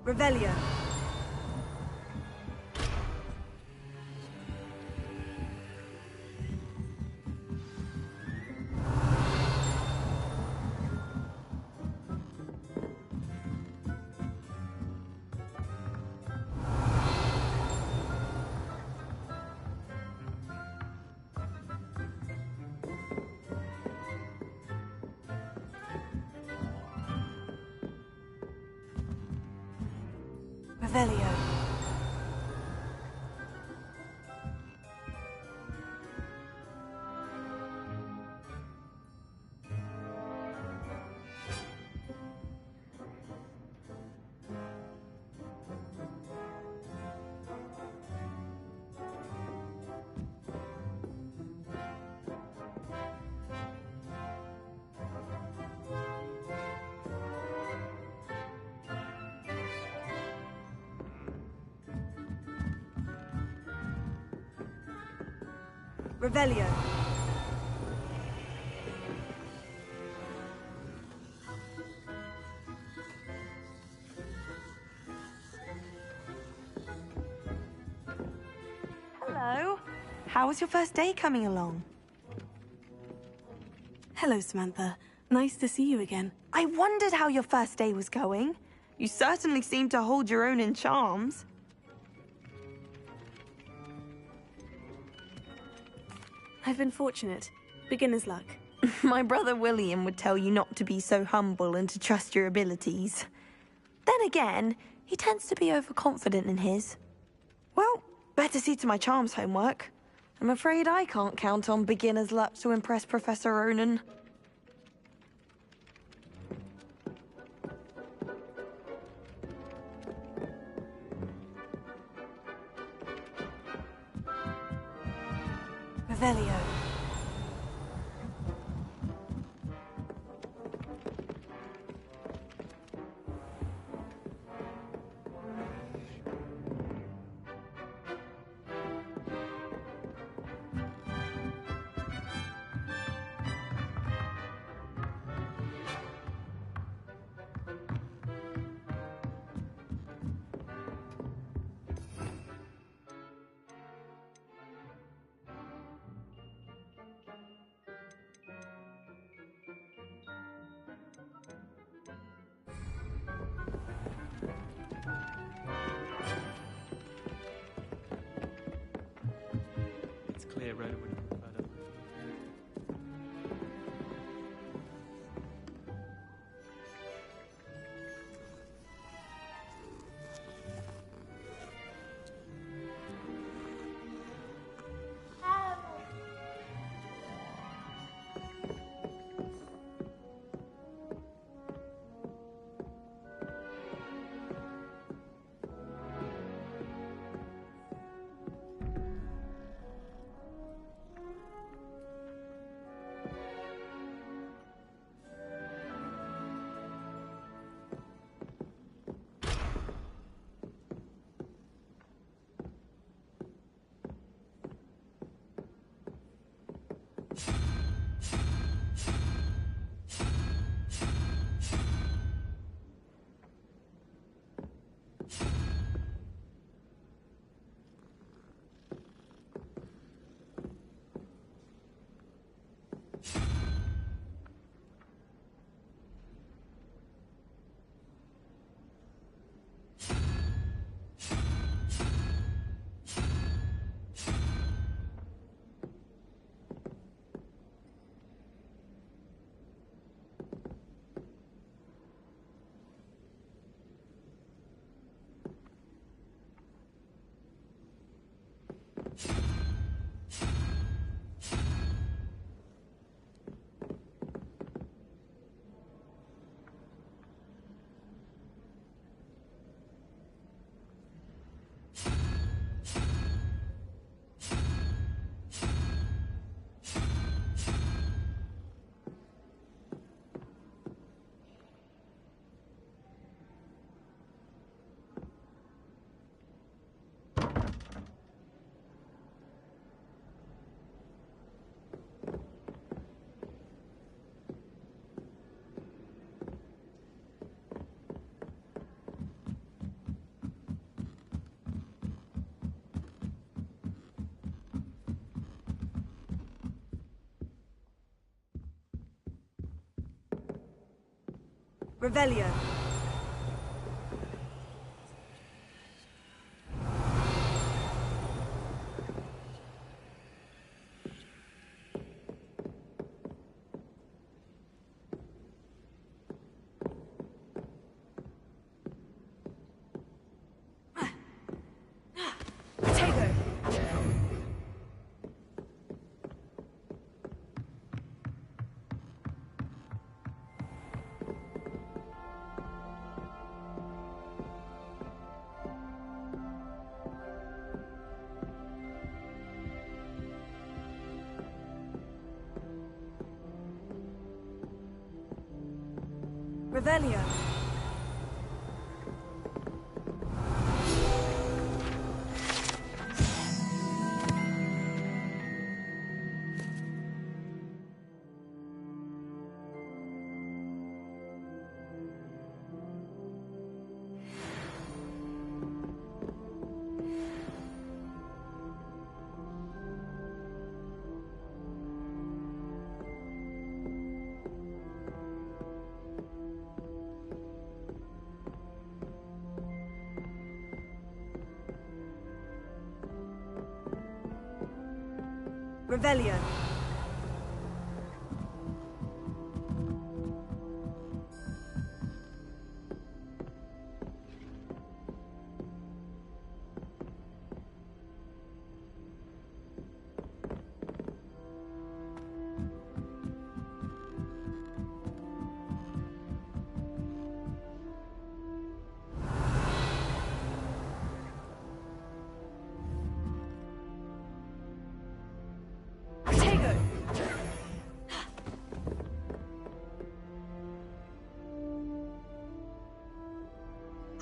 Revelio. Revelio. Revelio. Hello. How was your first day coming along? Hello, Samantha. Nice to see you again. I wondered how your first day was going. You certainly seem to hold your own in charms. I've been fortunate. Beginner's luck. My brother William would tell you not to be so humble and to trust your abilities. Then again, he tends to be overconfident in his. Well, better see to my charms homework. I'm afraid I can't count on beginner's luck to impress Professor Ronan. Revelio. Revelio. Revelio. Revelio.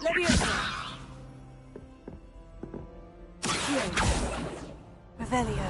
Leviosa. Revelio.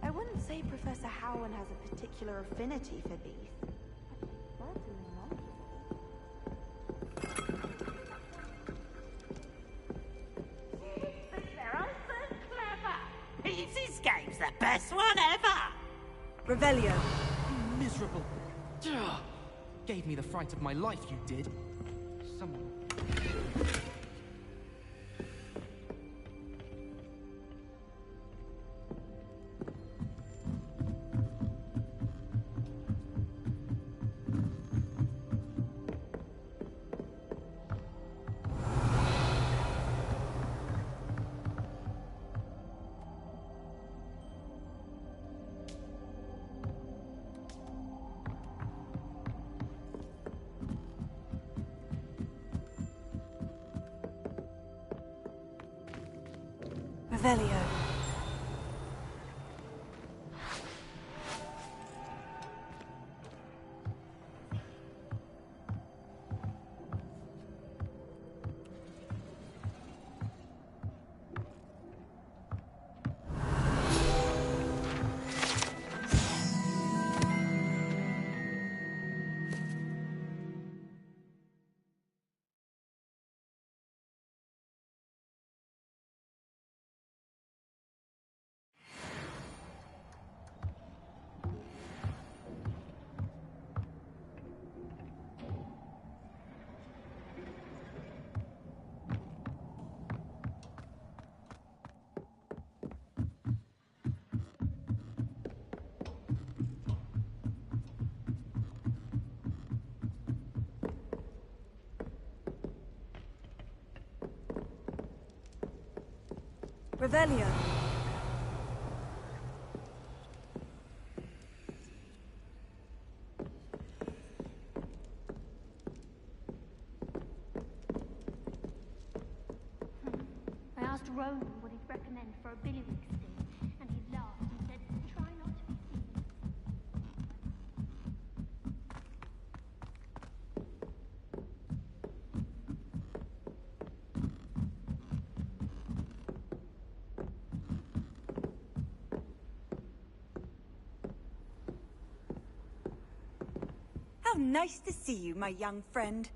I wouldn't say Professor Howland has a particular affinity for these. Certainly not. This game's the best one ever! Revelio. Miserable. Ugh. Gave me the fright of my life, you did. Someone... Revelio. Revelio. I asked Roman what he'd recommend for a billywig sting, and he laughed and said, try not to be seen. Nice to see you, my young friend.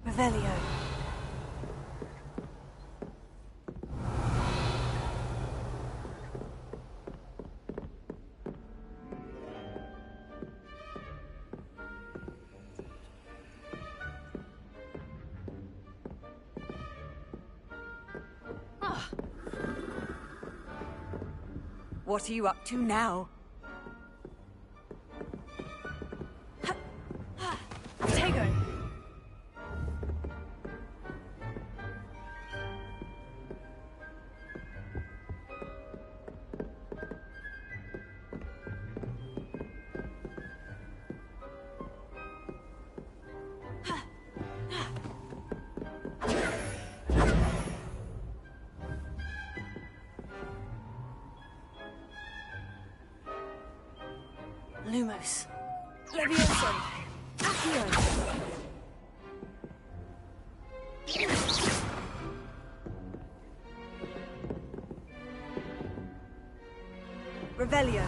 Revelio. What are you up to now? Tego! Lumos. Levioso. Accio. Revelio.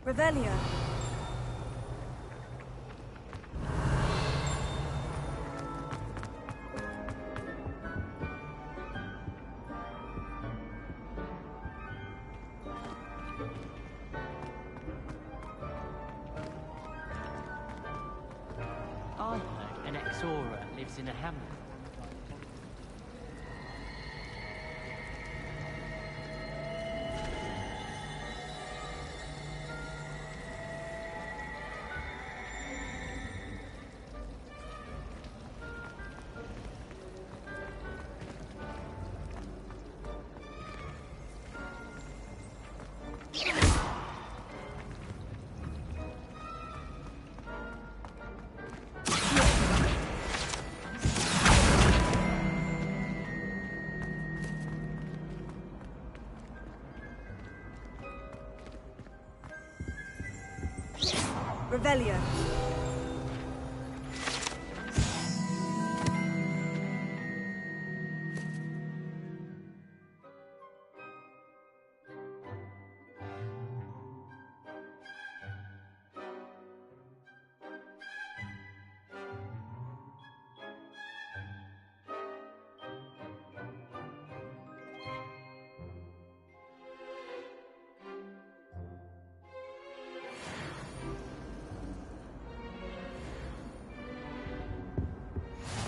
Revelio. I heard an ex-aura lives in a hamlet. Revelio.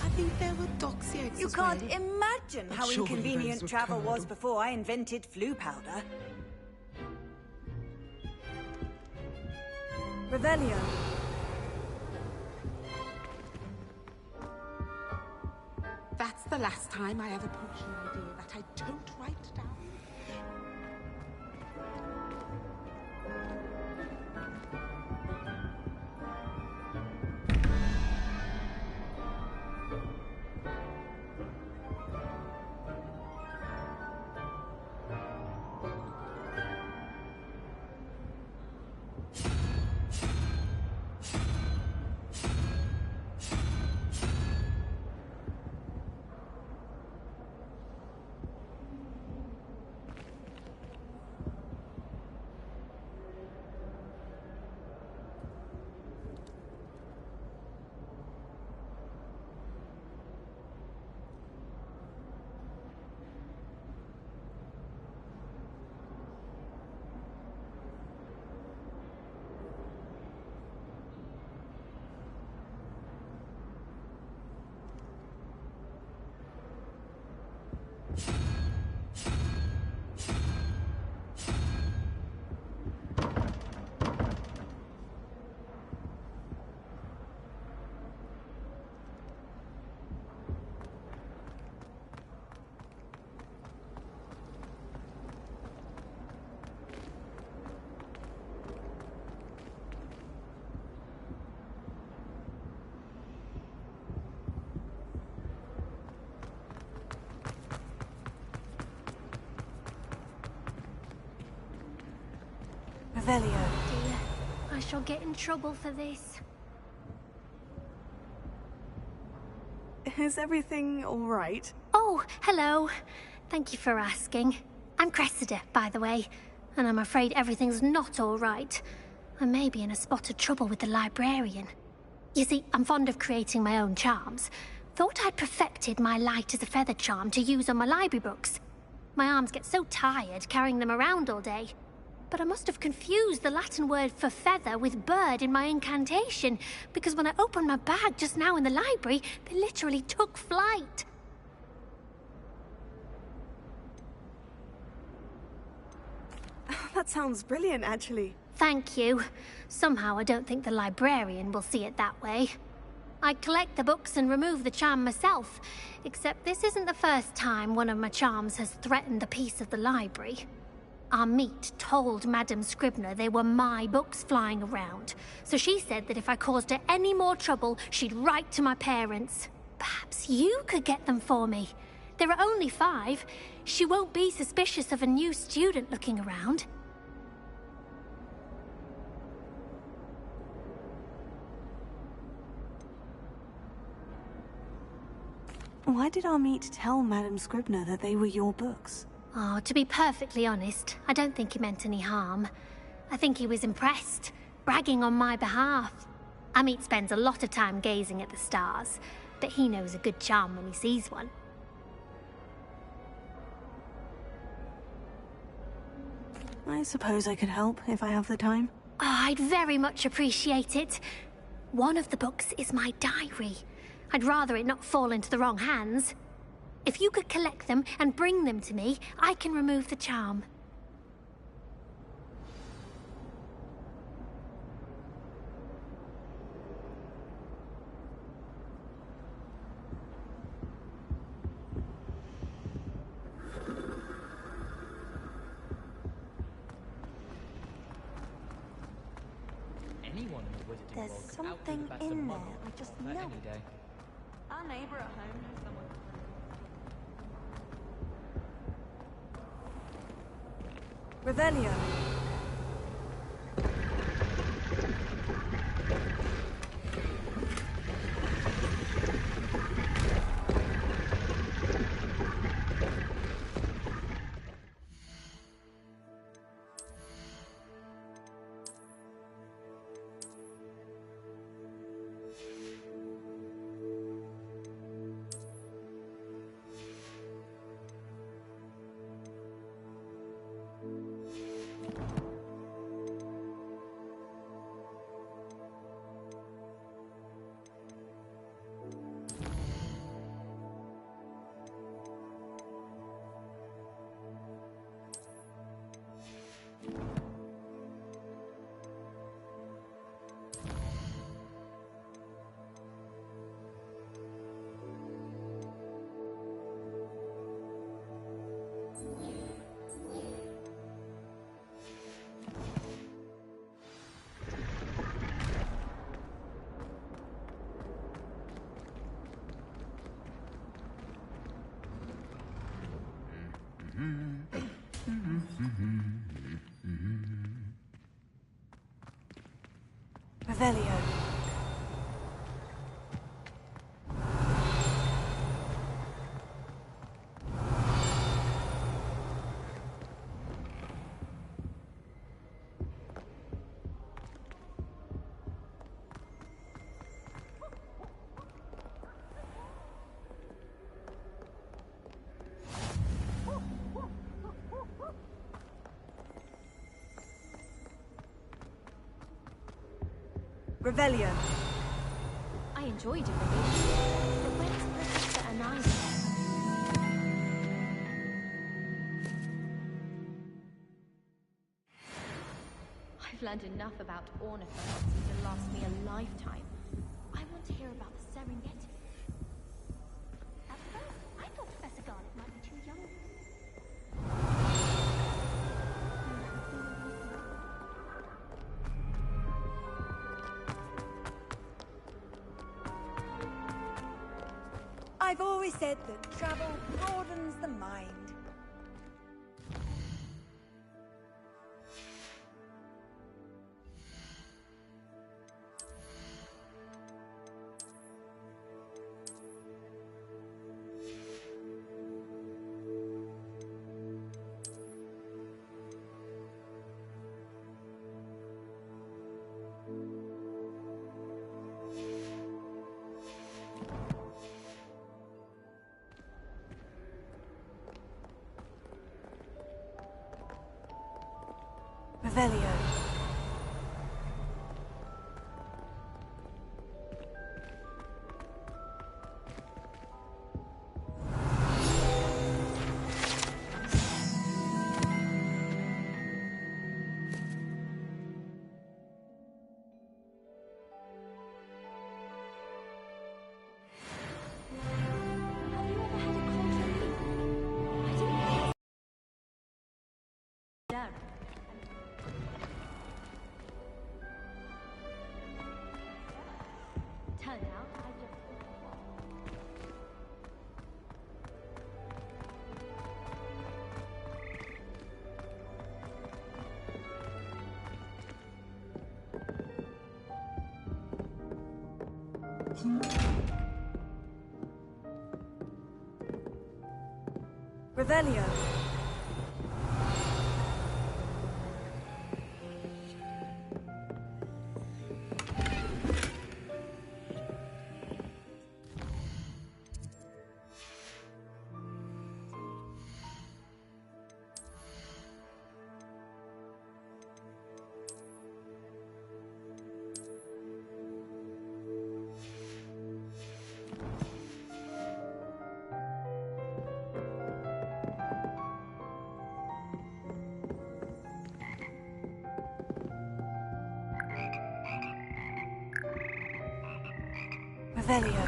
I think there were doxy eggs You as can't well. imagine imagine how surely inconvenient those travel would was curdle. before I invented flu powder. Revelio. That's the last time I have a potion idea that I don't write down. Revelio. Dear, I shall get in trouble for this. Is everything all right? Oh, hello. Thank you for asking. I'm Cressida, by the way, and I'm afraid everything's not all right. I may be in a spot of trouble with the librarian. You see, I'm fond of creating my own charms. Thought I'd perfected my light as a feather charm to use on my library books. My arms get so tired carrying them around all day. But I must have confused the Latin word for feather with bird in my incantation, because when I opened my bag just now in the library, they literally took flight. That sounds brilliant, actually. Thank you. Somehow I don't think the librarian will see it that way. I collect the books and remove the charm myself, except this isn't the first time one of my charms has threatened the peace of the library. Our meet told Madame Scribner they were my books flying around, so she said that if I caused her any more trouble, she'd write to my parents. Perhaps you could get them for me. There are only 5. She won't be suspicious of a new student looking around. Why did Amit tell Madame Scribner that they were your books? Oh, to be perfectly honest, I don't think he meant any harm. I think he was impressed, bragging on my behalf. Amit spends a lot of time gazing at the stars, but he knows a good charm when he sees one. I suppose I could help if I have the time. Oh, I'd very much appreciate it. One of the books is my diary. I'd rather it not fall into the wrong hands. If you could collect them and bring them to me, I can remove the charm. Anyone in the wizarding There's world could outdo something the best in of there, Muggle I just for know any it. day. Our neighbour at home knows someone. Revelio. Revelio. Revelio. I enjoyed it, but where's Professor Anaya? I've learned enough about ornithology to last me a lifetime. I want to hear about the Serengeti. At first, I thought Professor Garlic might be too young. I've always said that travel broadens the mind. Revelio. Have you ever had a culture meeting? I didn't know. Done. Turned out I just... Revelio. Revelio.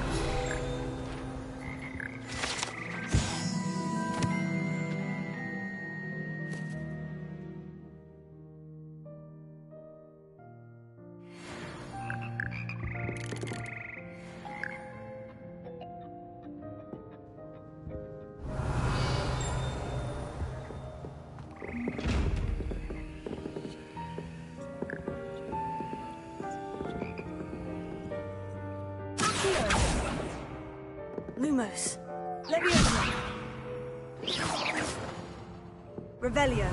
Lumos. Leviosa. Revelio.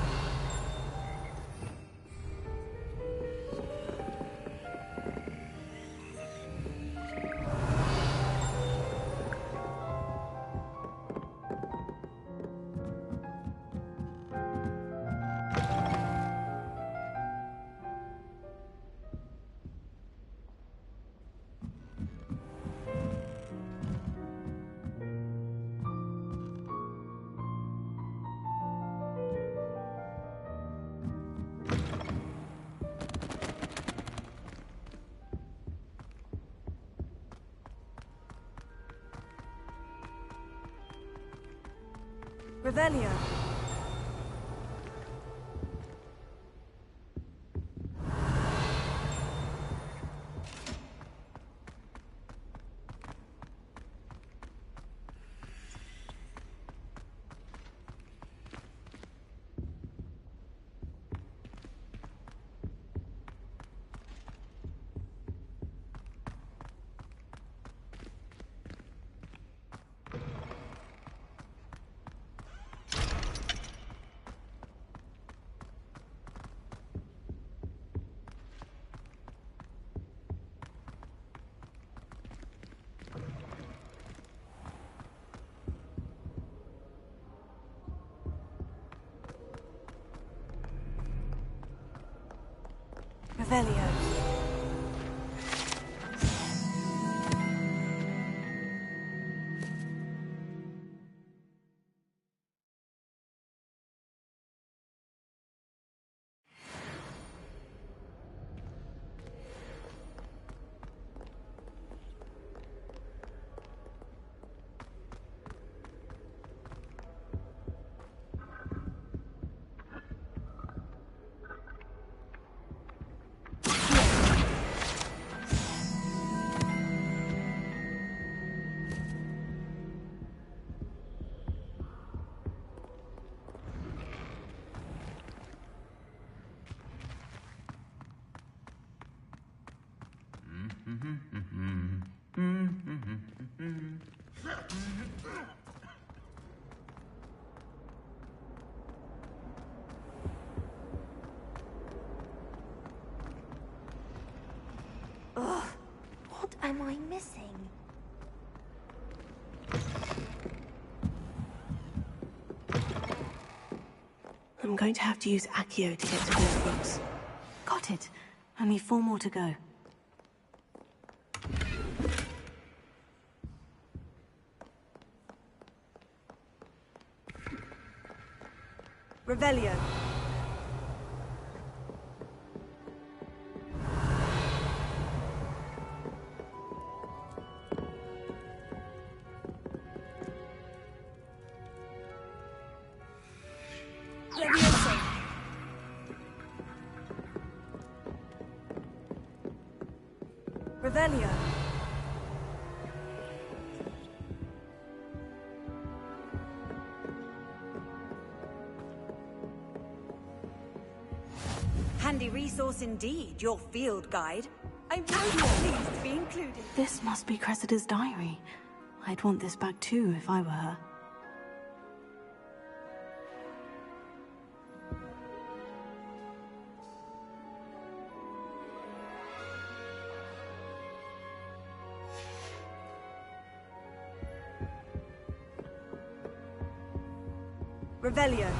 Revelio. Revelio. What am I missing? I'm going to have to use Accio to get to those books. Got it. Only 4 more to go. Revelio. Leviosa. Revelio. Handy resource indeed, your field guide. I'm really pleased to be included. This must be Cressida's diary. I'd want this back too if I were her. Revelio.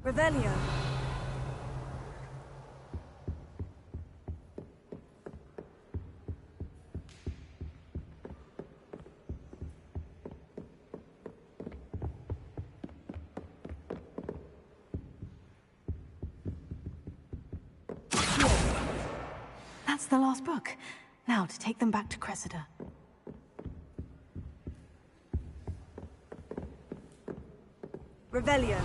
Revelio. That's the last book. Now to take them back to Cressida. Revelio.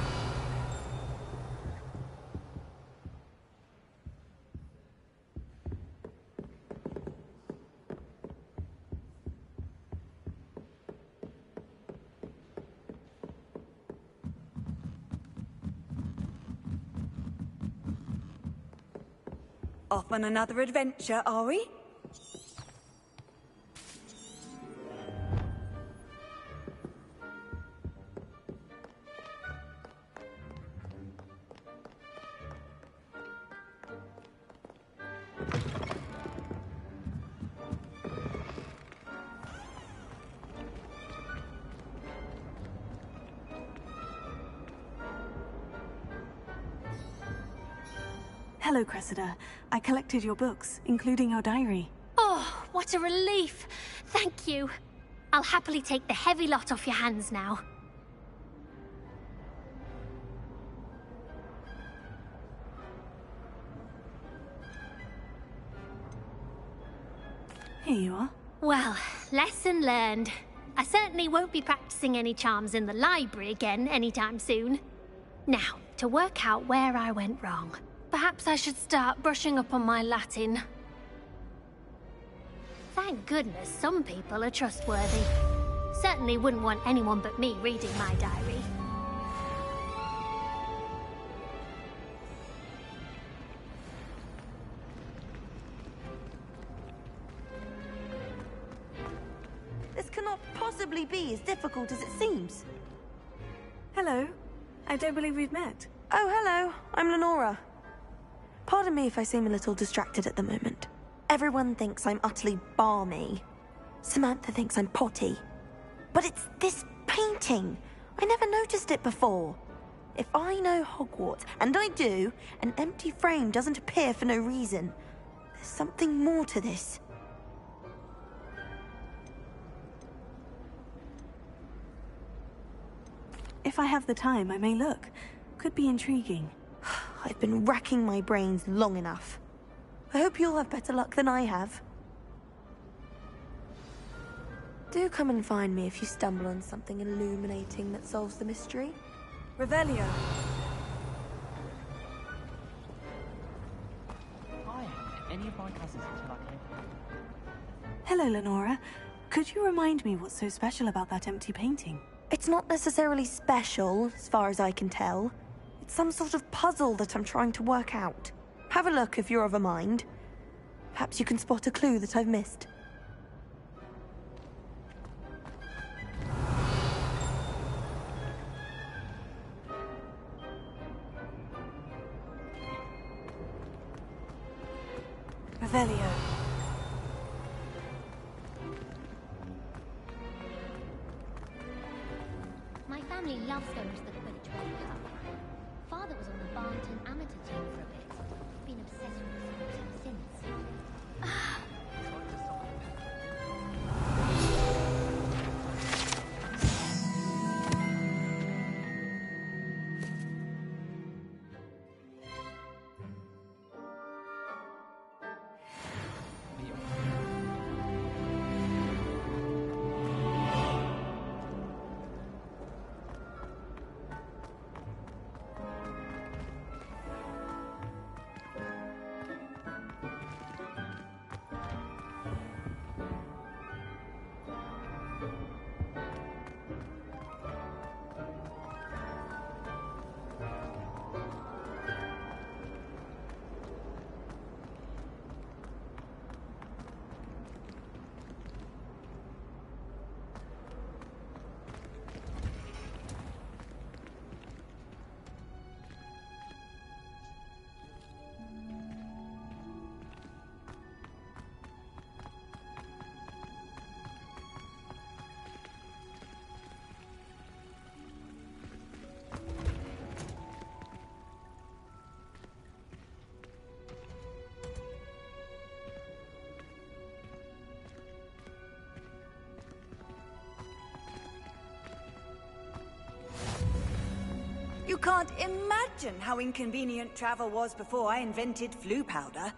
Off on another adventure, are we? Hello, Cressida. I collected your books, including your diary. Oh, what a relief. Thank you. I'll happily take the heavy lot off your hands now. Here you are. Well, lesson learned. I certainly won't be practicing any charms in the library again anytime soon. Now, to work out where I went wrong. Perhaps I should start brushing up on my Latin. Thank goodness some people are trustworthy. Certainly wouldn't want anyone but me reading my diary. This cannot possibly be as difficult as it seems. Hello. I don't believe we've met. Oh, hello. I'm Lenora. Pardon me if I seem a little distracted at the moment. Everyone thinks I'm utterly balmy. Samantha thinks I'm potty. But it's this painting. I never noticed it before. If I know Hogwarts, and I do, an empty frame doesn't appear for no reason. There's something more to this. If I have the time, I may look. Could be intriguing. I've been racking my brains long enough. I hope you'll have better luck than I have. Do come and find me if you stumble on something illuminating that solves the mystery. Revelio. I haven't met any of my cousins until I came here. Hello, Lenora. Could you remind me what's so special about that empty painting? It's not necessarily special, as far as I can tell. It's some sort of puzzle that I'm trying to work out. Have a look if you're of a mind. Perhaps you can spot a clue that I've missed. Revelio. My family loves going to the Quidditch World Cup. Father was on the Barnton amateur team for a bit. Been obsessed with the sport ever since. You can't imagine how inconvenient travel was before I invented flu powder.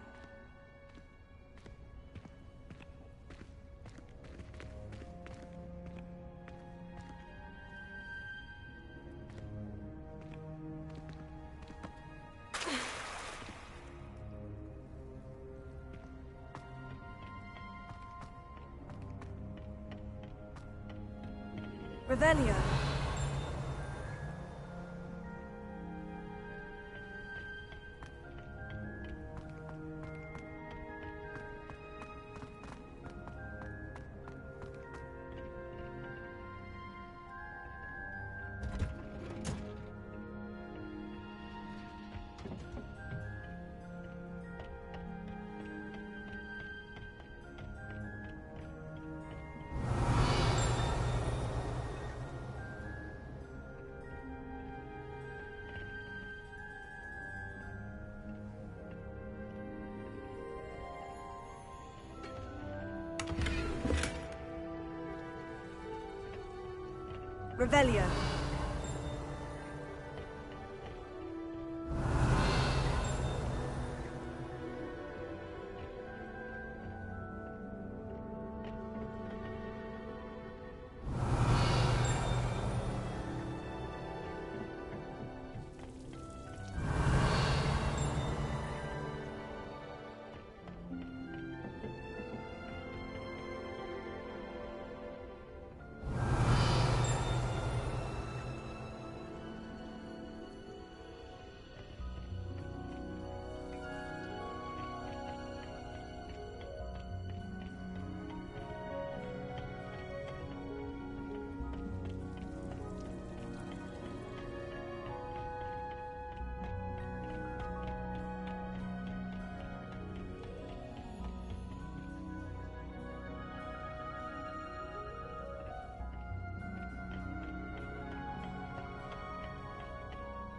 Revelio. Revelio.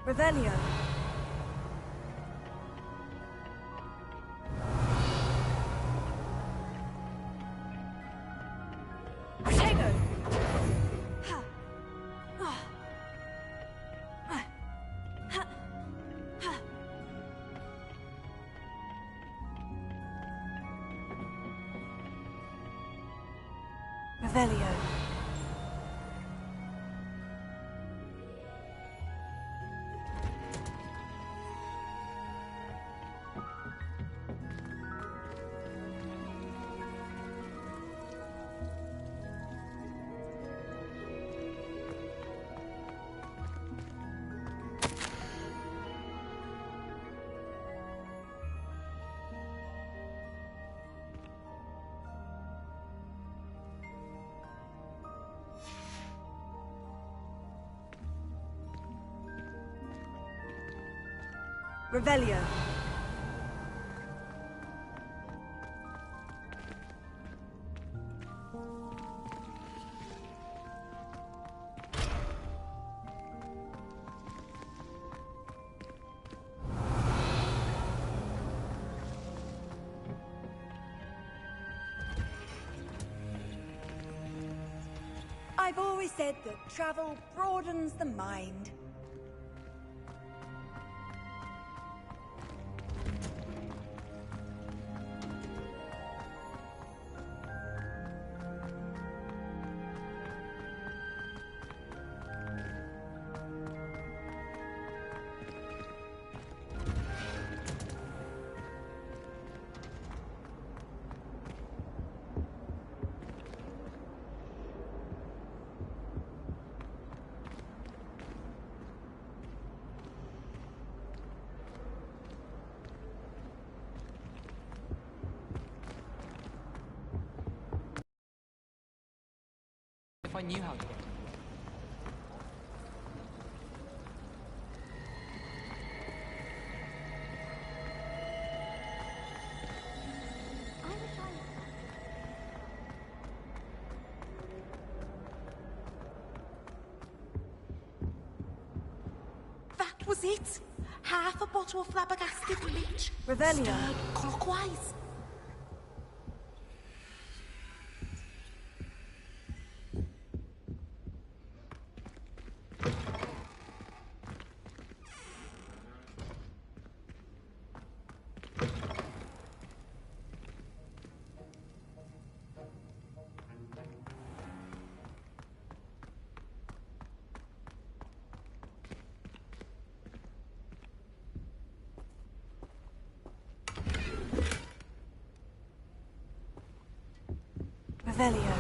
Revelio. Protego. Ha. Ah. Ah. Ha. Ha. Revelio. Revelio. I've always said that travel broadens the mind. If I knew how to get it. That was it. Half a bottle of flabbergasted bleach. Revelio. Stirred clockwise. Revelio.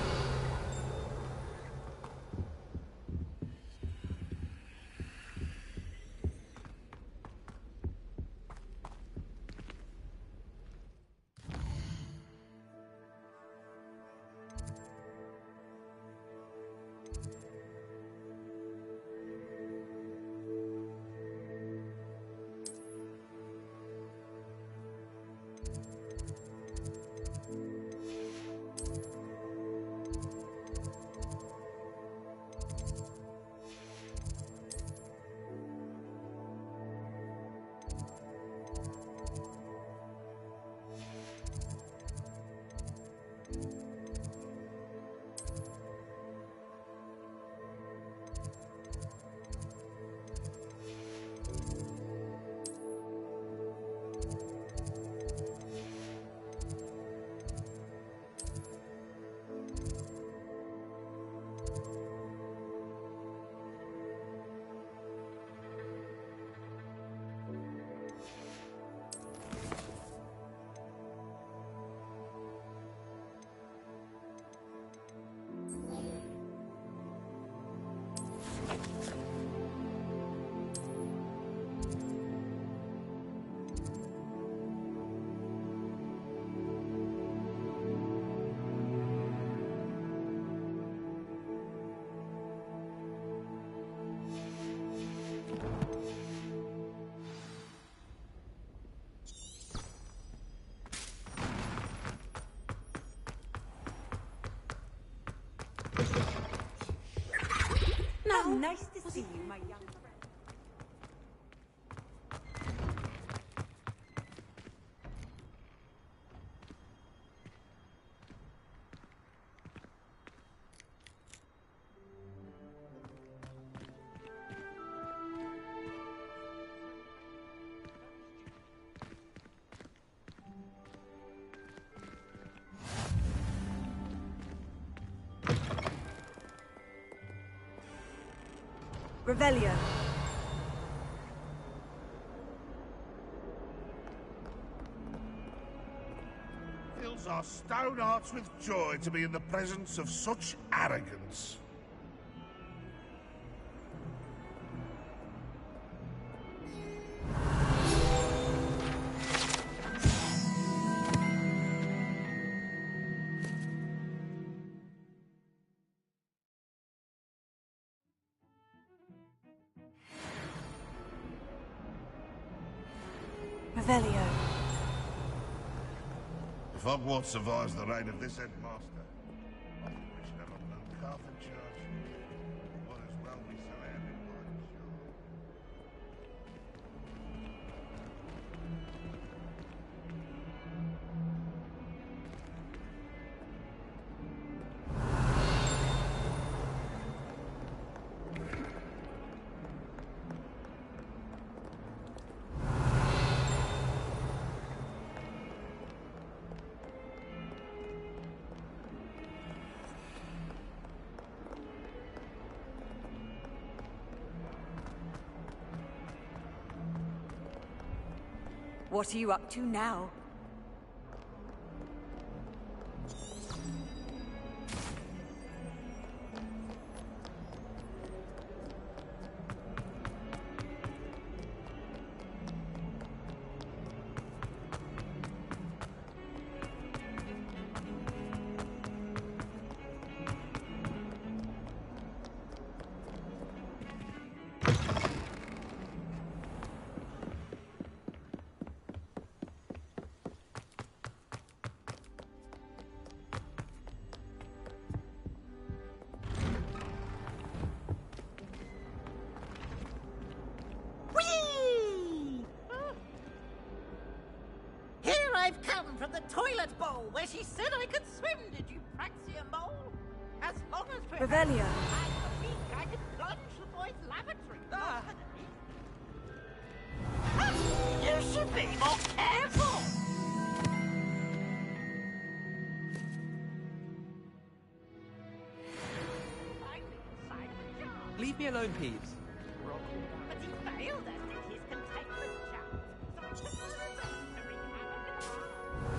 How nice to see you, my young friend. Revelio. Fills our stone hearts with joy to be in the presence of such arrogance. Revelio. If Hogwarts survives the reign of this headmaster, I think we should have a blue Carthage church. Might as well be surrounded by joy. What are you up to now? I've come from the toilet bowl where she said I could swim, did you Praxia mole? As long as perhaps Revelio. I think I could plunge the boy's lavatory. You should be more careful! I'm inside the jar. Leave me alone, Peeves. But he failed us in his containment charms, so I took the revenge to wreak havoc in the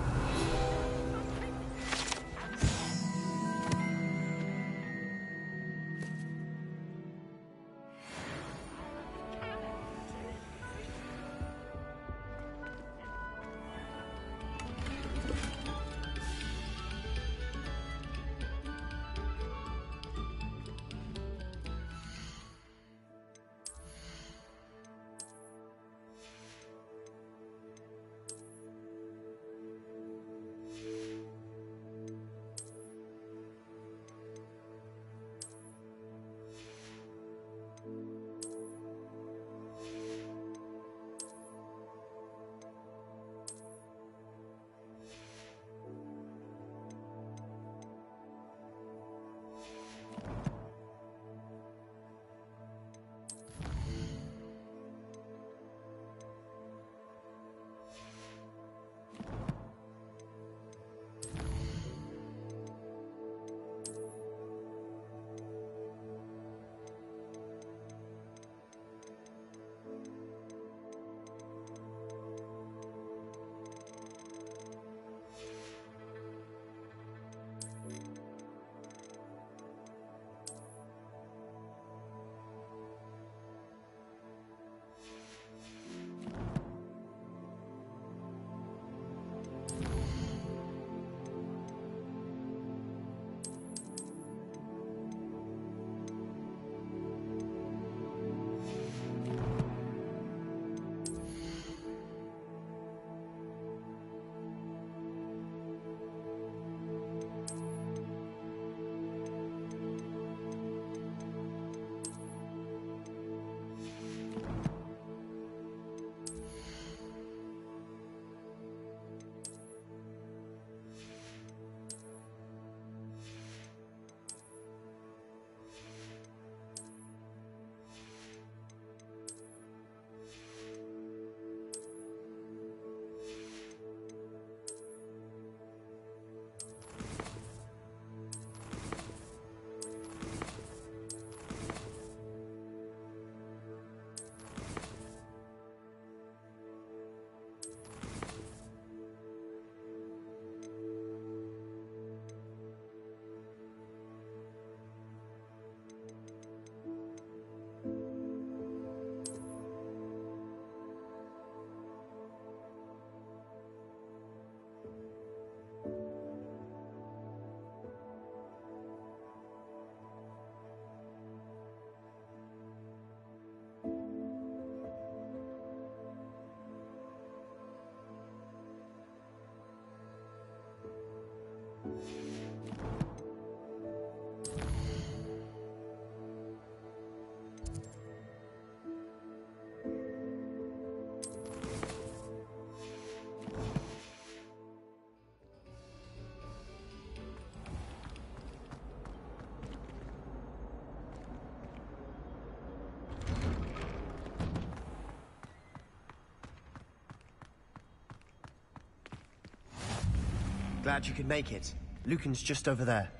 Glad you could make it. Lucan's just over there.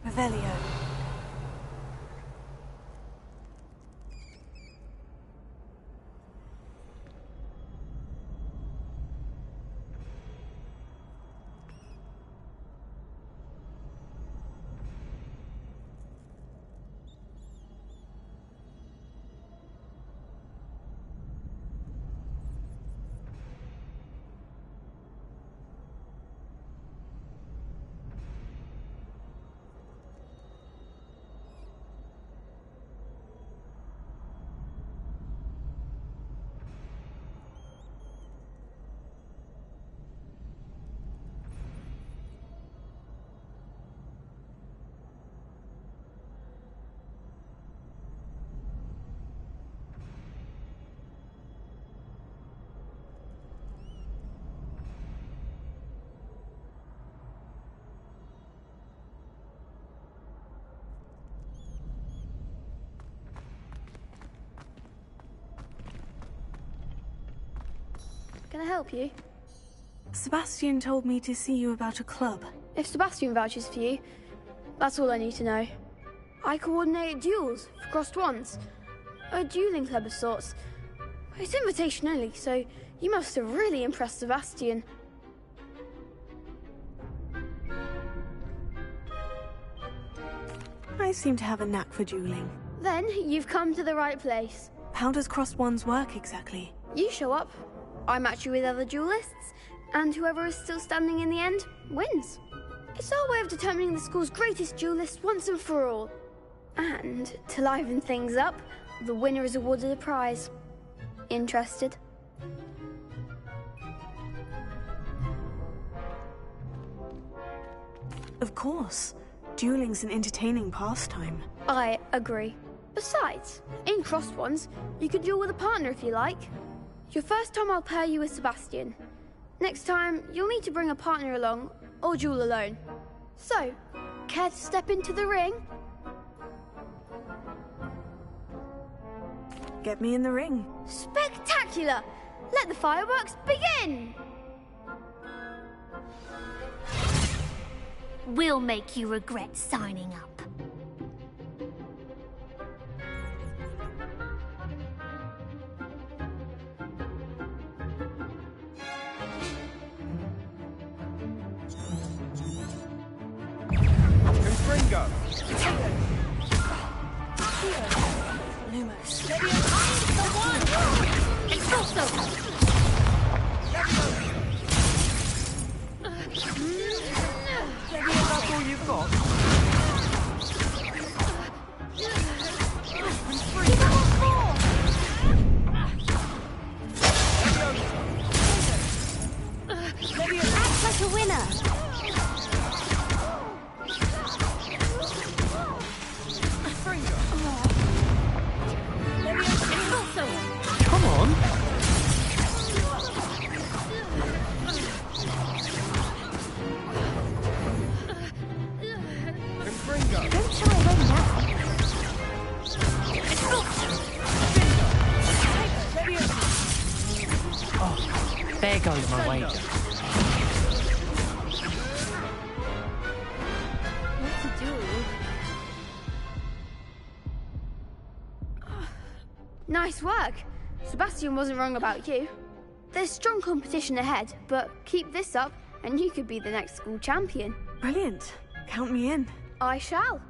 Revelio. Can I help you? Sebastian told me to see you about a club. If Sebastian vouches for you, that's all I need to know. I coordinate duels for crossed wands. A dueling club of sorts. It's invitation only, so you must have really impressed Sebastian. I seem to have a knack for dueling. Then you've come to the right place. How does crossed wands work exactly? You show up, I match you with other duelists, and whoever is still standing in the end wins. It's our way of determining the school's greatest duelist once and for all. And to liven things up, the winner is awarded a prize. Interested? Of course. Dueling's an entertaining pastime. I agree. Besides, in crossed ones, you could duel with a partner if you like. Your first time I'll pair you with Sebastian. Next time, you'll need to bring a partner along, or duel alone. So, care to step into the ring? Get me in the ring. Spectacular! Let the fireworks begin! We'll make you regret signing up. Confringo! Lumos. Expulso! That's all you've got? Act like a winner! Come on! Don't shy away now. Oh, there goes my wager. What to do? Nice work. Sebastian wasn't wrong about you. There's strong competition ahead, but keep this up and you could be the next school champion. Brilliant. Count me in. I shall.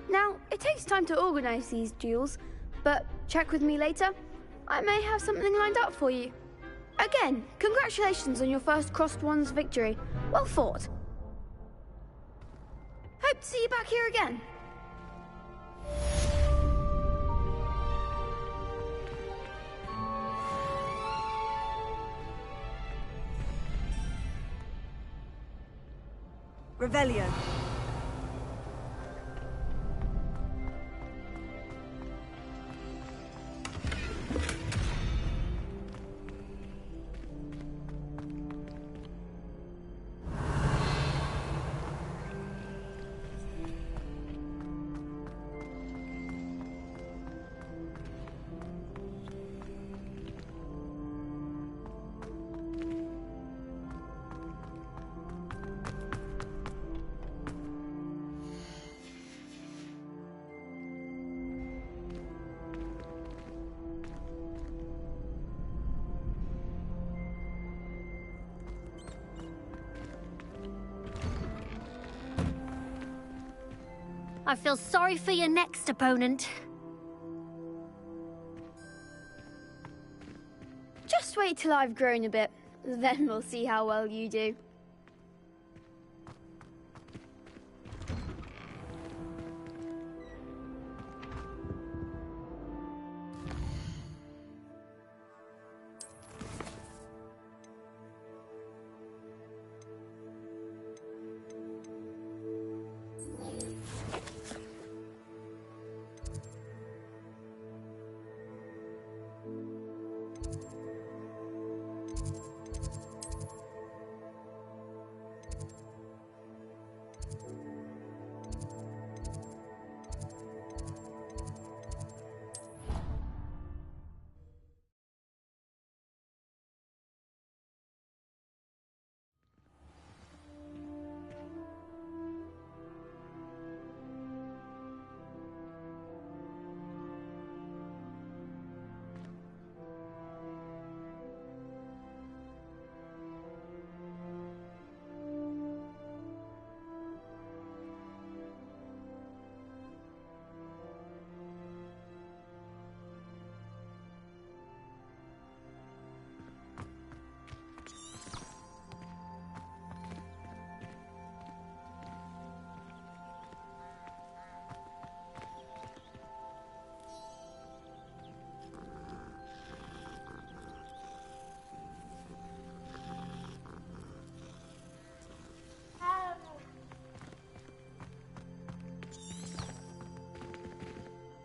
Now, it takes time to organise these duels, but check with me later. I may have something lined up for you. Again, congratulations on your first crossed wands victory. Well fought. Hope to see you back here again. Revelio. I feel sorry for your next opponent. Just wait till I've grown a bit, then we'll see how well you do.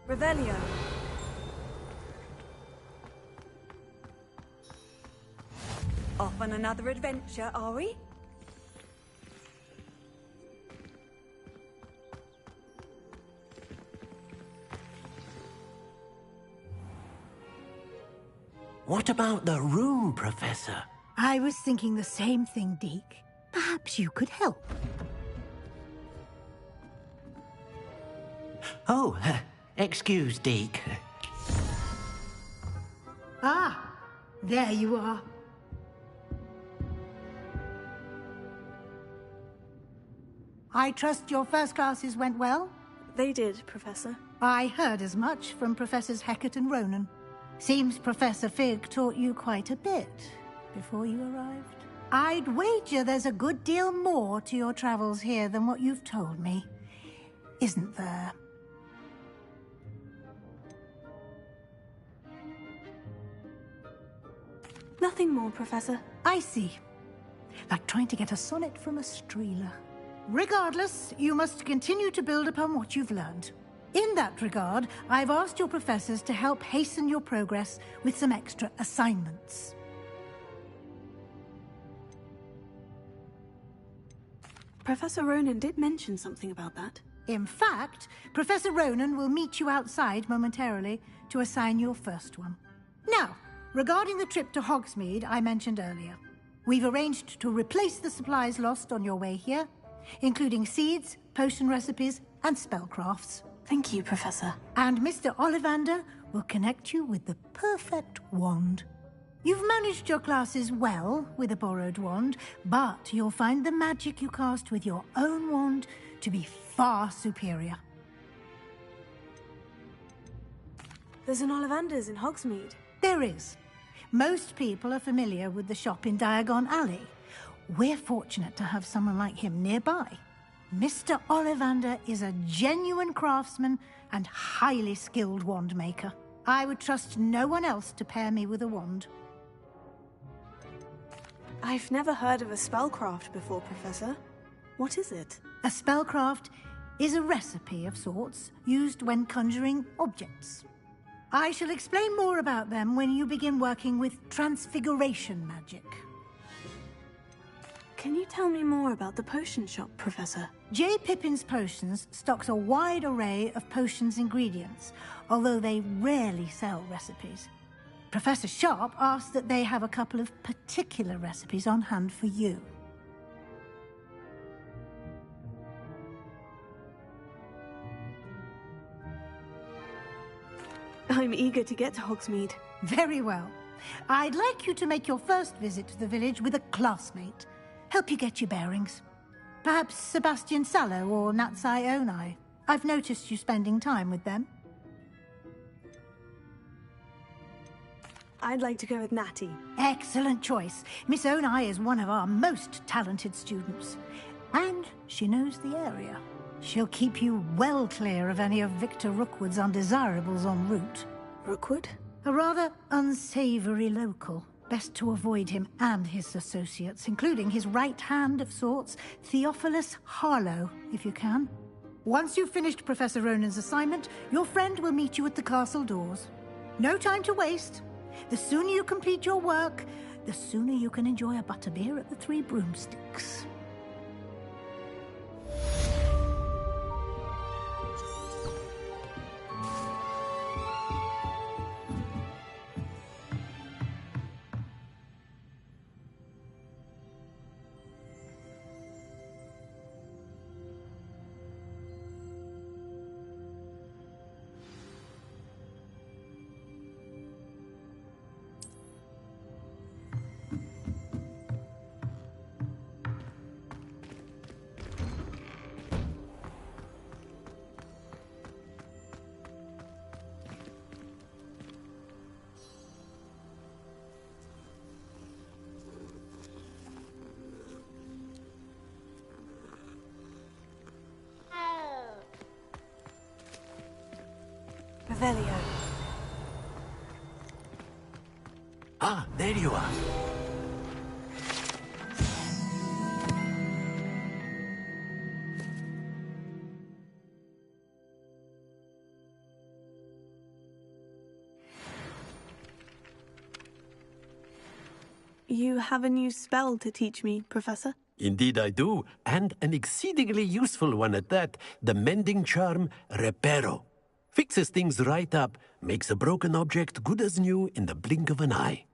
Revelio. Off on another adventure, are we? What about the room, Professor? I was thinking the same thing, Deke. Perhaps you could help. Oh, excuse, Deke. Ah, there you are. I trust your first classes went well? They did, Professor. I heard as much from Professors Hecat and Ronan. Seems Professor Fig taught you quite a bit before you arrived. I'd wager there's a good deal more to your travels here than what you've told me. Isn't there? Nothing more, Professor. I see. Like trying to get a sonnet from a streeler. Regardless, you must continue to build upon what you've learned. In that regard, I've asked your professors to help hasten your progress with some extra assignments. Professor Ronan did mention something about that. In fact, Professor Ronan will meet you outside momentarily to assign your first one. Now, regarding the trip to Hogsmeade I mentioned earlier, we've arranged to replace the supplies lost on your way here, including seeds, potion recipes, and spellcrafts. Thank you, Professor. And Mr. Ollivander will connect you with the perfect wand. You've managed your classes well with a borrowed wand, but you'll find the magic you cast with your own wand to be far superior. There's an Ollivander's in Hogsmeade. There is. Most people are familiar with the shop in Diagon Alley. We're fortunate to have someone like him nearby. Mr. Ollivander is a genuine craftsman and highly skilled wand maker. I would trust no one else to pair me with a wand. I've never heard of a spellcraft before, Professor. What is it? A spellcraft is a recipe of sorts used when conjuring objects. I shall explain more about them when you begin working with transfiguration magic. Can you tell me more about the potion shop, Professor? J. Pippin's Potions stocks a wide array of potions ingredients, although they rarely sell recipes. Professor Sharp asked that they have a couple of particular recipes on hand for you. I'm eager to get to Hogsmeade. Very well. I'd like you to make your first visit to the village with a classmate. Help you get your bearings. Perhaps Sebastian Sallow or Natsai Onai. I've noticed you spending time with them. I'd like to go with Natty. Excellent choice. Miss Onai is one of our most talented students. And she knows the area. She'll keep you well clear of any of Victor Rookwood's undesirables en route. Rookwood? A rather unsavory local. Best to avoid him and his associates, including his right hand of sorts, Theophilus Harlow, if you can. Once you've finished Professor Ronan's assignment, your friend will meet you at the castle doors. No time to waste. The sooner you complete your work, the sooner you can enjoy a butterbeer at the Three Broomsticks. Revelio. Ah, there you are. You have a new spell to teach me, Professor? Indeed I do, and an exceedingly useful one at that. The mending charm, Reparo. Fixes things right up, makes a broken object good as new in the blink of an eye.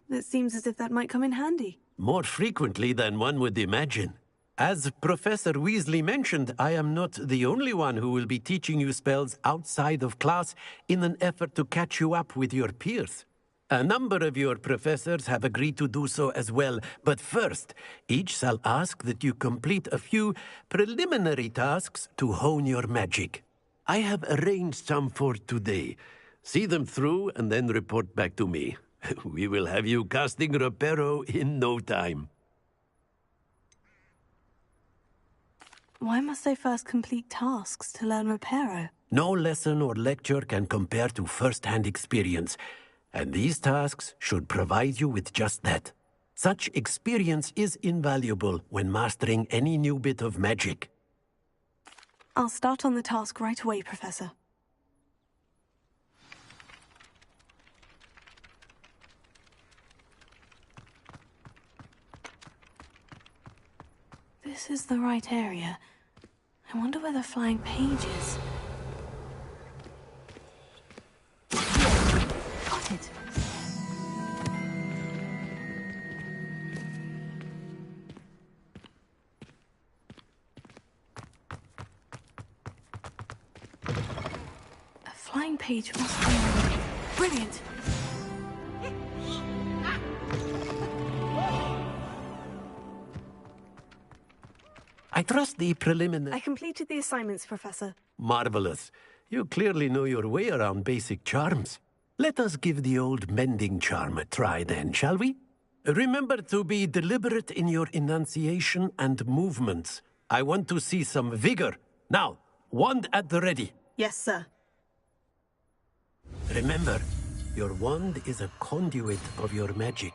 It seems as if that might come in handy. More frequently than one would imagine. As Professor Weasley mentioned, I am not the only one who will be teaching you spells outside of class in an effort to catch you up with your peers. A number of your professors have agreed to do so as well, but first, each shall ask that you complete a few preliminary tasks to hone your magic. I have arranged some for today. See them through and then report back to me. We will have you casting Reparo in no time. Why must I first complete tasks to learn Reparo? No lesson or lecture can compare to first-hand experience, and these tasks should provide you with just that. Such experience is invaluable when mastering any new bit of magic. I'll start on the task right away, Professor. This is the right area. I wonder where the flying page is. Got it. A flying page must be... Brilliant! I trust the preliminary... I completed the assignments, Professor. Marvelous. You clearly know your way around basic charms. Let us give the old mending charm a try then, shall we? Remember to be deliberate in your enunciation and movements. I want to see some vigor. Now, wand at the ready. Yes, sir. Remember, your wand is a conduit of your magic.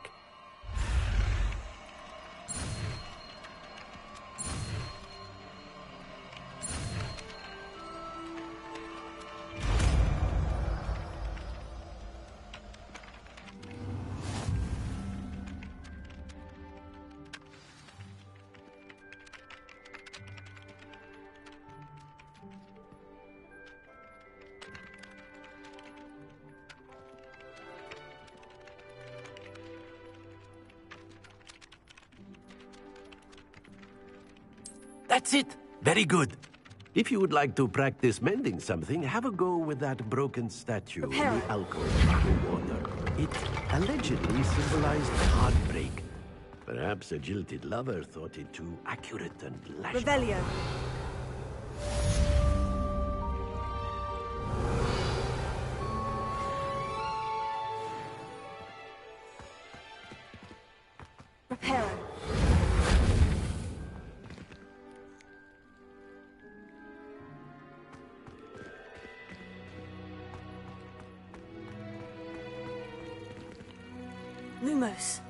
That's it! Very good. If you would like to practice mending something, have a go with that broken statue in the alcove of the water. It allegedly symbolized heartbreak. Perhaps a jilted lover thought it too accurate and lashed. Revelio. Reparo. Lumos.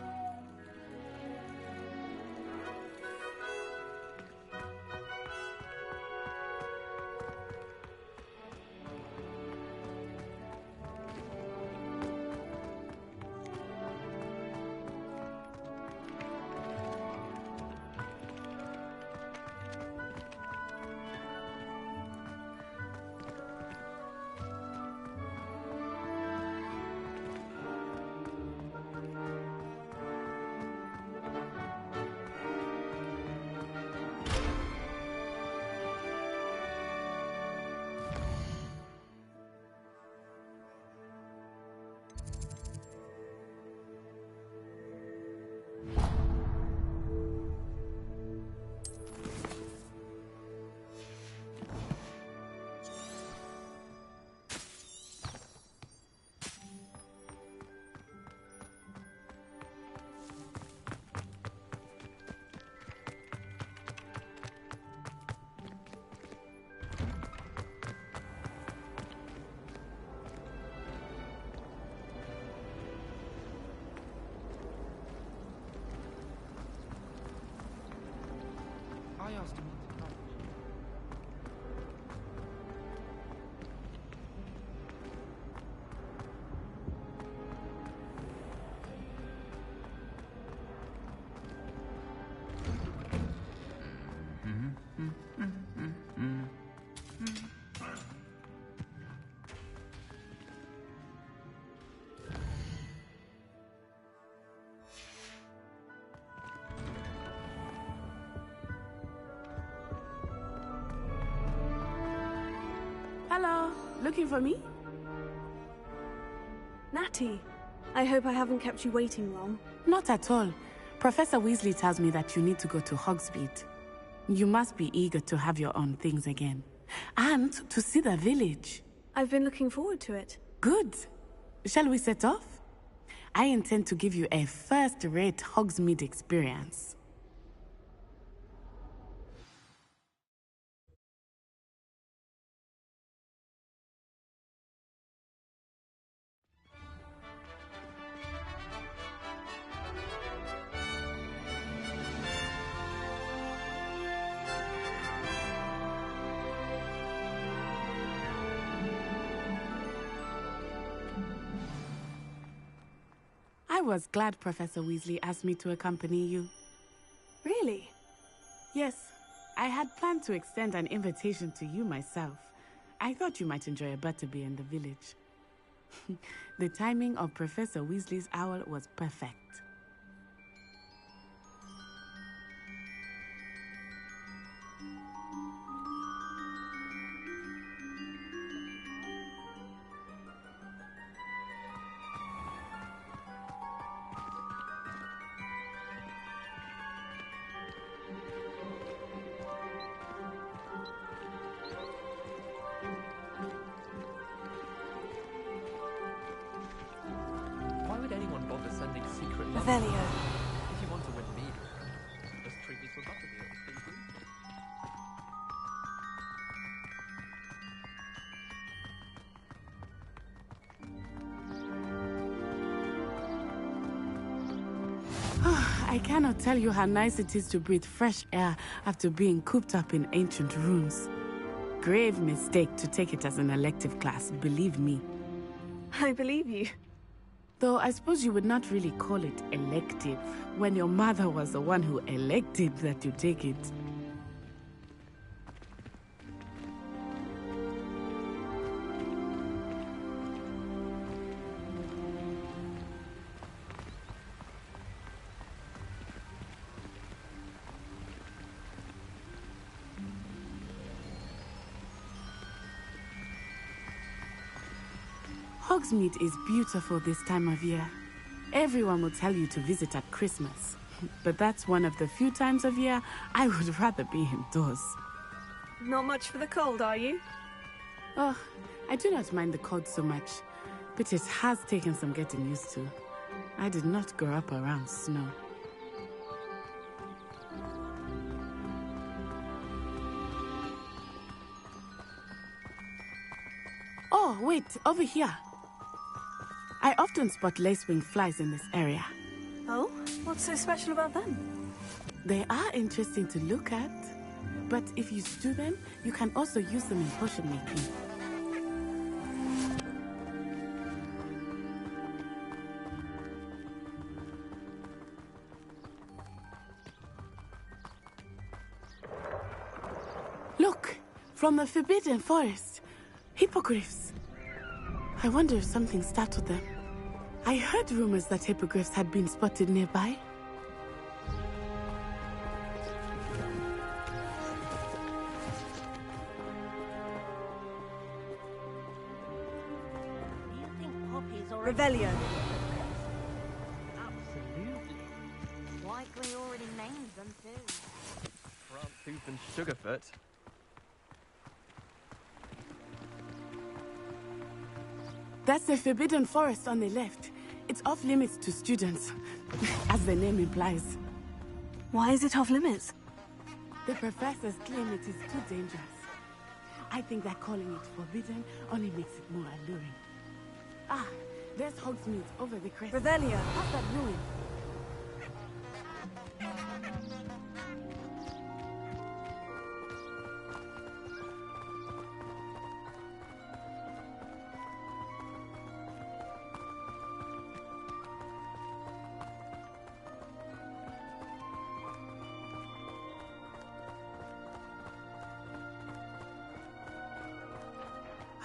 I asked him to come. Hello, looking for me? Natty, I hope I haven't kept you waiting long. Not at all. Professor Weasley tells me that you need to go to Hogsmeade. You must be eager to have your own things again. And to see the village. I've been looking forward to it. Good. Shall we set off? I intend to give you a first-rate Hogsmeade experience. I was glad Professor Weasley asked me to accompany you. Really? Yes, I had planned to extend an invitation to you myself. I thought you might enjoy a butterbeer in the village. The timing of Professor Weasley's owl was perfect. Why would anyone bother sending secret love? Revelio. If you want to win me, just treat me to a butterbeer, please. I cannot tell you how nice it is to breathe fresh air after being cooped up in ancient rooms. Grave mistake to take it as an elective class, believe me. I believe you. Though I suppose you would not really call it elective when your mother was the one who elected that you take it. Hogsmeade is beautiful this time of year. Everyone will tell you to visit at Christmas. But that's one of the few times of year I would rather be indoors. Not much for the cold, are you? Oh, I do not mind the cold so much, but it has taken some getting used to. I did not grow up around snow. Wait, over here. I often spot lacewing flies in this area. Oh? What's so special about them? They are interesting to look at, but if you stew them, you can also use them in potion making. Look, from the Forbidden Forest, hippogriffs. I wonder if something startled them. I heard rumors that hippogriffs had been spotted nearby. Do you think poppies or Revelio. Absolutely. Likely already named them too. Front Tooth and Sugarfoot. That's the Forbidden Forest on the left. It's off limits to students, as the name implies. Why is it off limits? The professors claim it is too dangerous. I think that calling it forbidden only makes it more alluring. Ah, there's Hogsmeade over the crest. Revelio. How's that ruin?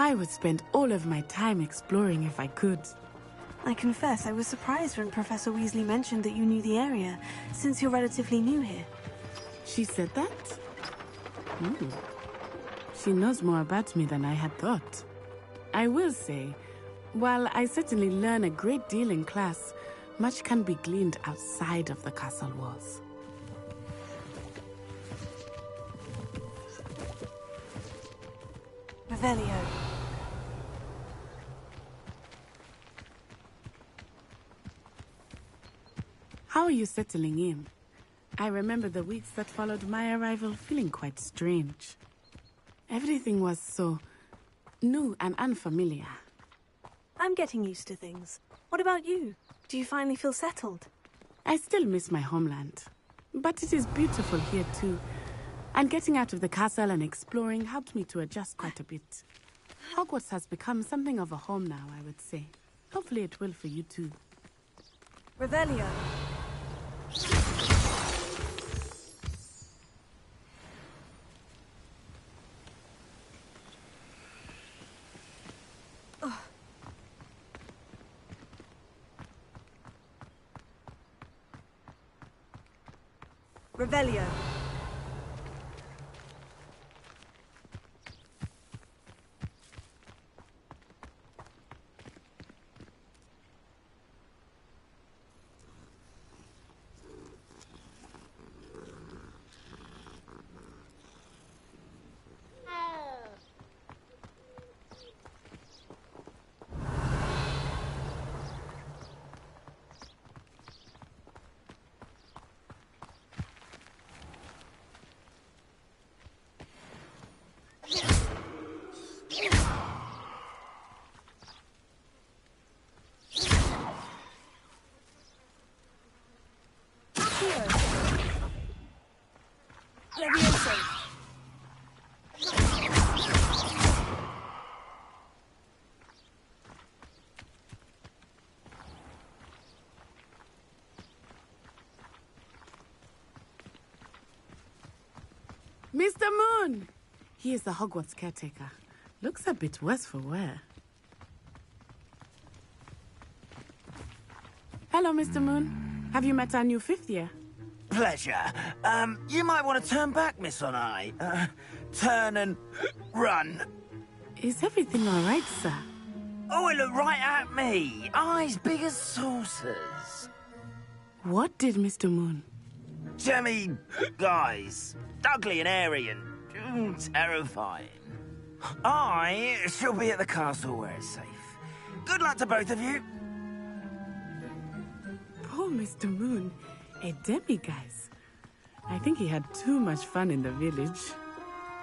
I would spend all of my time exploring if I could. I confess I was surprised when Professor Weasley mentioned that you knew the area, since you're relatively new here. She said that? She knows more about me than I had thought. I will say, while I certainly learn a great deal in class, much can be gleaned outside of the castle walls. Revelio. How are you settling in? I remember the weeks that followed my arrival feeling quite strange. Everything was so new and unfamiliar. I'm getting used to things. What about you? Do you finally feel settled? I still miss my homeland, but it is beautiful here too. And getting out of the castle and exploring helped me to adjust quite a bit. Hogwarts has become something of a home now, I would say. Hopefully it will for you too. Revelio. Revelio. Mr. Moon! He is the Hogwarts caretaker. Looks a bit worse for wear. Hello, Mr. Moon. Have you met our new fifth year? Pleasure. You might want to turn back, Miss Onai. Turn and run. Is everything all right, sir? Oh, it looked right at me. Eyes big as saucers. What did Mr. Moon? Jemmy, guys. Ugly and airy and terrifying. I shall be at the castle where it's safe. Good luck to both of you. Poor Mr. Moon. A demiguise. I think he had too much fun in the village.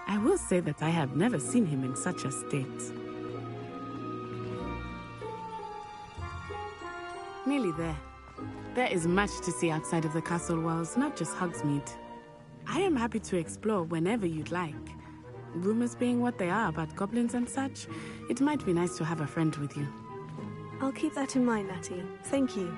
I will say that I have never seen him in such a state. Nearly there. There is much to see outside of the castle walls, not just Hogsmeade. I am happy to explore whenever you'd like. Rumors being what they are about goblins and such, it might be nice to have a friend with you. I'll keep that in mind, Natty. Thank you.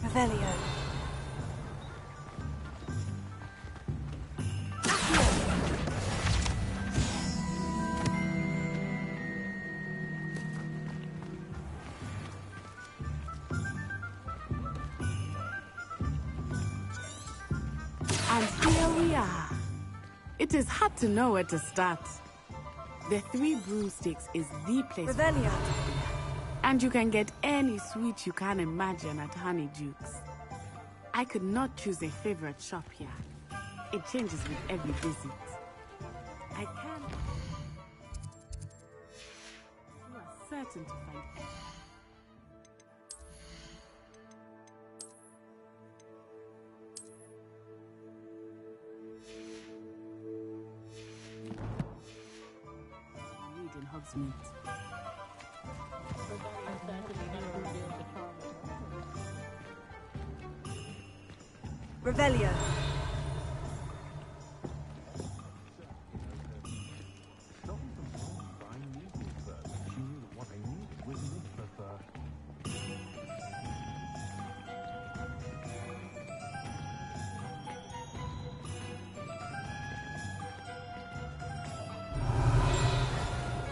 Revelio. And here we are. It is hard to know where to start. The Three Broomsticks is the place. Revelio. And you can get any sweet you can imagine at Honeyduke's. I could not choose a favorite shop here. It changes with every visit. I can. You are certain to find need in Hogsmeade. Revelio.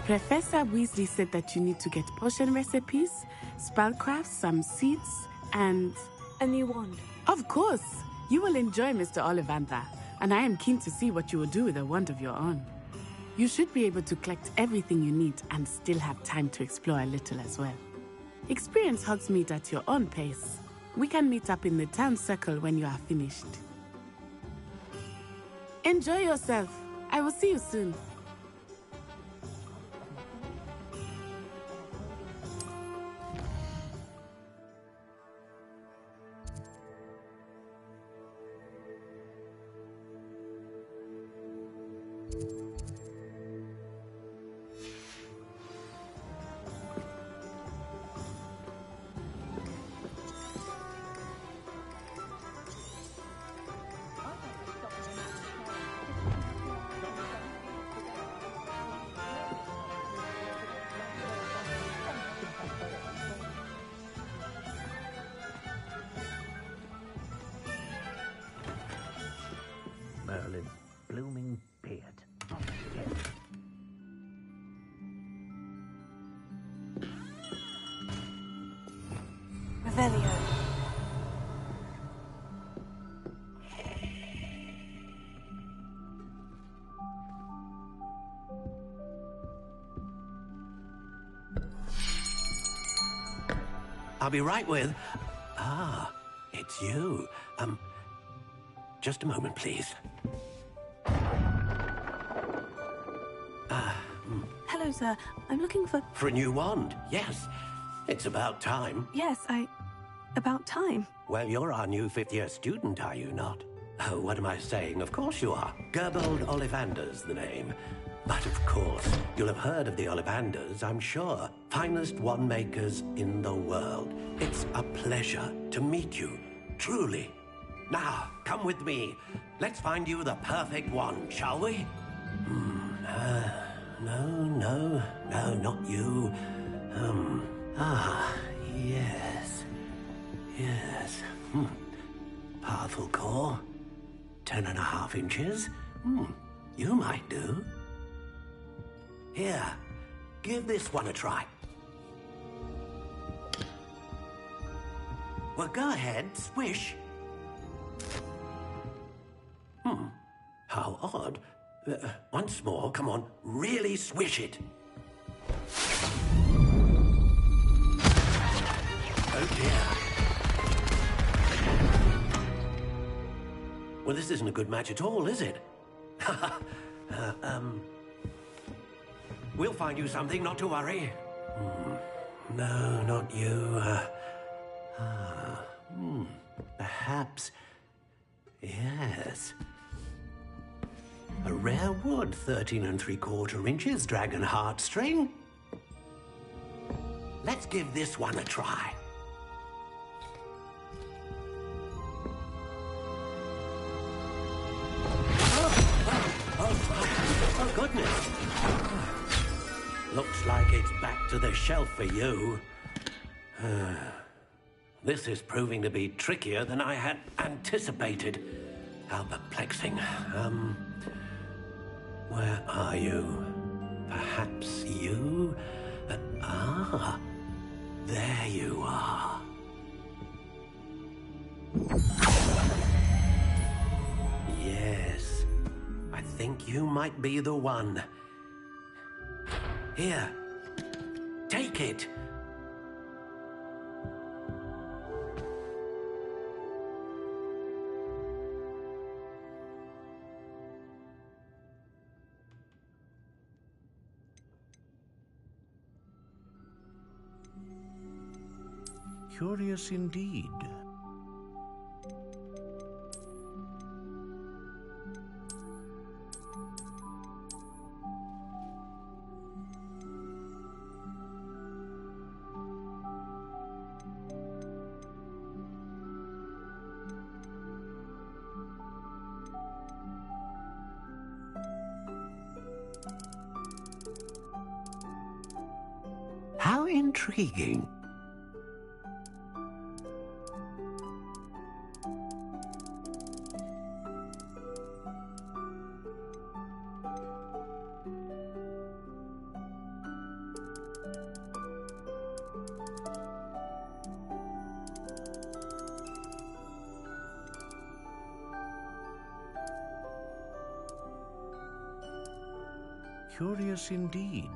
Professor Weasley said that you need to get potion recipes, spellcrafts, some seeds, and a new wand. Of course! You will enjoy Mr. Ollivander, and I am keen to see what you will do with a wand of your own. You should be able to collect everything you need and still have time to explore a little as well. Experience Hogsmeade at your own pace. We can meet up in the town circle when you are finished. Enjoy yourself. I will see you soon. Merlin's blooming beard. Revelio. I'll be right with... Ah, it's you. Just a moment, please. Hello, sir. I'm looking for... For a new wand, yes. It's about time. Yes, about time. Well, you're our new fifth-year student, are you not? Oh, what am I saying? Of course you are. Gerbold Ollivander's the name. But of course, you'll have heard of the Ollivanders, I'm sure. Finest wand makers in the world. It's a pleasure to meet you, truly. Now, come with me. Let's find you the perfect wand, shall we? No, not you. Yes. Powerful core. 10.5 inches. You might do. Here, give this one a try. Well, go ahead, swish. How odd. Once more, come on, really swish it. Oh dear. Well, this isn't a good match at all, is it? We'll find you something, not to worry. No, not you. Perhaps Yes. A rare wood, 13 3/4 inches, dragon heartstring. Let's give this one a try. Oh, goodness. Looks like it's back to the shelf for you. This is proving to be trickier than I had anticipated. How perplexing. Where are you? Perhaps you? There you are. Yes, I think you might be the one. Here, take it. Curious indeed. How intriguing. Curious indeed.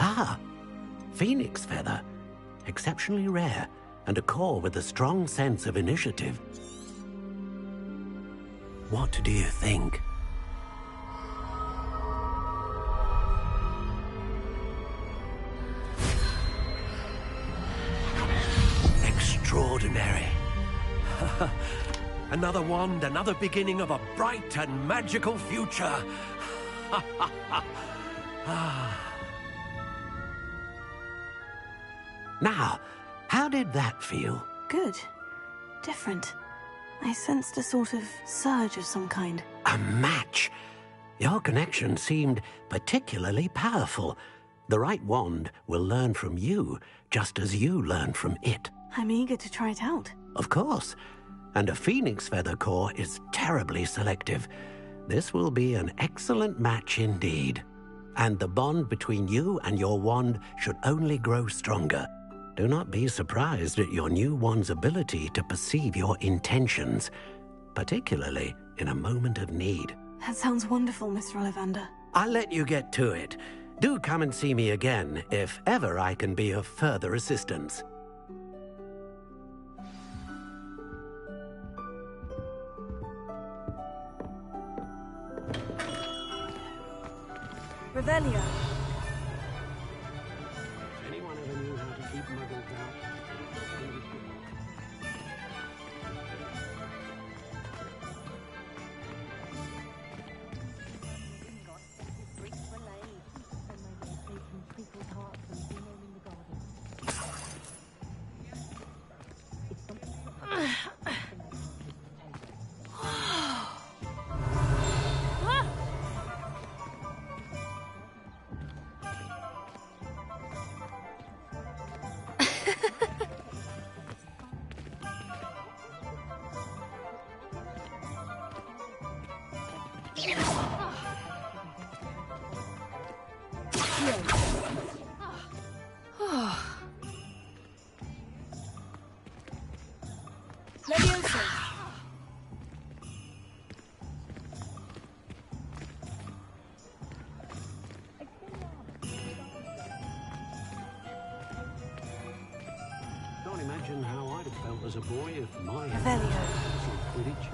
Ah, phoenix feather. Exceptionally rare, and a core with a strong sense of initiative. What do you think? Extraordinary. Another wand, another beginning of a bright and magical future. Now, how did that feel? Good. Different. I sensed a sort of surge of some kind. A match. Your connection seemed particularly powerful. The right wand will learn from you, just as you learn from it. I'm eager to try it out. Of course. And a phoenix feather core is terribly selective. This will be an excellent match indeed. And the bond between you and your wand should only grow stronger. Do not be surprised at your new wand's ability to perceive your intentions, particularly in a moment of need. That sounds wonderful, Mr. Ollivander. I'll let you get to it. Do come and see me again if ever I can be of further assistance. Revelio. Anyone ever knew how to keep muggles out? As a boy of my Revelio. Quidditch.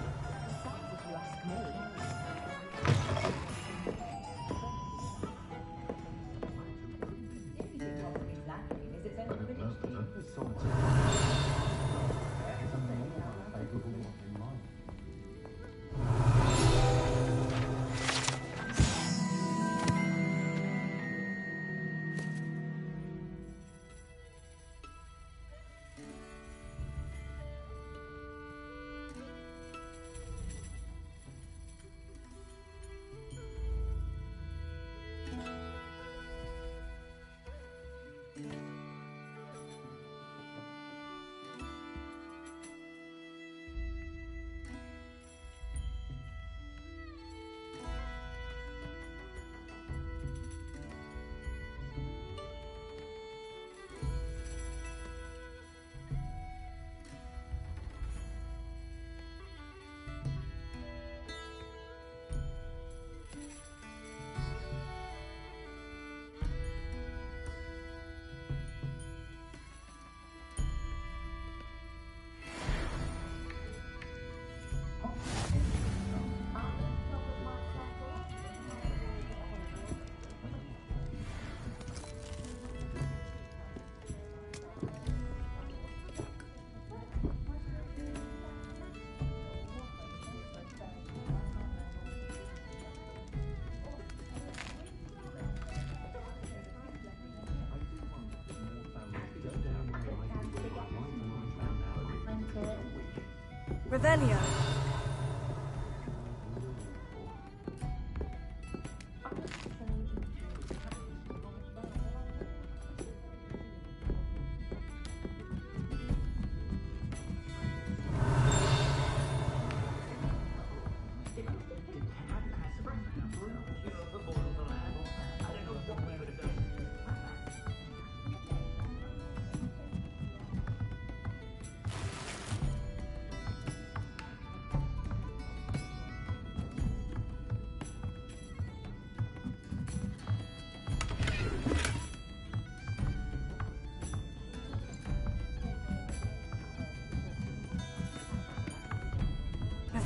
Revelio.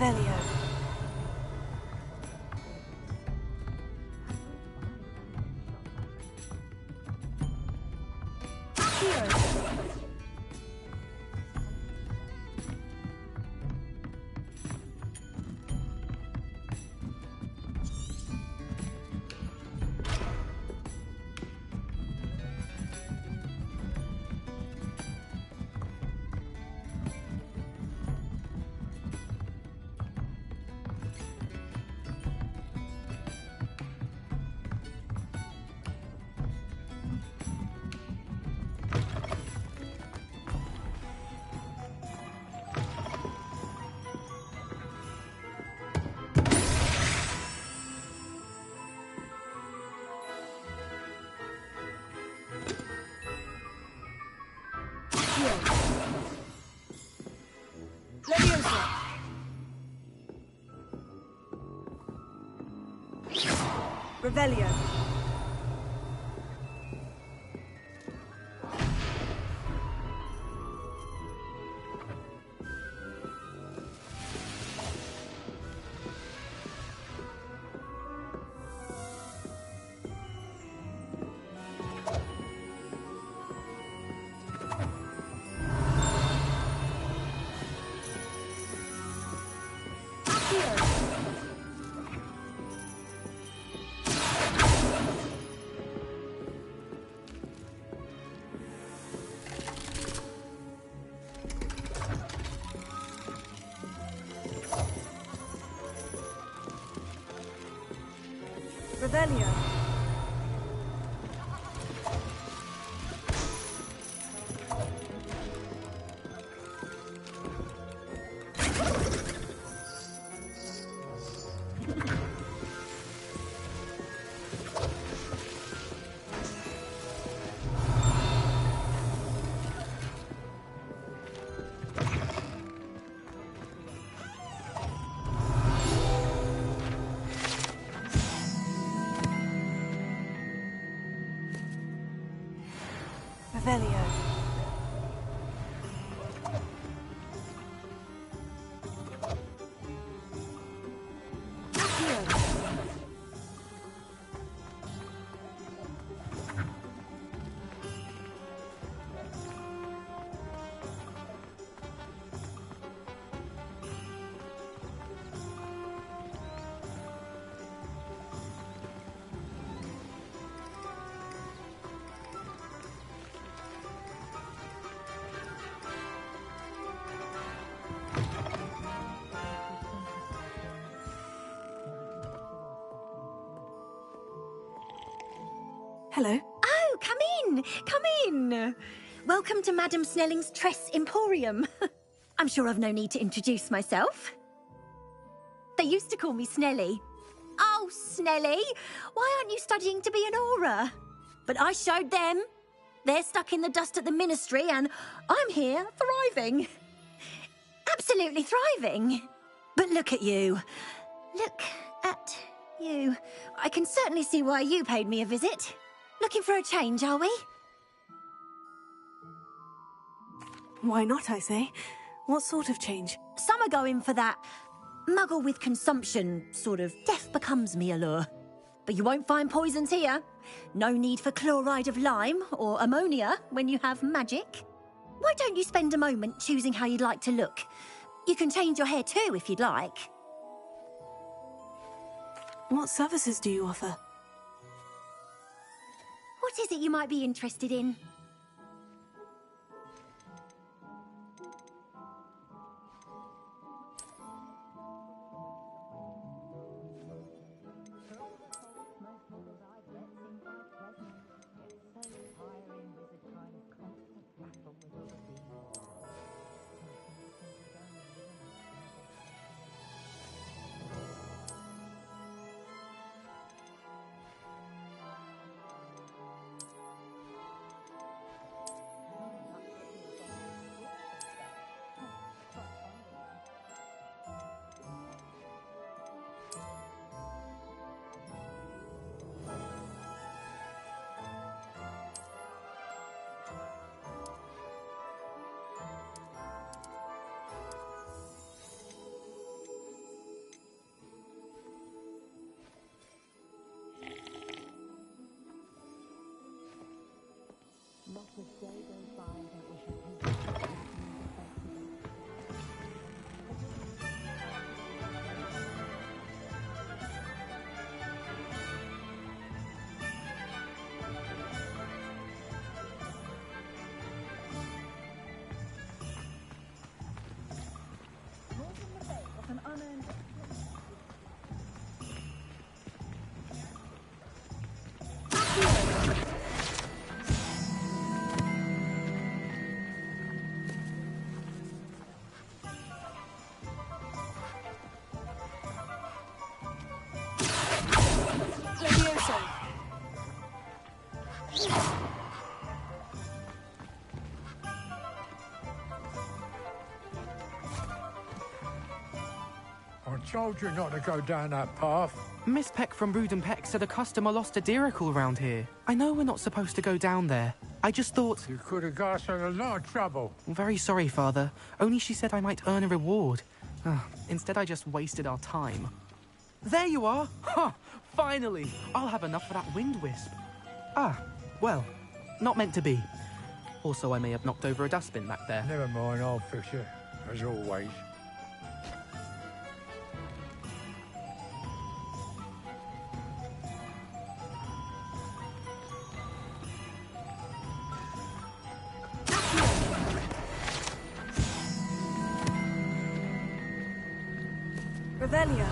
Revelio. Revelio. Revelio. Revelio. Hello. Oh, come in! Come in! Welcome to Madame Snelling's Tress Emporium. I'm sure I've no need to introduce myself. They used to call me Snelly. Oh, Snelly, why aren't you studying to be an aura? But I showed them. They're stuck in the dust at the ministry, and I'm here thriving. Absolutely thriving. But look at you. Look at you. I can certainly see why you paid me a visit. Looking for a change, are we? Why not, I say? What sort of change? Some are going for that muggle with consumption, sort of death becomes me allure. But you won't find poisons here. No need for chloride of lime or ammonia when you have magic. Why don't you spend a moment choosing how you'd like to look? You can change your hair too if you'd like. What services do you offer? What is it you might be interested in? Not a day goes by that we should be an unearned. I told you not to go down that path. Miss Peck from Brood and Peck said a customer lost a diricle round here. I know we're not supposed to go down there. I just thought... You could have got us in a lot of trouble. I'm very sorry, Father. Only she said I might earn a reward. Instead, I just wasted our time. There you are! Ha! Finally! I'll have enough for that wind wisp. Ah, well, not meant to be. Also, I may have knocked over a dustbin back there. Never mind, I'll fix it, as always. Revelio.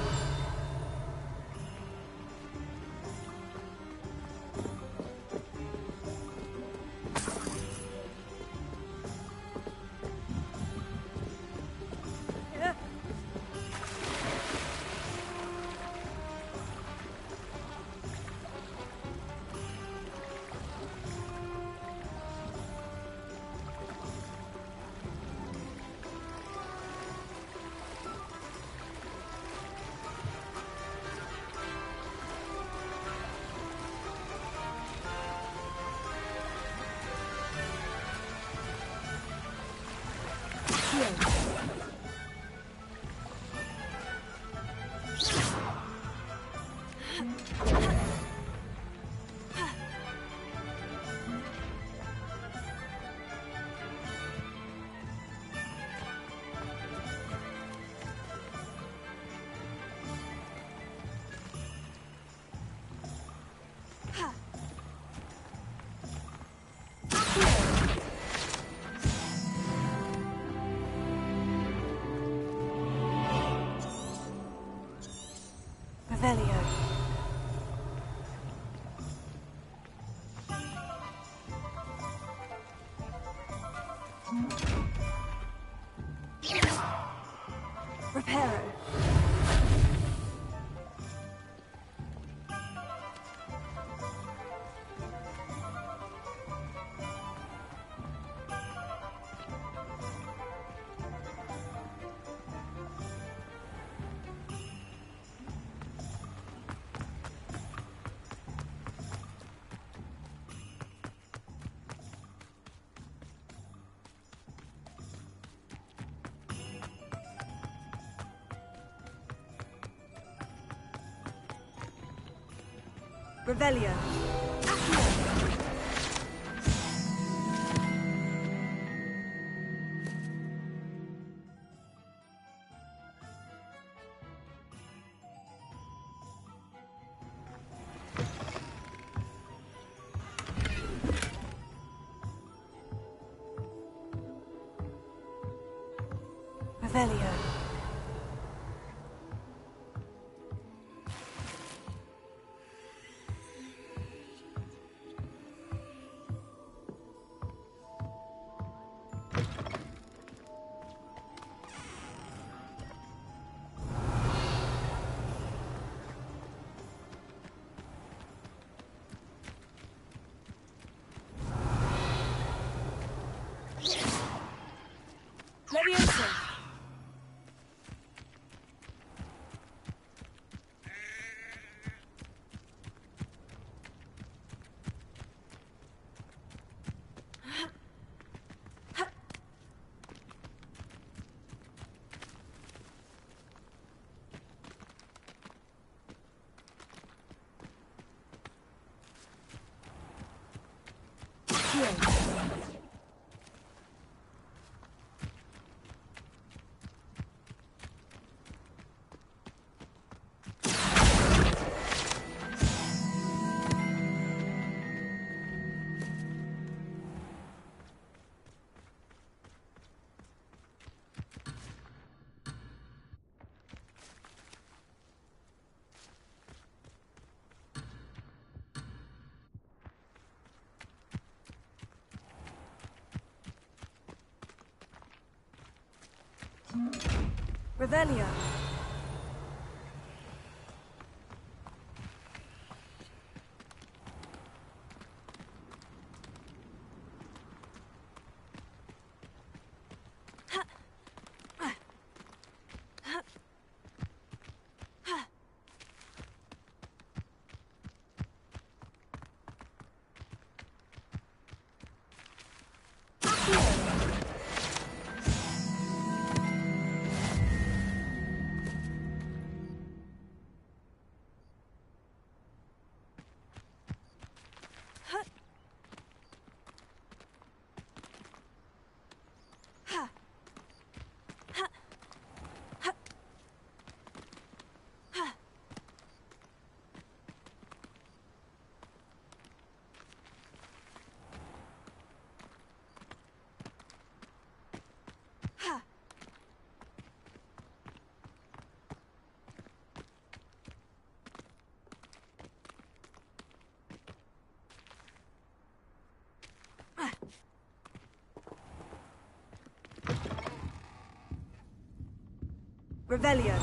Revelio. Revelio. Leviosa. Revelio. Revelio.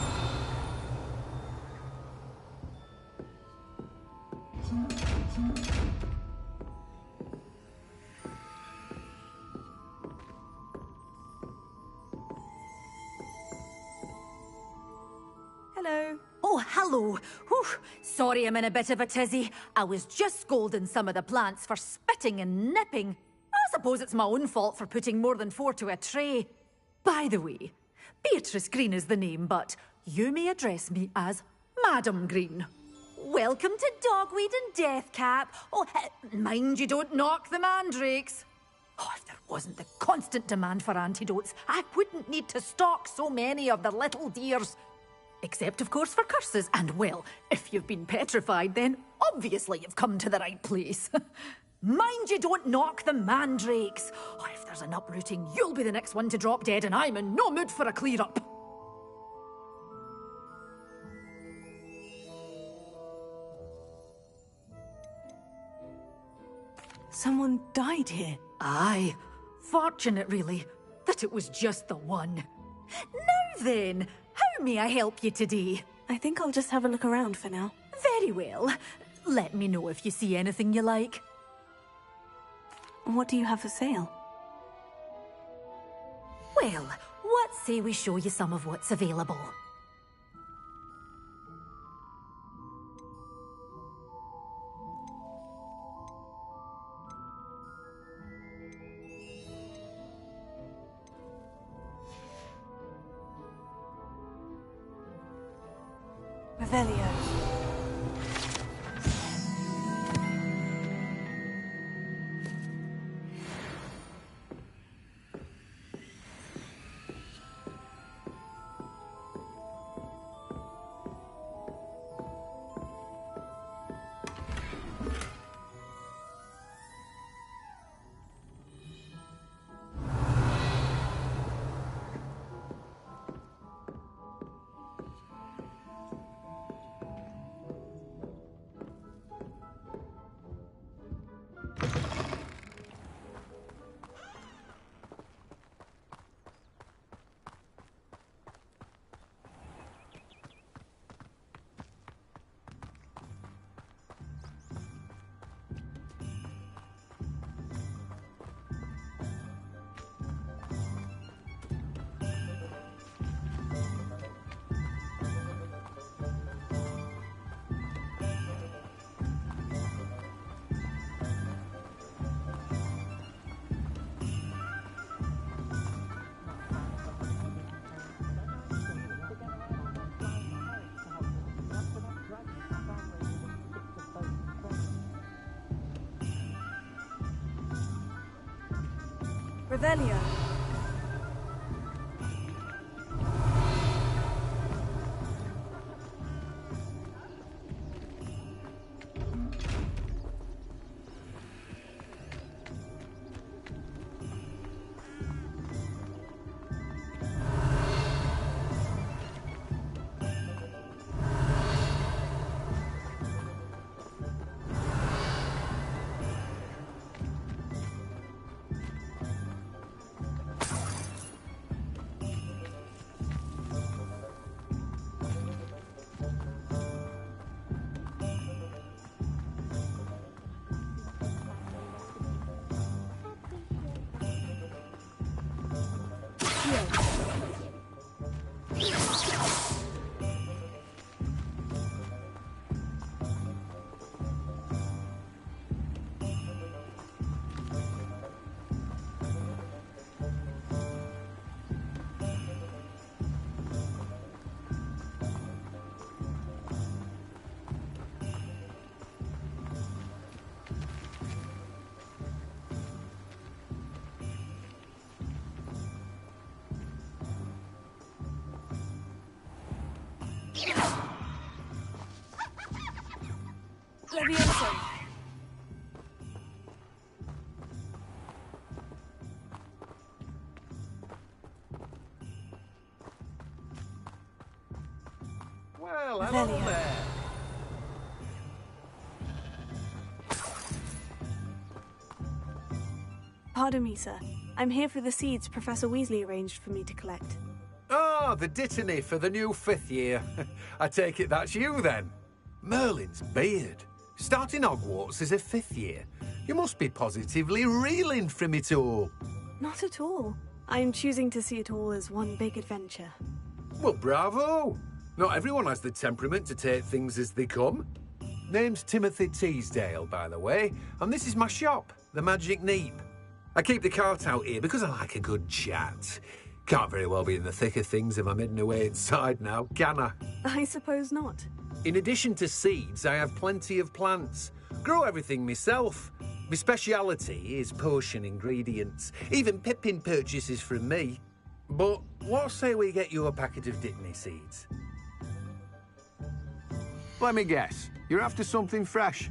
Hello. Oh, hello. Whew. Sorry I'm in a bit of a tizzy. I was just scolding some of the plants for spitting and nipping. I suppose it's my own fault for putting more than 4 to a tray. By the way, Beatrice Green is the name, but you may address me as Madam Green. Welcome to Dogweed and Deathcap. Oh, mind you don't knock the mandrakes. Oh, if there wasn't the constant demand for antidotes, I wouldn't need to stock so many of the little dears. Except, of course, for curses. And, well, if you've been petrified, then obviously you've come to the right place. Mind you don't knock the mandrakes. Oh, if there's an uprooting, you'll be the next one to drop dead, and I'm in no mood for a clear-up. Someone died here. Aye. Fortunate, really, that it was just the one. Now then, how may I help you today? I think I'll just have a look around for now. Very well. Let me know if you see anything you like. What do you have for sale? Well, what say we show you some of what's available? Revelio. Revelio. Levioso. Well, hello hello there. there. Pardon me, sir. I'm here for the seeds Professor Weasley arranged for me to collect. Ah, the dittany for the new 5th year. I take it that's you then. Merlin's beard. Starting Hogwarts as a 5th year. You must be positively reeling from it all. Not at all. I'm choosing to see it all as one big adventure. Well, bravo. Not everyone has the temperament to take things as they come. Name's Timothy Teasdale, by the way, and this is my shop, the Magic Neep. I keep the cart out here because I like a good chat. Can't very well be in the thick of things if I'm hidden away inside now, can I? I suppose not. In addition to seeds, I have plenty of plants. Grow everything myself. My speciality is potion ingredients. Even Pippin purchases from me. But what say we get you a packet of dittany seeds? Let me guess. You're after something fresh.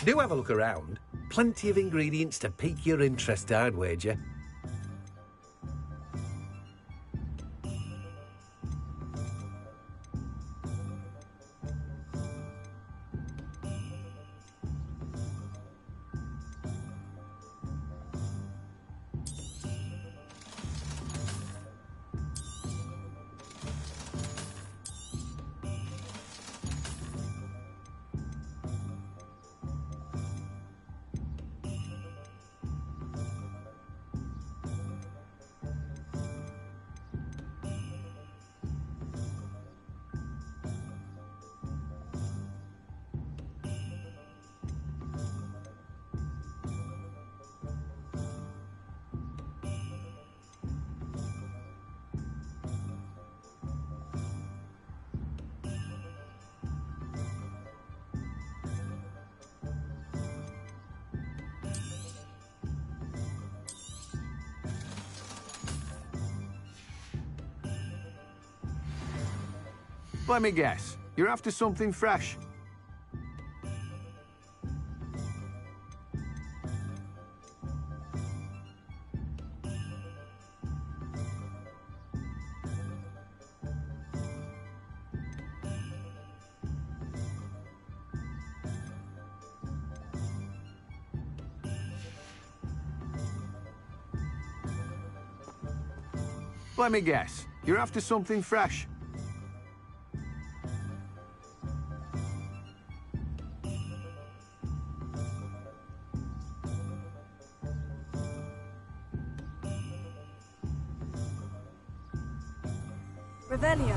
Do have a look around. Plenty of ingredients to pique your interest, I'd wager. Let me guess. You're after something fresh. Let me guess. You're after something fresh. Revelio.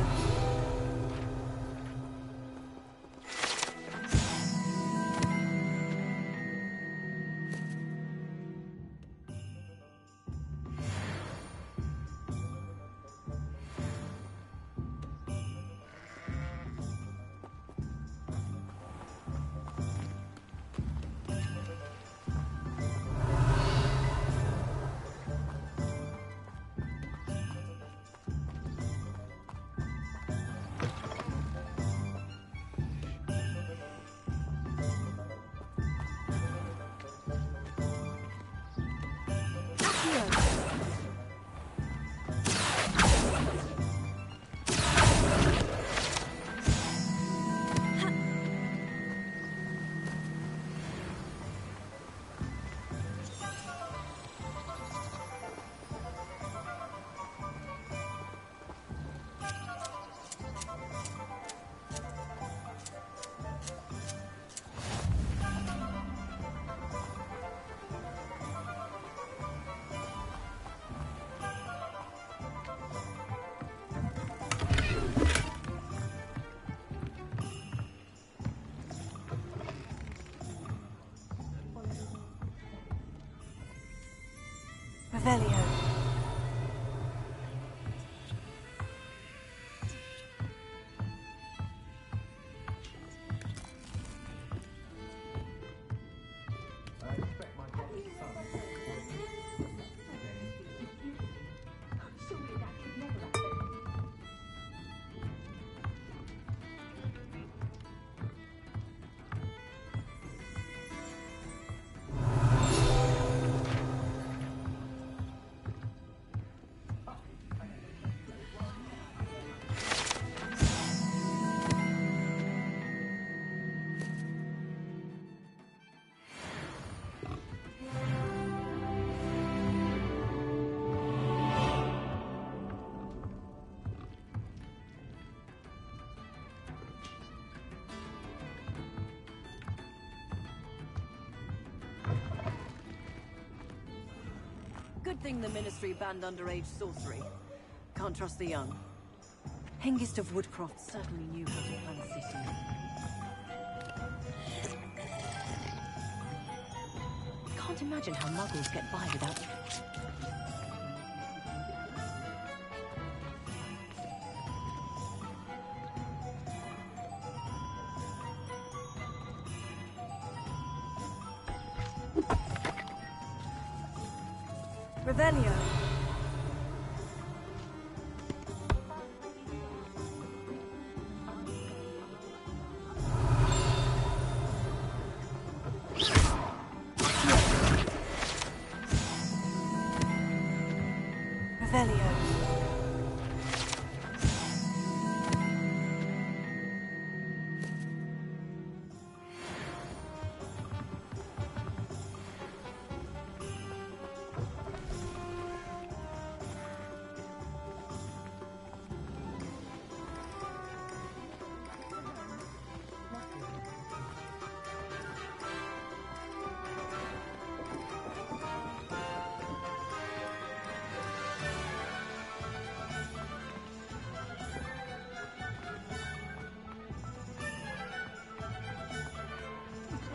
Revelio. Good thing the Ministry banned underage sorcery. Can't trust the young. Hengist of Woodcroft certainly knew how to plan a city. Can't imagine how muggles get by without... Revelio. Revelio.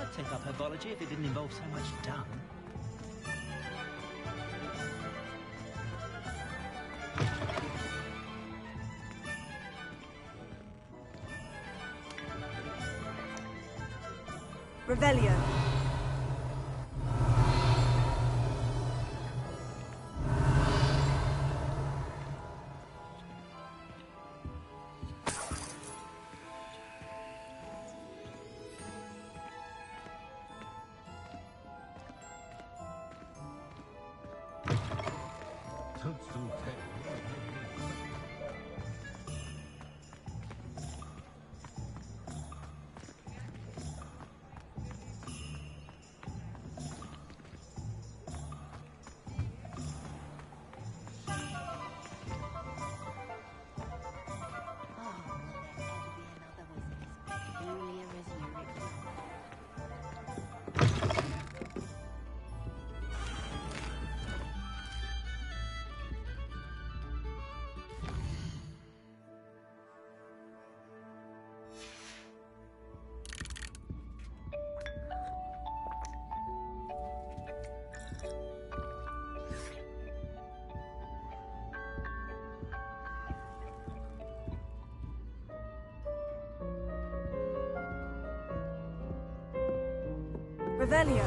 I'd take up herbology if it didn't involve so much dung. Revelio. Revelio.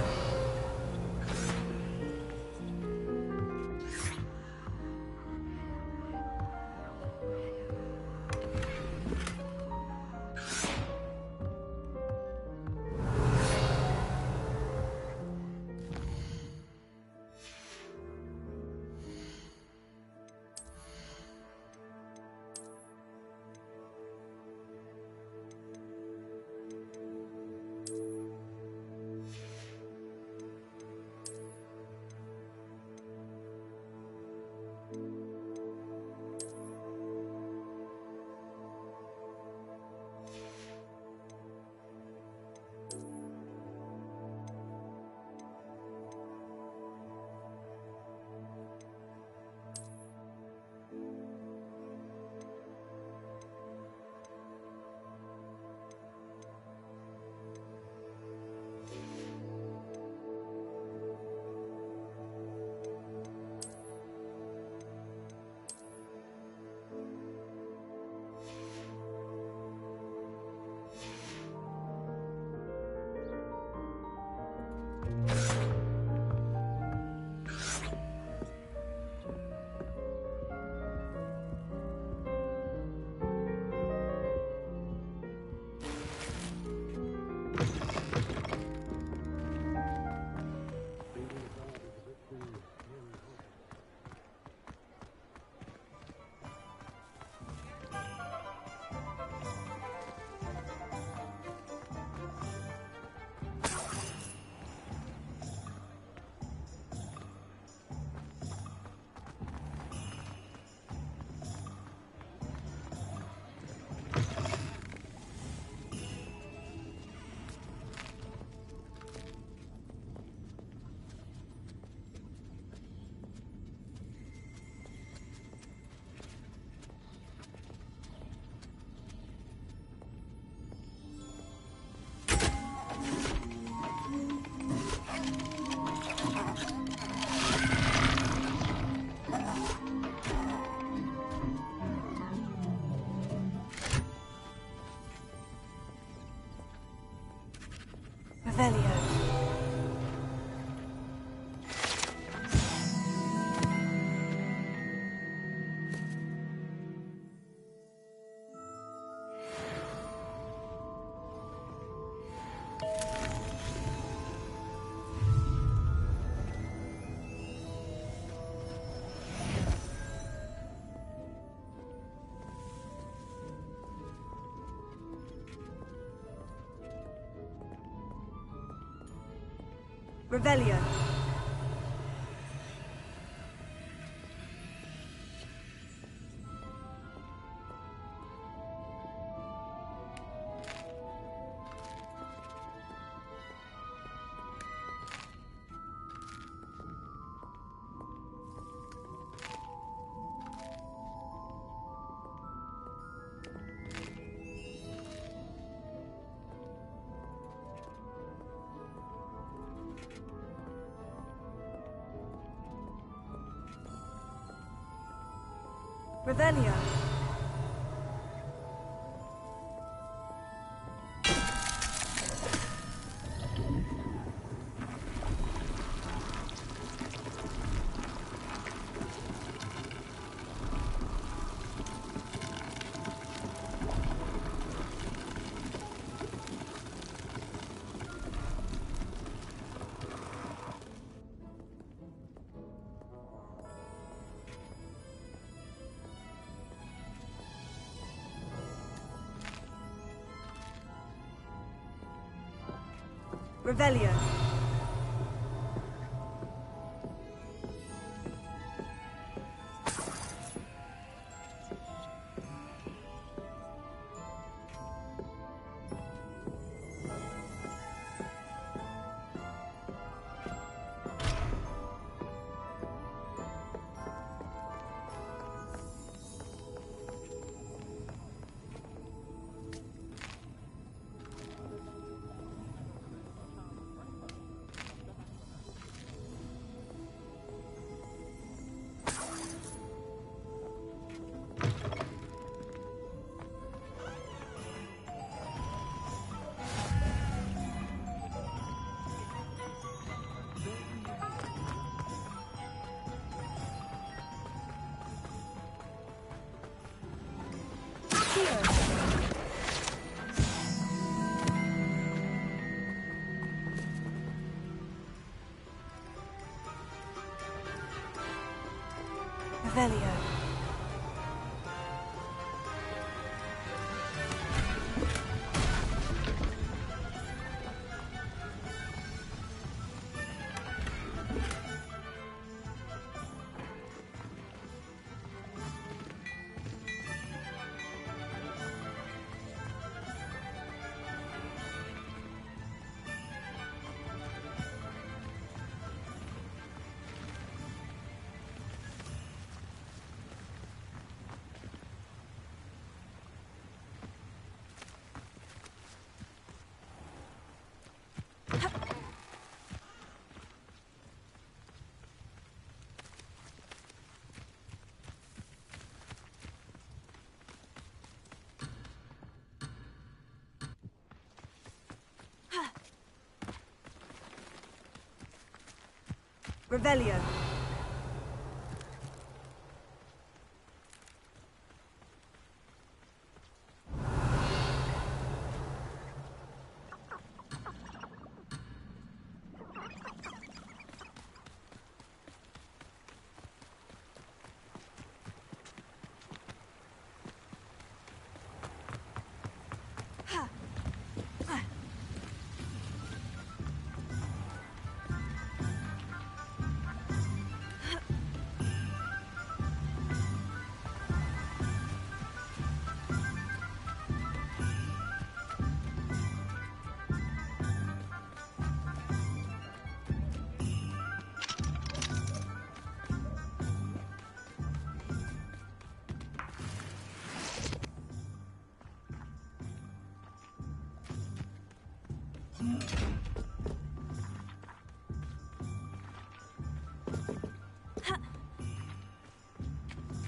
Revelio. Revelio. Revelio. Revelio. Revelio.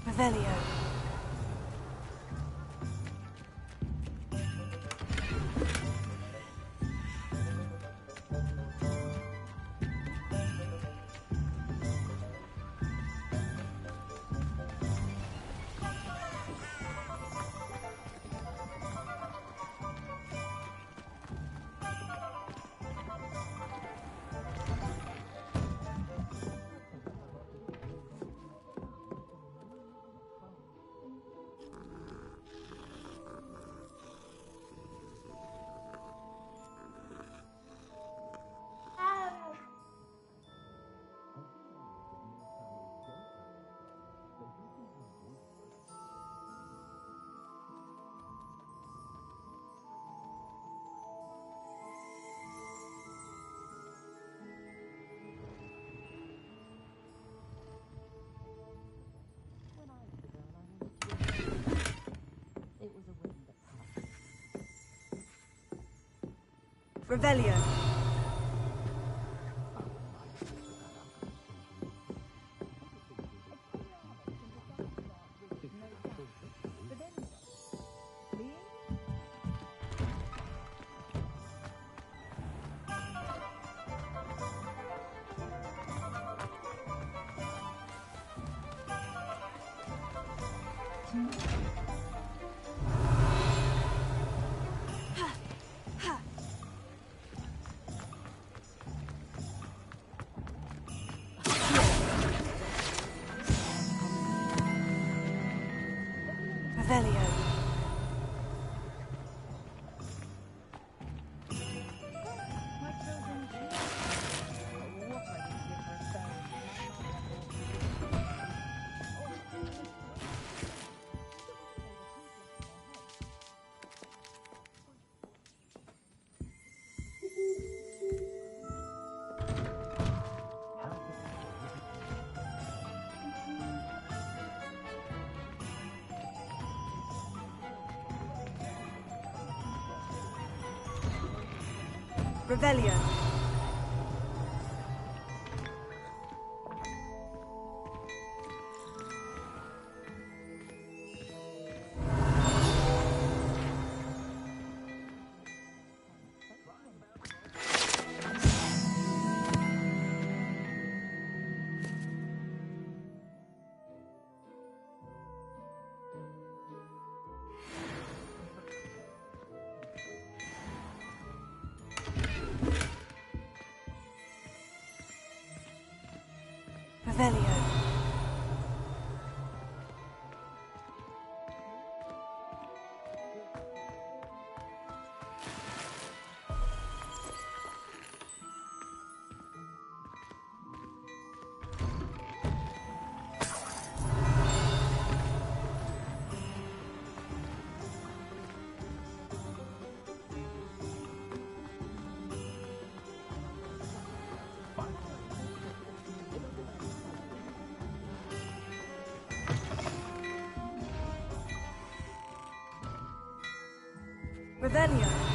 Revelio. Revelio. Revelio. Revelio. Revelio. Revelio.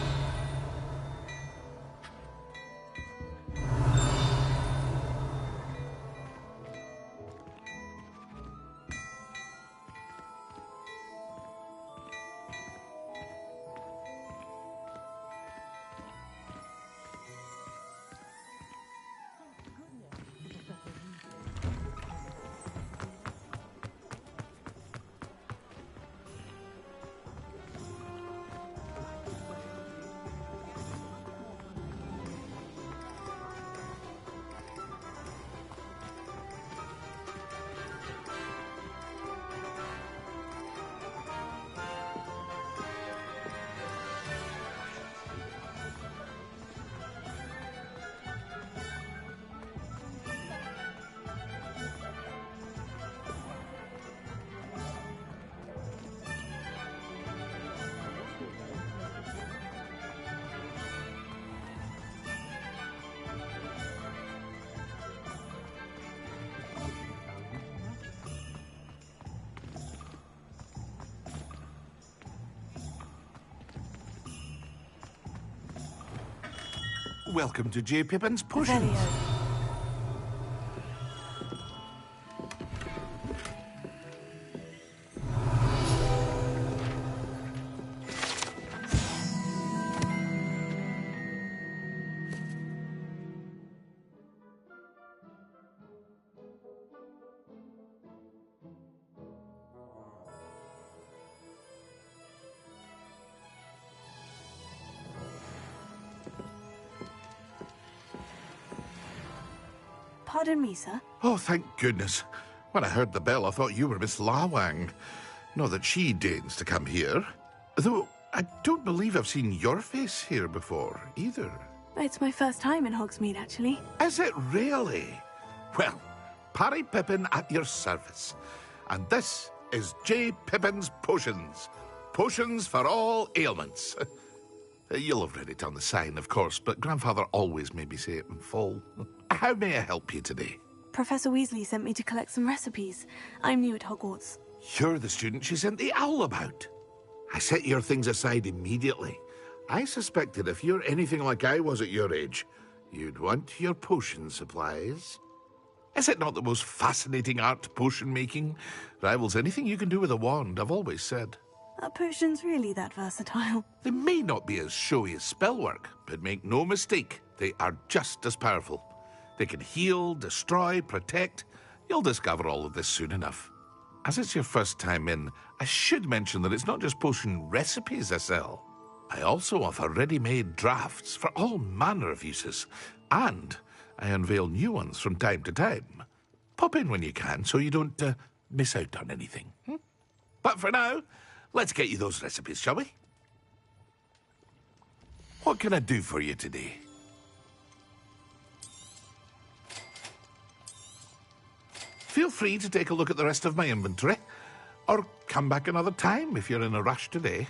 Welcome to J. Pippin's Potions. Pardon me, sir. Oh, thank goodness. When I heard the bell, I thought you were Miss Lawang. Not that she deigns to come here. Though, I don't believe I've seen your face here before, either. It's my first time in Hogsmeade, actually. Is it really? Well, Parry Pippin at your service. And this is J. Pippin's Potions. Potions for all ailments. You'll have read it on the sign, of course, but Grandfather always made me say it in full. How may I help you today? Professor Weasley sent me to collect some recipes. I'm new at Hogwarts. You're the student she sent the owl about. I set your things aside immediately. I suspected if you're anything like I was at your age, you'd want your potion supplies. Is it not the most fascinating art, potion making? Rivals anything you can do with a wand, I've always said. Are potions really that versatile? They may not be as showy as spellwork, but make no mistake, they are just as powerful. They can heal, destroy, protect. You'll discover all of this soon enough. As it's your first time in, I should mention that it's not just potion recipes I sell. I also offer ready-made drafts for all manner of uses, and I unveil new ones from time to time. Pop in when you can so you don't miss out on anything. But for now, let's get you those recipes, shall we? What can I do for you today? Feel free to take a look at the rest of my inventory, or come back another time if you're in a rush today.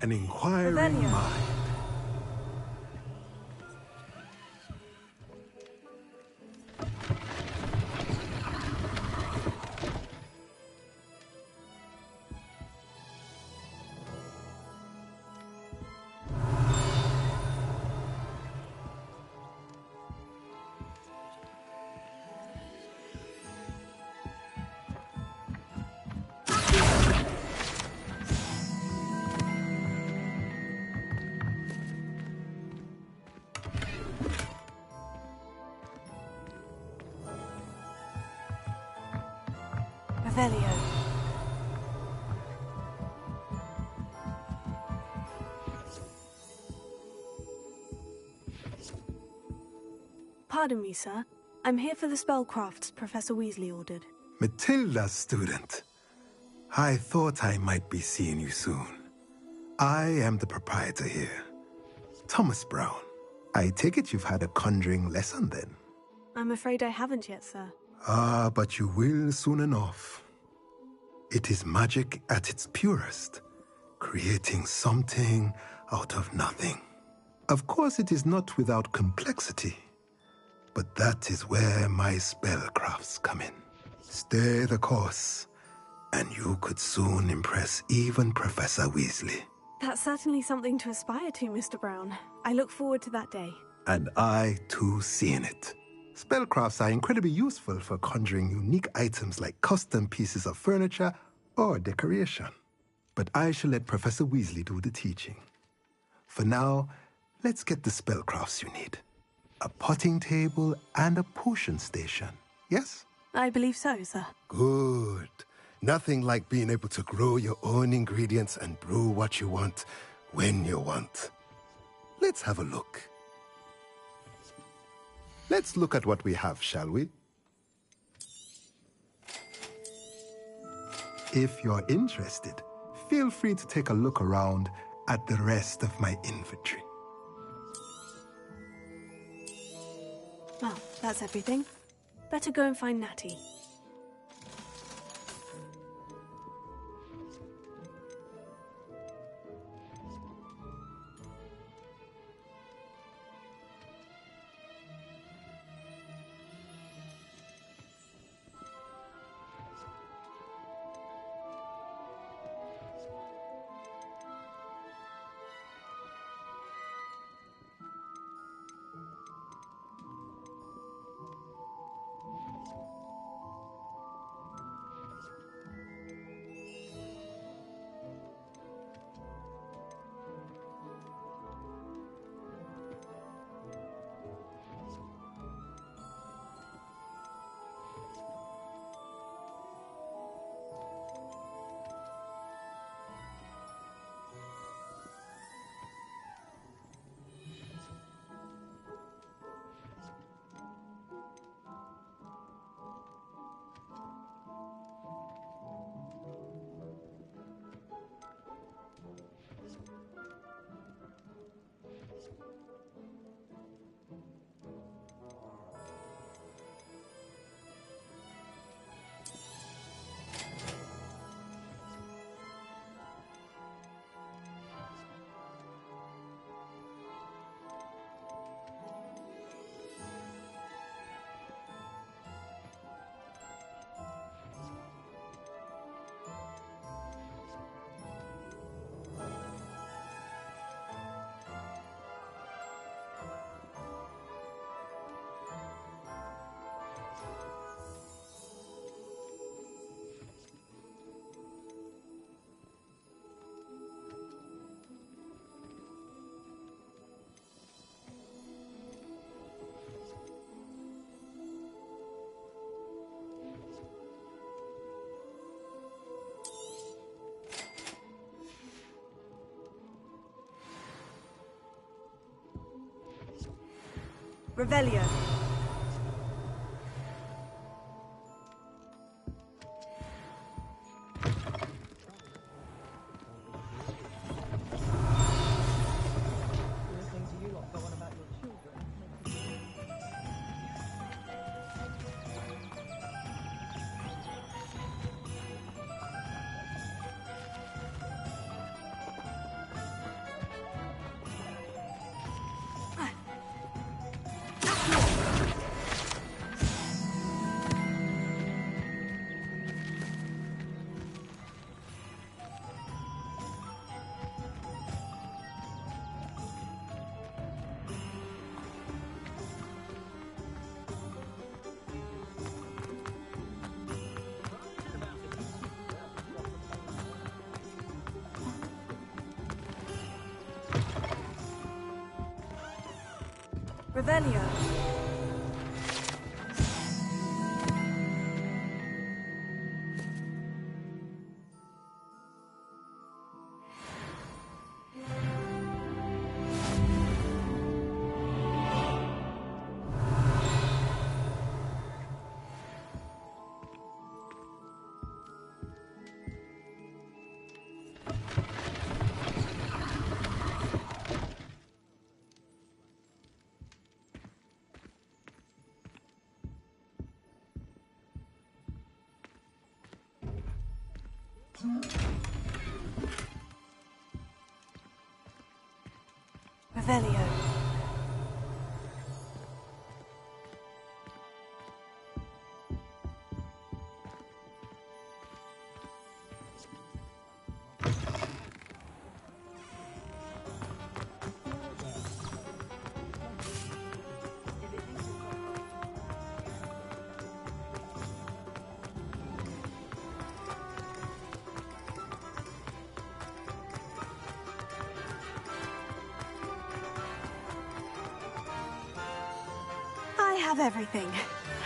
An inquiring mind. Revelio. Pardon me, sir. I'm here for the spellcrafts Professor Weasley ordered. Matilda's student. I thought I might be seeing you soon. I am the proprietor here, Thomas Brown. I take it you've had a conjuring lesson then? I'm afraid I haven't yet, sir. Ah, but you will soon enough. It is magic at its purest, creating something out of nothing. Of course, it is not without complexity, but that is where my spellcrafts come in. Stay the course, and you could soon impress even Professor Weasley. That's certainly something to aspire to, Mr. Brown. I look forward to that day. And I, too, seeing it. Spellcrafts are incredibly useful for conjuring unique items like custom pieces of furniture or decoration. But I shall let Professor Weasley do the teaching. For now, let's get the spellcrafts you need. a potting table, and a potion station. Yes? I believe so, sir. Good. Nothing like being able to grow your own ingredients and brew what you want when you want. Let's have a look. Let's look at what we have, shall we? If you're interested, feel free to take a look around at the rest of my inventory. Well, that's everything. Better go and find Natty. Revelio. Revelio. Revelio. have everything.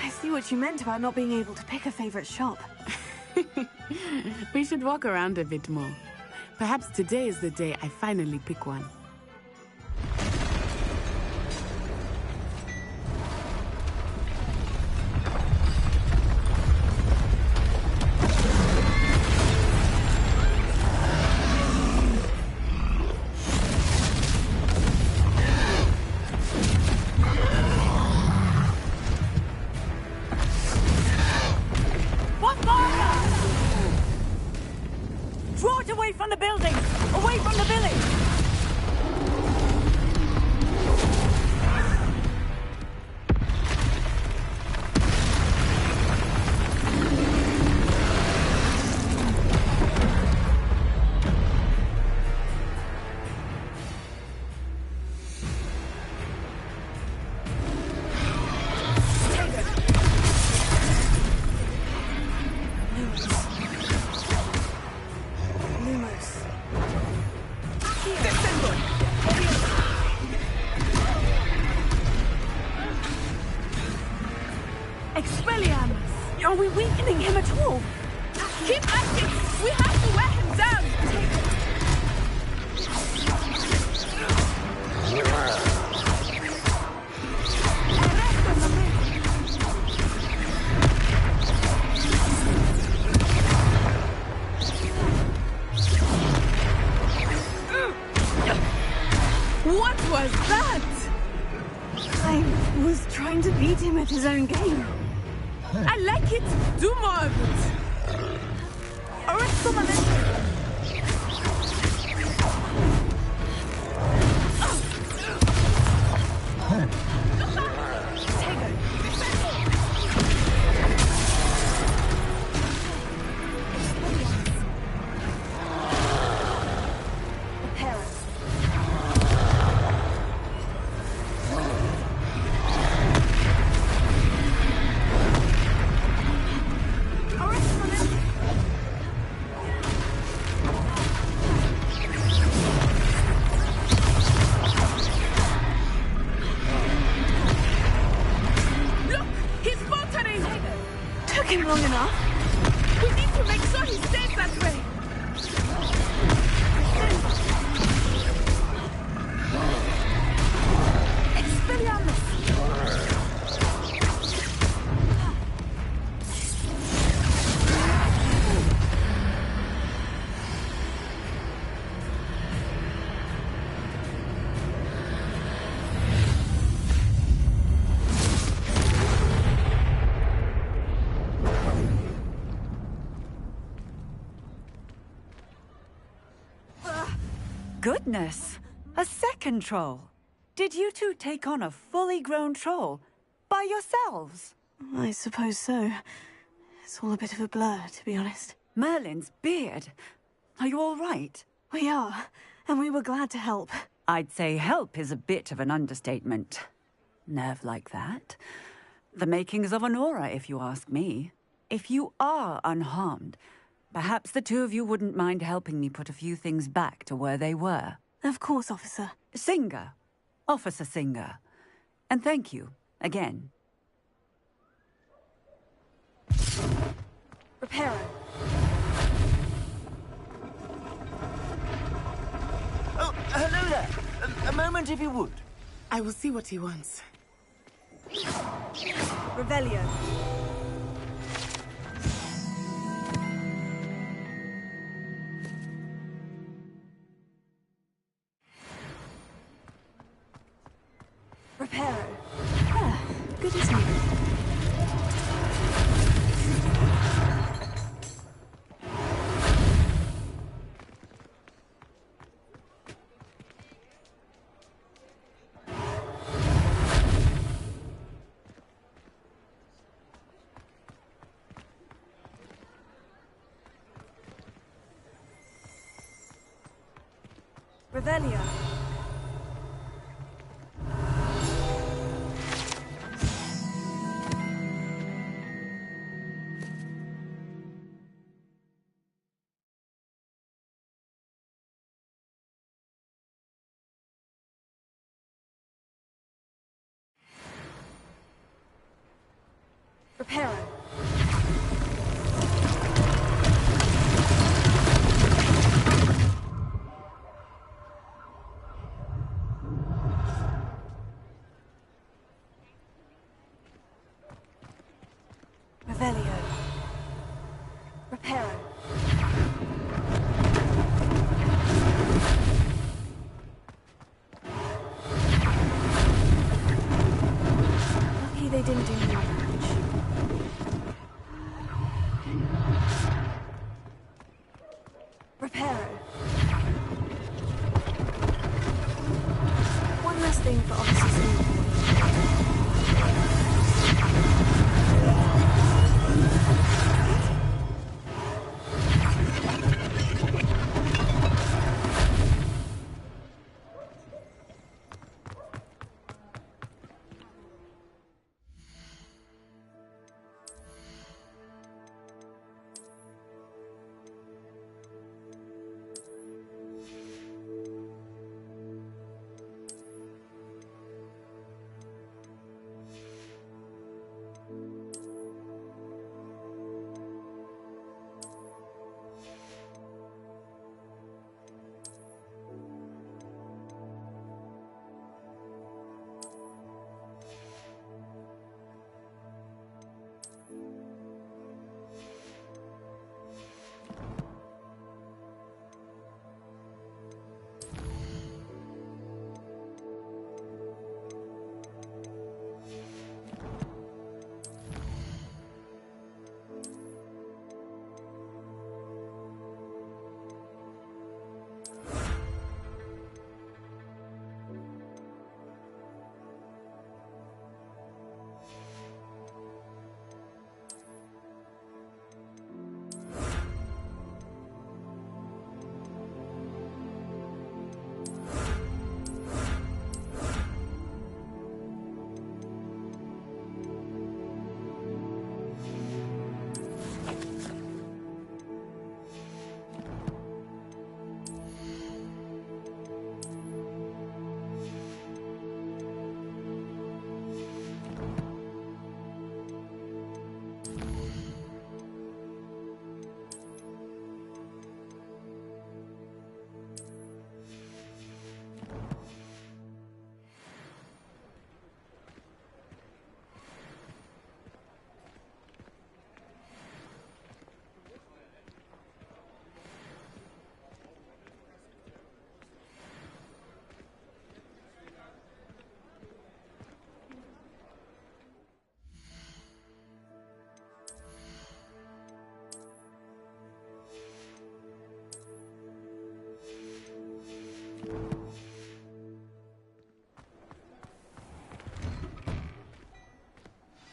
I see what you meant about not being able to pick a favorite shop. We should walk around a bit more. Perhaps today is the day I finally pick one. Draw it away from the building! Away from the village! Expelliarmus! Are we weakening him at all? Keep acting! We have to wear him down! What was that? I was trying to beat him at his own game. I like it! Do more of it! Long enough. We need to make sure he stays that way. Goodness! A second troll! Did you two take on a fully grown troll? By yourselves? I suppose so. It's all a bit of a blur, to be honest. Merlin's beard! Are you all right? We are, and we were glad to help. I'd say help is a bit of an understatement. Nerve like that. The makings of an aura, if you ask me. If you are unharmed, perhaps the two of you wouldn't mind helping me put a few things back to where they were. Of course, officer. Singer. Officer Singer. And thank you, again. Reparo. Oh, hello there. A moment, if you would. I will see what he wants. Revelio. Reparo. Ah, good as new. Revelio. Reparo. Revelio. Reparo. Lucky they didn't do any damage. Reparo. One less thing for Officer Smith.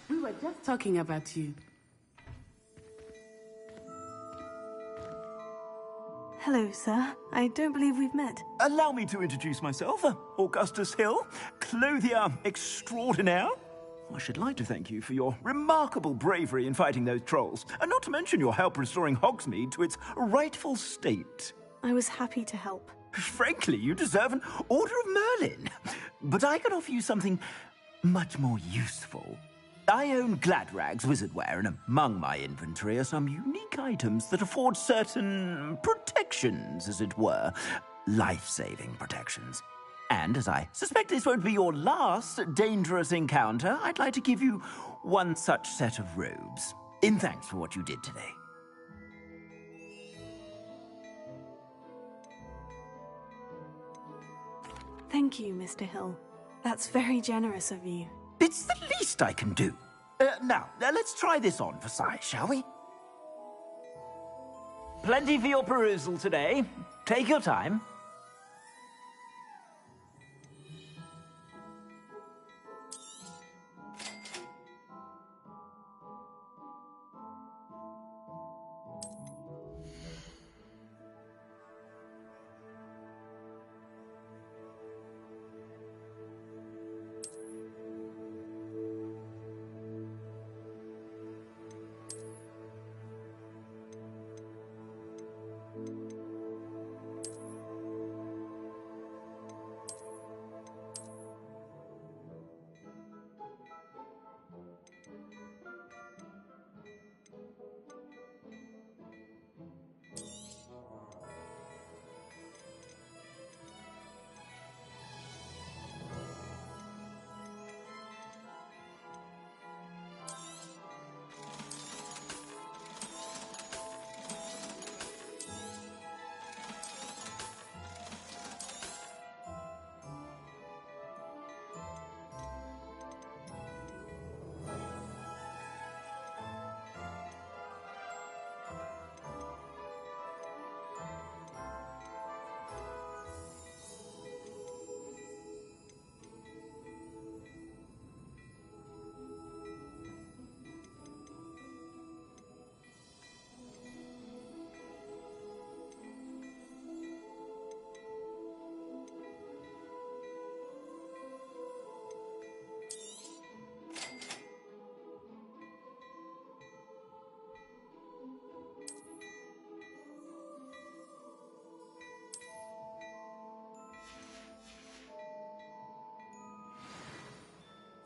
We were just talking about you. Hello, sir. I don't believe we've met. Allow me to introduce myself. Augustus Hill, clothier extraordinaire. I should like to thank you for your remarkable bravery in fighting those trolls, and not to mention your help restoring Hogsmeade to its rightful state. I was happy to help. Frankly, you deserve an Order of Merlin. But I can offer you something much more useful. I own Gladrag's wizardware, and among my inventory are some unique items that afford certain protections, as it were. Life-saving protections. And as I suspect this won't be your last dangerous encounter, I'd like to give you one such set of robes, in thanks for what you did today. Thank you, Mr. Hill. That's very generous of you. It's the least I can do. Now, let's try this on for size, shall we? Plenty for your perusal today. Take your time.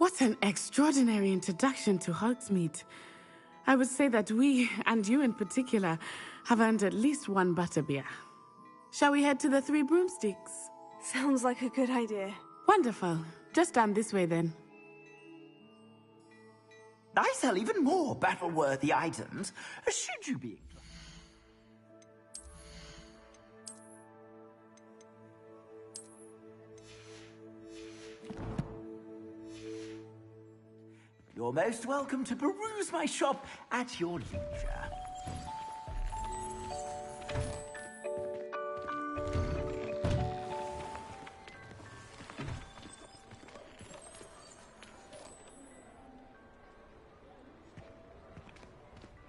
What an extraordinary introduction to Hogsmeade. I would say that we, and you in particular, have earned at least one butterbeer. Shall we head to the Three Broomsticks? Sounds like a good idea. Wonderful. Just down this way then. I sell even more battle-worthy items, should you be... You're most welcome to peruse my shop at your leisure.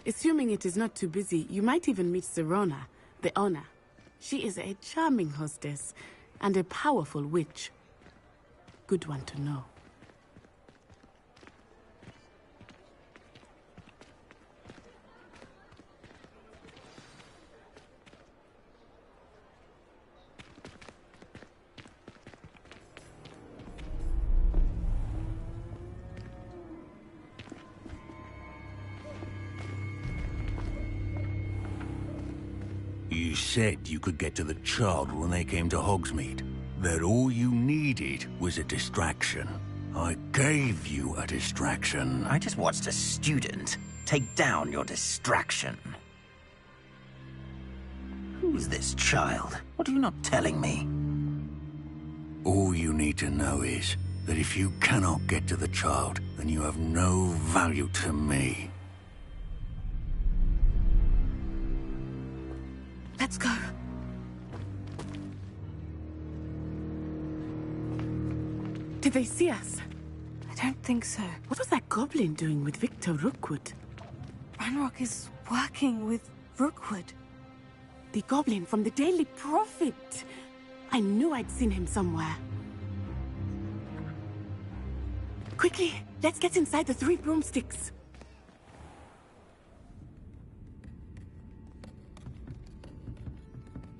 Assuming it is not too busy, you might even meet Serona, the owner. She is a charming hostess and a powerful witch. Good one to know. You said you could get to the child when they came to Hogsmeade. That all you needed was a distraction. I gave you a distraction. I just watched a student take down your distraction. Who's this child? What are you not telling me? All you need to know is that if you cannot get to the child, then you have no value to me. Let's go. Did they see us? I don't think so. What was that goblin doing with Victor Rookwood? Ranrock is working with Rookwood. The goblin from the Daily Prophet. I knew I'd seen him somewhere. Quickly, let's get inside the Three Broomsticks.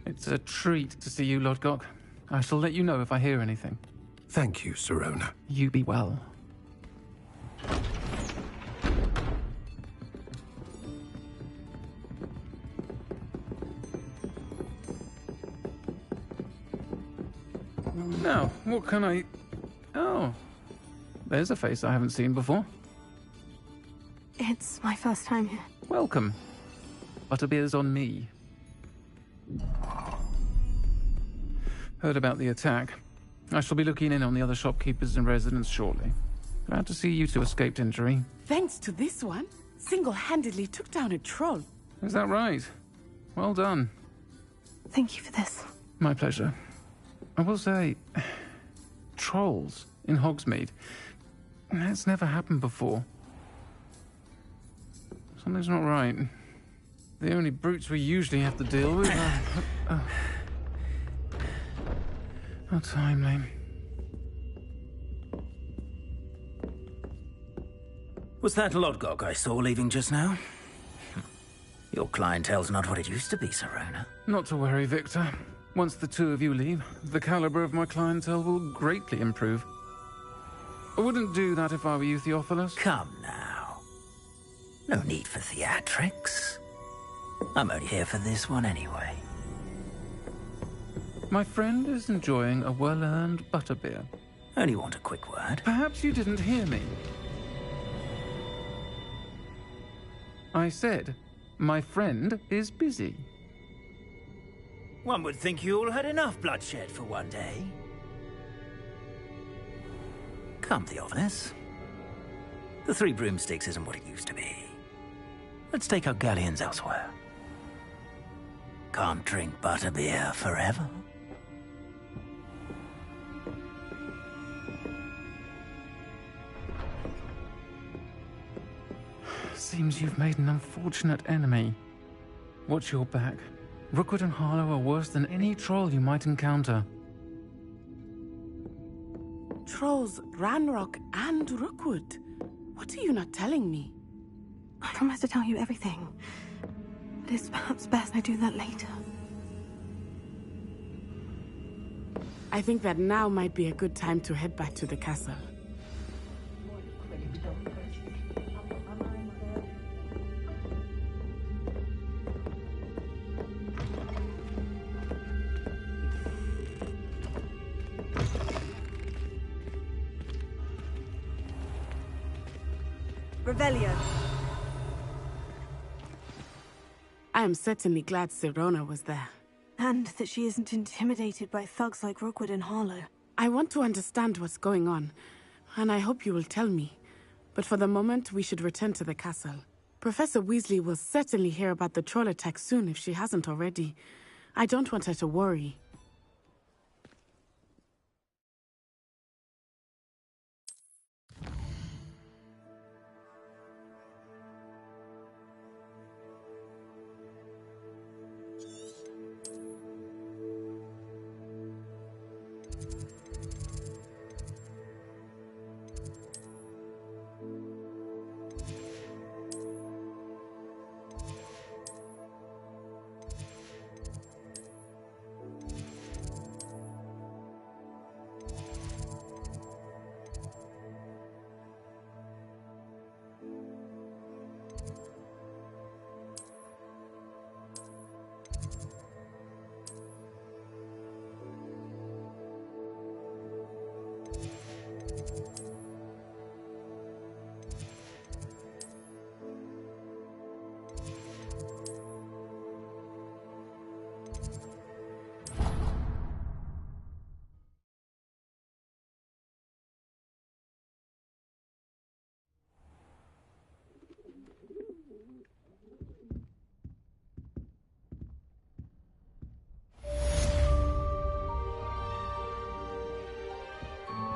It's a treat to see you, Lodgok. I shall let you know if I hear anything. Thank you, Serona. You be well. Now, what can I... Oh, there's a face I haven't seen before. It's my first time here. Welcome. Butterbeer's on me. Heard about the attack. I shall be looking in on the other shopkeepers and residents shortly. Glad to see you two escaped injury. Thanks to this one, single-handedly took down a troll. Is that right? Well done. Thank you for this. My pleasure. I will say, trolls in Hogsmeade. That's never happened before. Something's not right. The only brutes we usually have to deal with are... How timely. Was that Lodgok I saw leaving just now? Your clientele's not what it used to be, Serona. Not to worry, Victor. Once the two of you leave, the caliber of my clientele will greatly improve. I wouldn't do that if I were you, Theophilus. Come now. No need for theatrics. I'm only here for this one anyway. My friend is enjoying a well-earned butterbeer. Only want a quick word. Perhaps you didn't hear me. I said, my friend is busy. One would think you all had enough bloodshed for one day. Come, Theophilus. The Three Broomsticks isn't what it used to be. Let's take our galleons elsewhere. Can't drink butterbeer forever. Seems you've made an unfortunate enemy. Watch your back. Rookwood and Harlow are worse than any troll you might encounter. Trolls, Ranrock, and Rookwood. What are you not telling me? I promise to tell you everything. But it's perhaps best I do that later. I think that now might be a good time to head back to the castle. Revelio. I am certainly glad Sirona was there. And that she isn't intimidated by thugs like Rookwood and Harlow. I want to understand what's going on, and I hope you will tell me. But for the moment, we should return to the castle. Professor Weasley will certainly hear about the troll attack soon if she hasn't already. I don't want her to worry.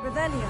Revelio.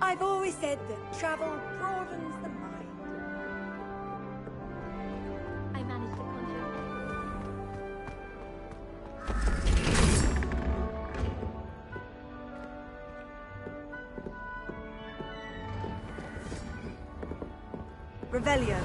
I've always said that travel broadens the mind. I managed to conjure Revelio.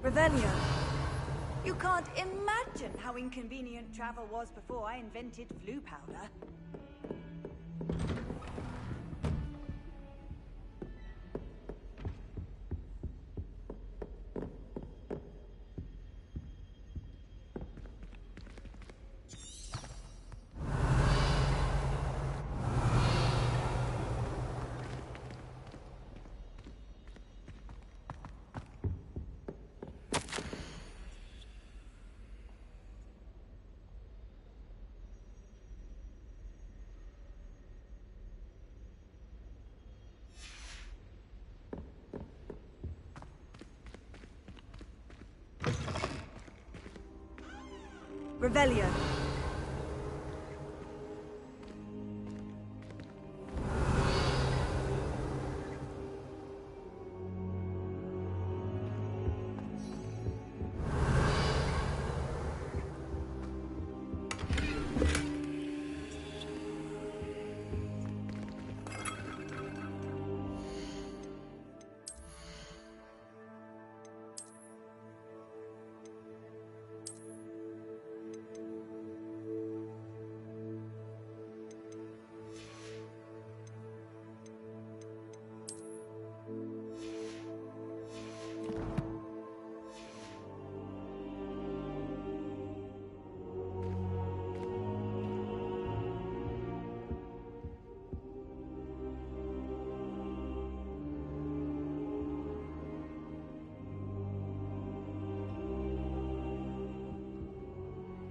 Revelio. You can't imagine how inconvenient travel was before I invented flu powder. Revelio.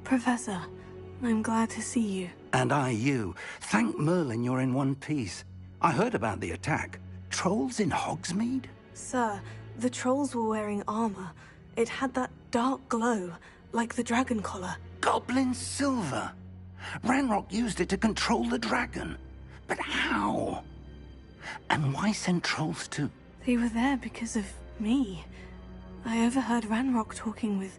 Professor, I'm glad to see you. And I you. Thank Merlin you're in one piece. I heard about the attack. Trolls in Hogsmeade? Sir, the trolls were wearing armor. It had that dark glow, like the dragon collar. Goblin silver. Ranrock used it to control the dragon. But how? And why send trolls to... They were there because of me. I overheard Ranrock talking with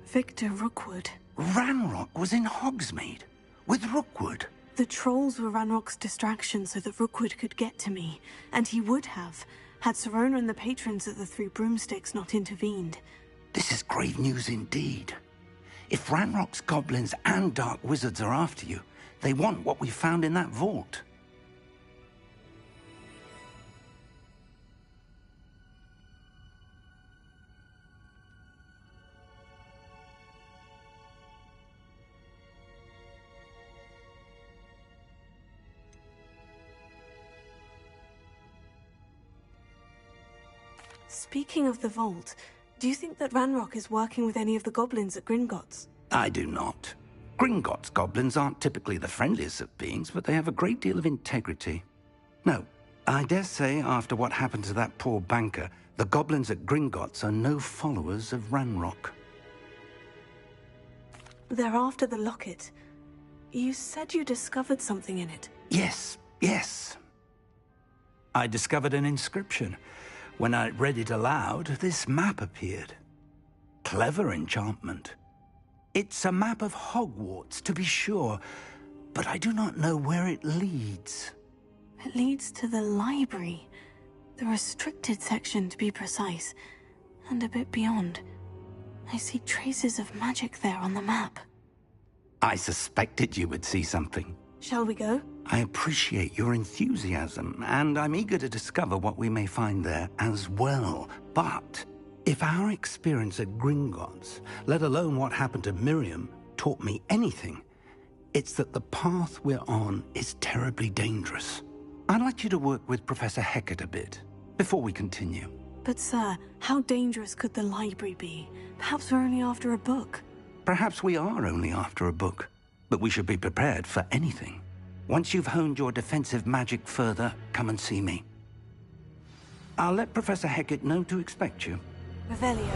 Victor Rookwood. Ranrock was in Hogsmeade? With Rookwood? The trolls were Ranrock's distraction so that Rookwood could get to me. And he would have, had Serona and the patrons at the Three Broomsticks not intervened. This is grave news indeed. If Ranrock's goblins and dark wizards are after you, they want what we found in that vault. Speaking of the vault, do you think that Ranrock is working with any of the goblins at Gringotts? I do not. Gringotts goblins aren't typically the friendliest of beings, but they have a great deal of integrity. No, I dare say after what happened to that poor banker, the goblins at Gringotts are no followers of Ranrock. They're after the locket. You said you discovered something in it. Yes, yes. I discovered an inscription. When I read it aloud, this map appeared. Clever enchantment. It's a map of Hogwarts, to be sure, but I do not know where it leads. It leads to the library. The restricted section, to be precise. And a bit beyond. I see traces of magic there on the map. I suspected you would see something. Shall we go? I appreciate your enthusiasm, and I'm eager to discover what we may find there as well. But if our experience at Gringotts, let alone what happened to Miriam, taught me anything, it's that the path we're on is terribly dangerous. I'd like you to work with Professor Hecat a bit, before we continue. But sir, how dangerous could the library be? Perhaps we're only after a book. Perhaps we are only after a book, but we should be prepared for anything. Once you've honed your defensive magic further, come and see me. I'll let Professor Hecat know to expect you. Revelio.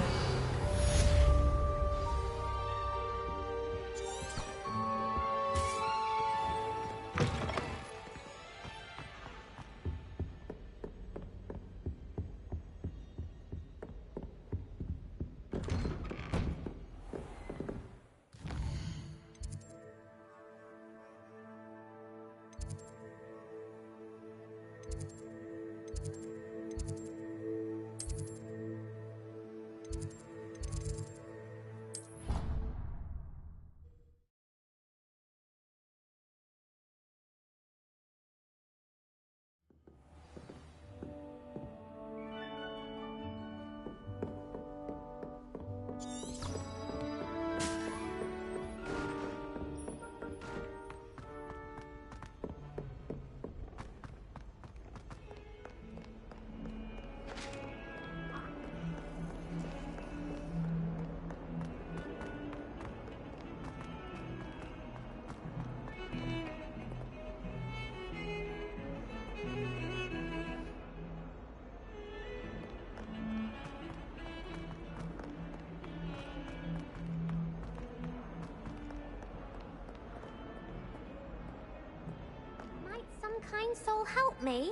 kind soul help me?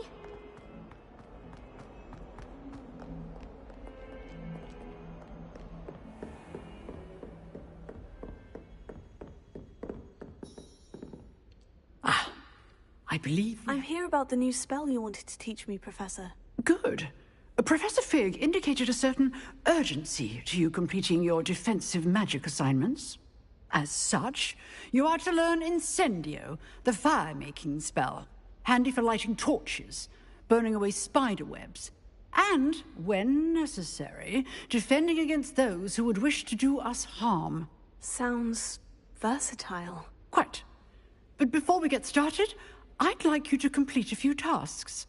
I believe... I'm here about the new spell you wanted to teach me, Professor. Good. Professor Fig indicated a certain urgency to you completing your defensive magic assignments. As such, you are to learn Incendio, the fire-making spell, handy for lighting torches, burning away spider webs, and, when necessary, defending against those who would wish to do us harm. Sounds versatile. Quite. But before we get started, I'd like you to complete a few tasks.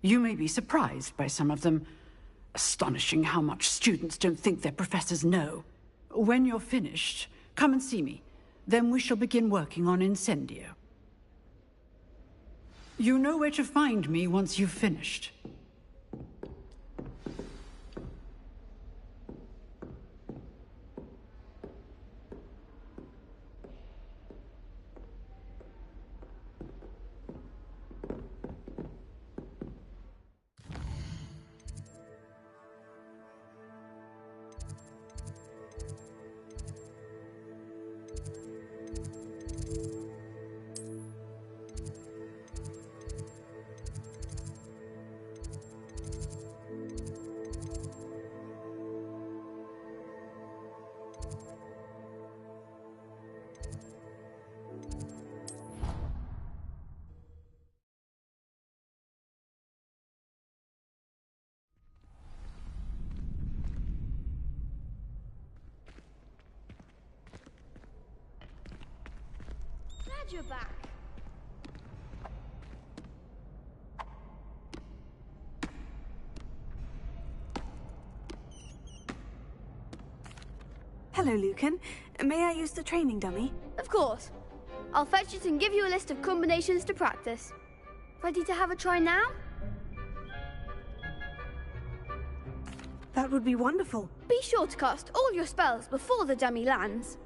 You may be surprised by some of them. Astonishing how much students don't think their professors know. When you're finished, come and see me. Then we shall begin working on Incendio. You know where to find me once you've finished. Glad you're back. Hello, Lucan. May I use the training dummy? Of course. I'll fetch it and give you a list of combinations to practice. Ready to have a try now? That would be wonderful. Be sure to cast all your spells before the dummy lands.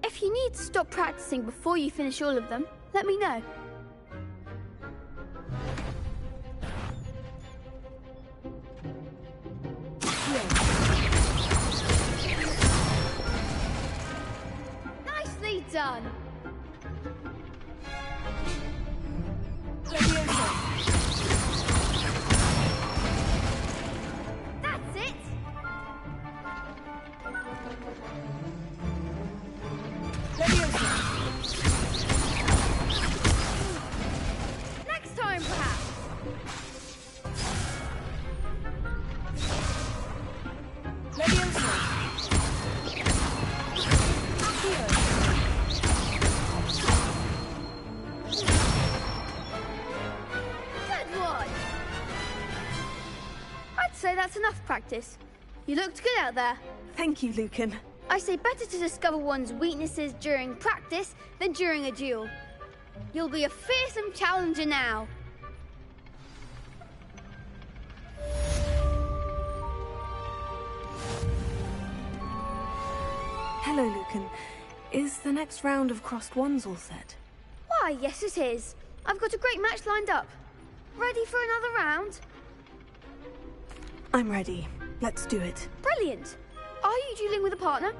If you need to stop practicing before you finish all of them, let me know. Nicely done. That's it. Next time, perhaps. Good one. I'd say that's enough practice. You looked good out there. Thank you, Lucan. I say better to discover one's weaknesses during practice than during a duel. You'll be a fearsome challenger now. Hello, Lucan. Is the next round of crossed ones all set? Why, yes it is. I've got a great match lined up. Ready for another round? I'm ready. Let's do it. Brilliant. Are you dueling with a partner?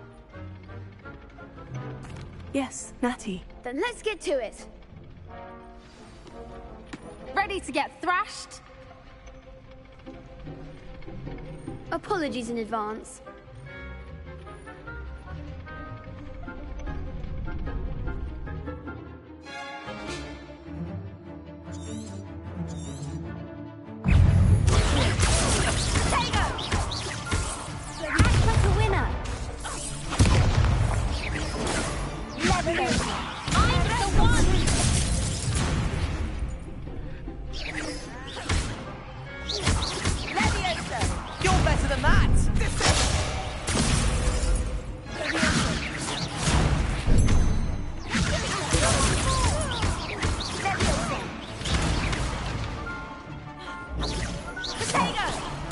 Yes, Natty. Then let's get to it. Ready to get thrashed? Apologies in advance. You're better than that!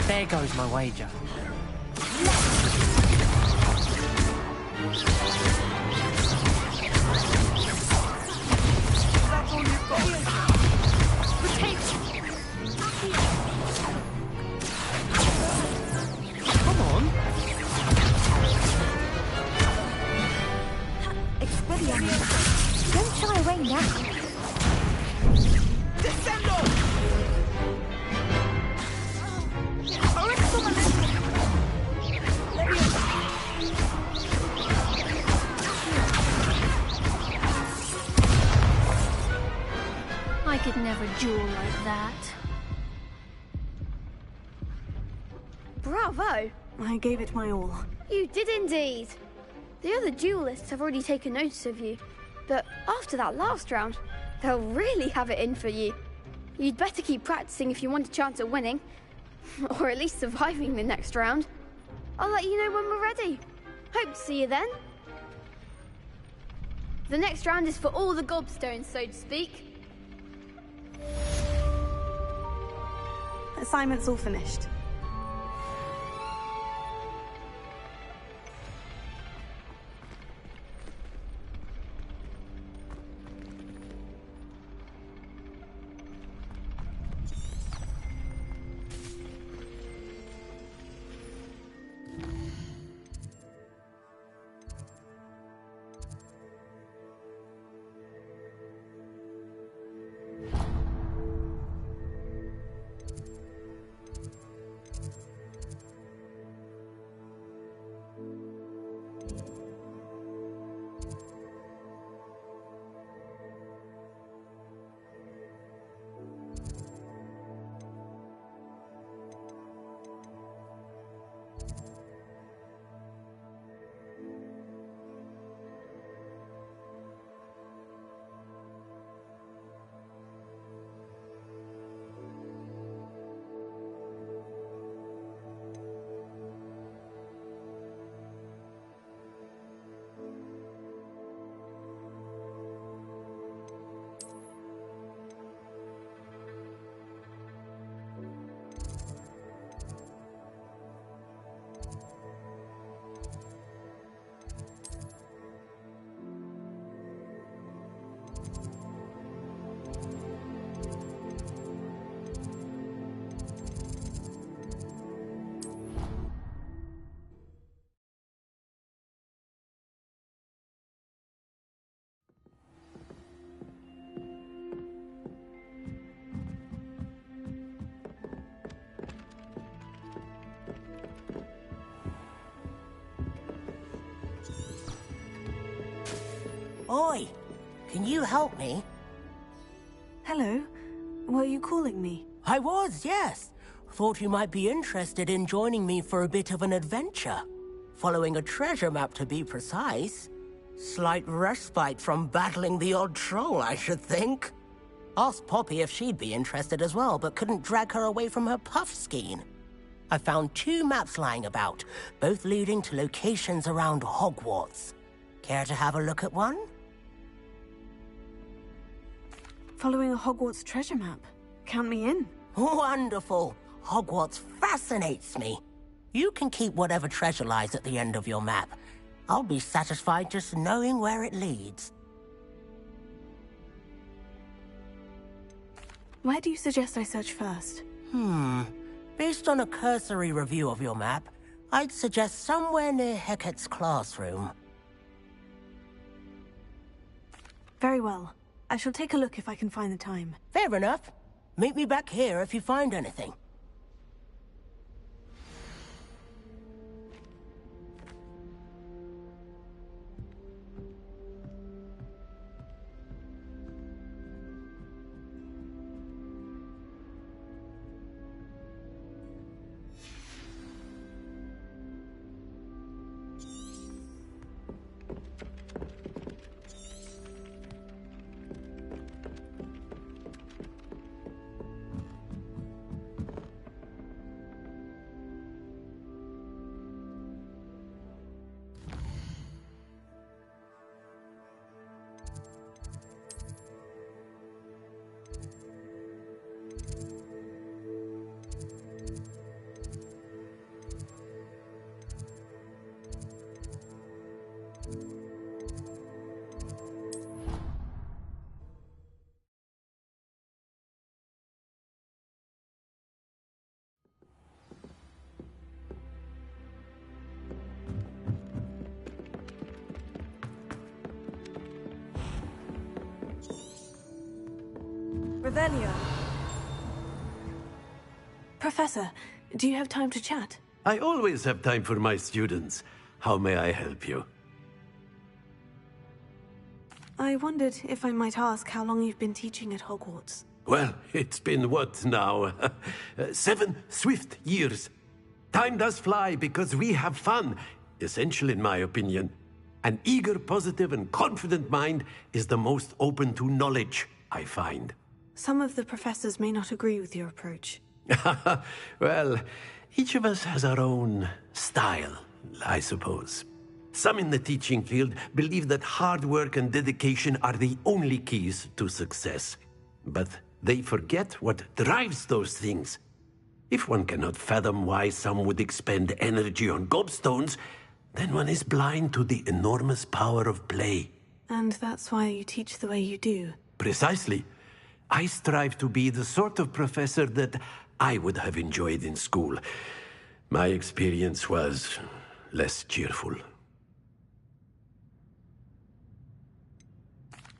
There goes my wager. That's all you've got. William, don't shy away now. Descendo! I could never duel like that. Bravo! I gave it my all. You did indeed. The other duelists have already taken notice of you, but after that last round, they'll really have it in for you. You'd better keep practicing if you want a chance at winning, or at least surviving the next round. I'll let you know when we're ready. Hope to see you then. The next round is for all the gobstones, so to speak. Assignment's all finished. Oi! Can you help me? Hello. Were you calling me? I was, yes. Thought you might be interested in joining me for a bit of an adventure. Following a treasure map, to be precise. Slight respite from battling the odd troll, I should think. Asked Poppy if she'd be interested as well, but couldn't drag her away from her puff skein. I found 2 maps lying about, both leading to locations around Hogwarts. Care to have a look at one? Following a Hogwarts treasure map. Count me in. Wonderful. Hogwarts fascinates me. You can keep whatever treasure lies at the end of your map. I'll be satisfied just knowing where it leads. Where do you suggest I search first? Based on a cursory review of your map, I'd suggest somewhere near Hecat's classroom. Very well. I shall take a look if I can find the time. Fair enough. Meet me back here if you find anything. Revelio. Professor, do you have time to chat? I always have time for my students. How may I help you? I wondered if I might ask how long you've been teaching at Hogwarts. Well, it's been what now? 7 swift years. Time does fly because we have fun. Essential in my opinion. An eager, positive, and confident mind is the most open to knowledge, I find. Some of the professors may not agree with your approach. Well, each of us has our own style, I suppose. Some in the teaching field believe that hard work and dedication are the only keys to success. But they forget what drives those things. If one cannot fathom why some would expend energy on gobstones, then one is blind to the enormous power of play. And that's why you teach the way you do. Precisely. I strive to be the sort of professor that I would have enjoyed in school. My experience was less cheerful.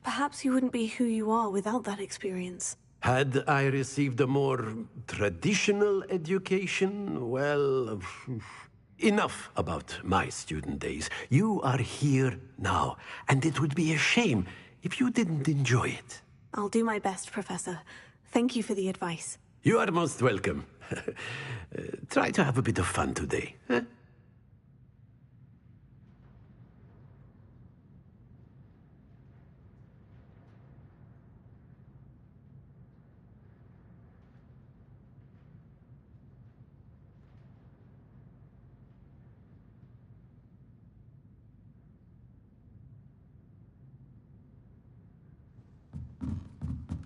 Perhaps you wouldn't be who you are without that experience. Had I received a more traditional education, well, enough about my student days. You are here now, and it would be a shame if you didn't enjoy it. I'll do my best, Professor. Thank you for the advice. You are most welcome. Try to have a bit of fun today, huh?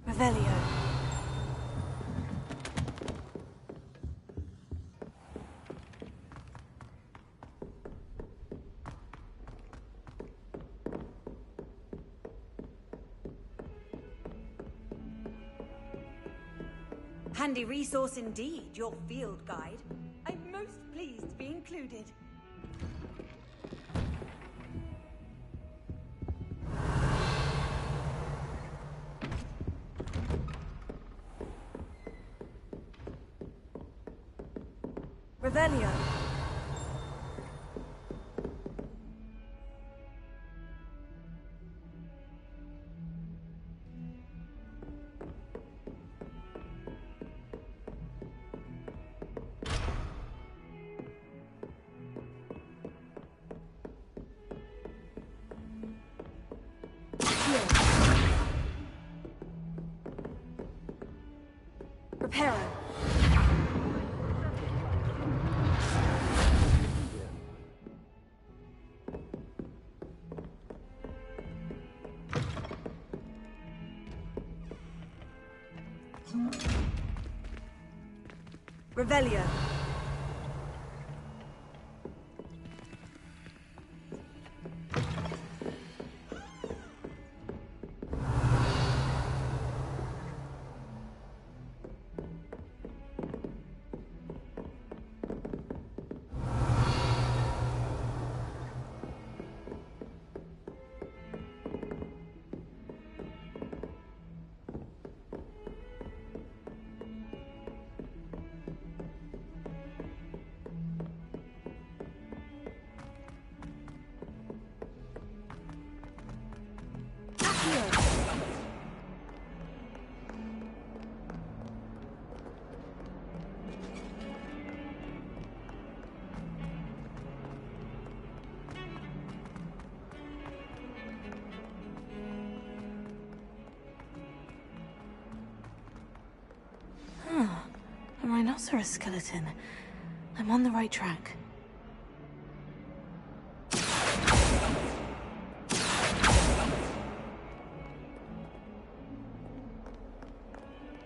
Revelio. Handy resource indeed, your field guide. I'm most pleased to be included. Revelio. Reparo. Revelio. A rhinoceros skeleton. I'm on the right track.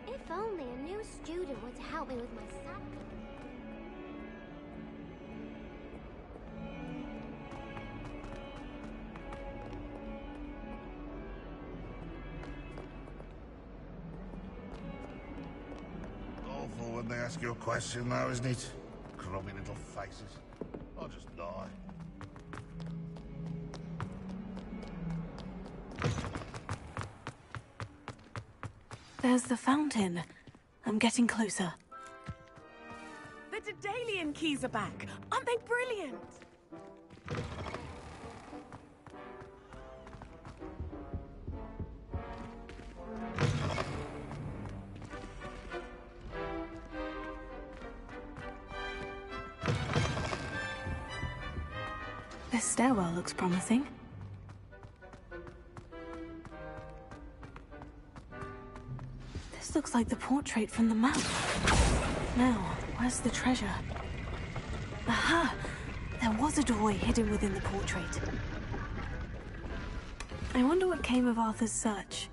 If only a new student were to help me with my sack. Awful when they ask you a question now, isn't it? Grubby little faces. I'll just die. There's the fountain. I'm getting closer. The Daedalian keys are back. Aren't they brilliant? This stairwell looks promising. This looks like the portrait from the map. Now, where's the treasure? Aha! There was a doorway hidden within the portrait. I wonder what came of Arthur's search.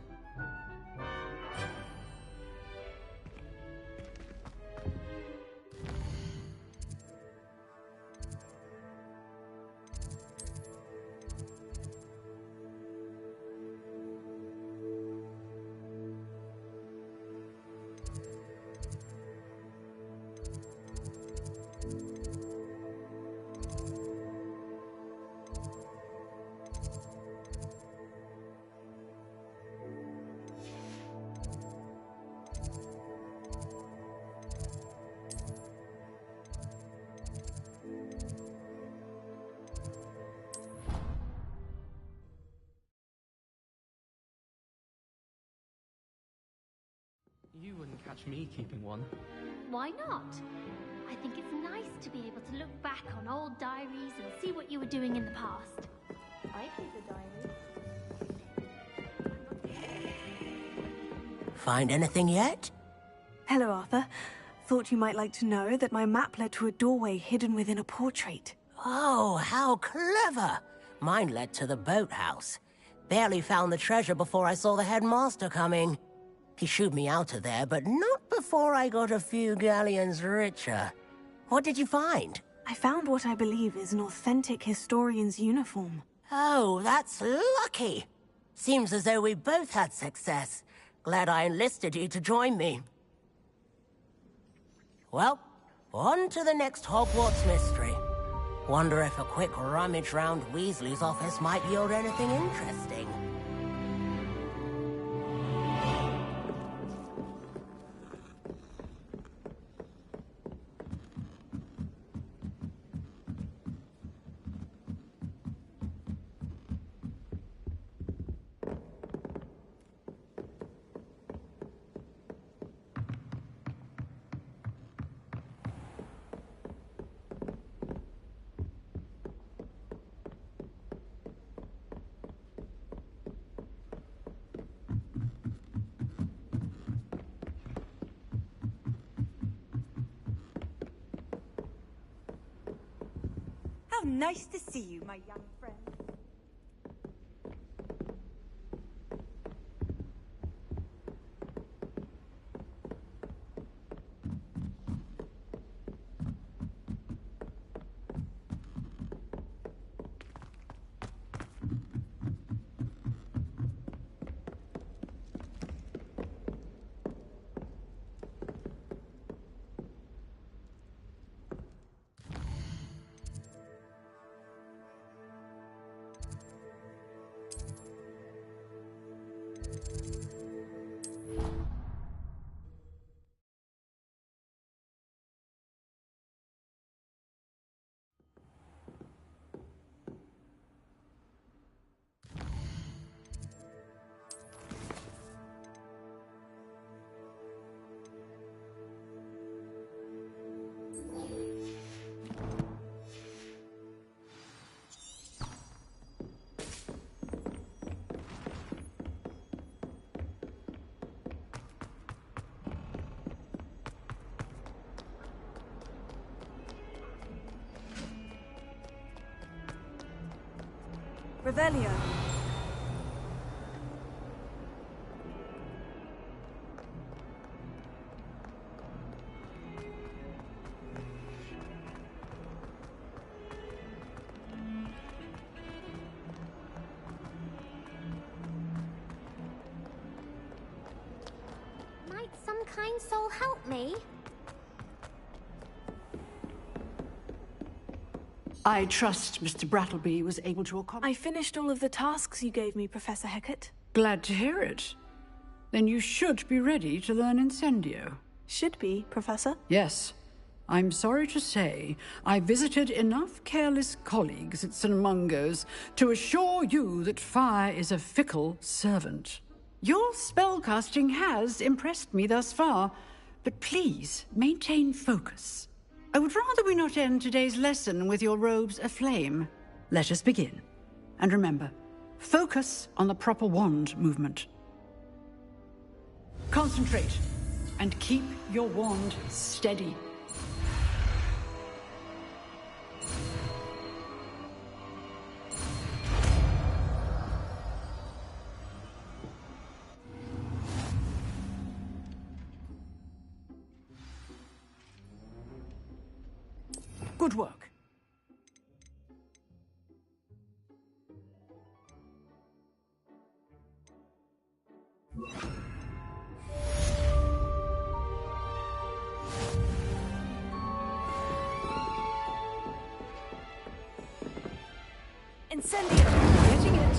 You wouldn't catch me keeping one. Why not? I think it's nice to be able to look back on old diaries and see what you were doing in the past. I keep a diary. Find anything yet? Hello, Arthur. Thought you might like to know that my map led to a doorway hidden within a portrait. Oh, how clever! Mine led to the boathouse. Barely found the treasure before I saw the headmaster coming. He shooed me out of there, but not before I got a few galleons richer. What did you find? I found what I believe is an authentic historian's uniform. Oh, that's lucky. Seems as though we both had success. Glad I enlisted you to join me. Well, on to the next Hogwarts mystery. Wonder if a quick rummage round Weasley's office might yield anything interesting. How nice to see you, my young friend. Revelio. Might some kind soul help me? I trust Mr. Brattleby was able to accomplish. I finished all of the tasks you gave me, Professor Hecat. Glad to hear it. then you should be ready to learn Incendio. Should be, Professor? Yes. I'm sorry to say, I visited enough careless colleagues at St. Mungo's to assure you that fire is a fickle servant. Your spellcasting has impressed me thus far, but please maintain focus. I would rather we not end today's lesson with your robes aflame. Let us begin. And remember, focus on the proper wand movement. Concentrate, and keep your wand steady. Good work. Incendio! Getting it.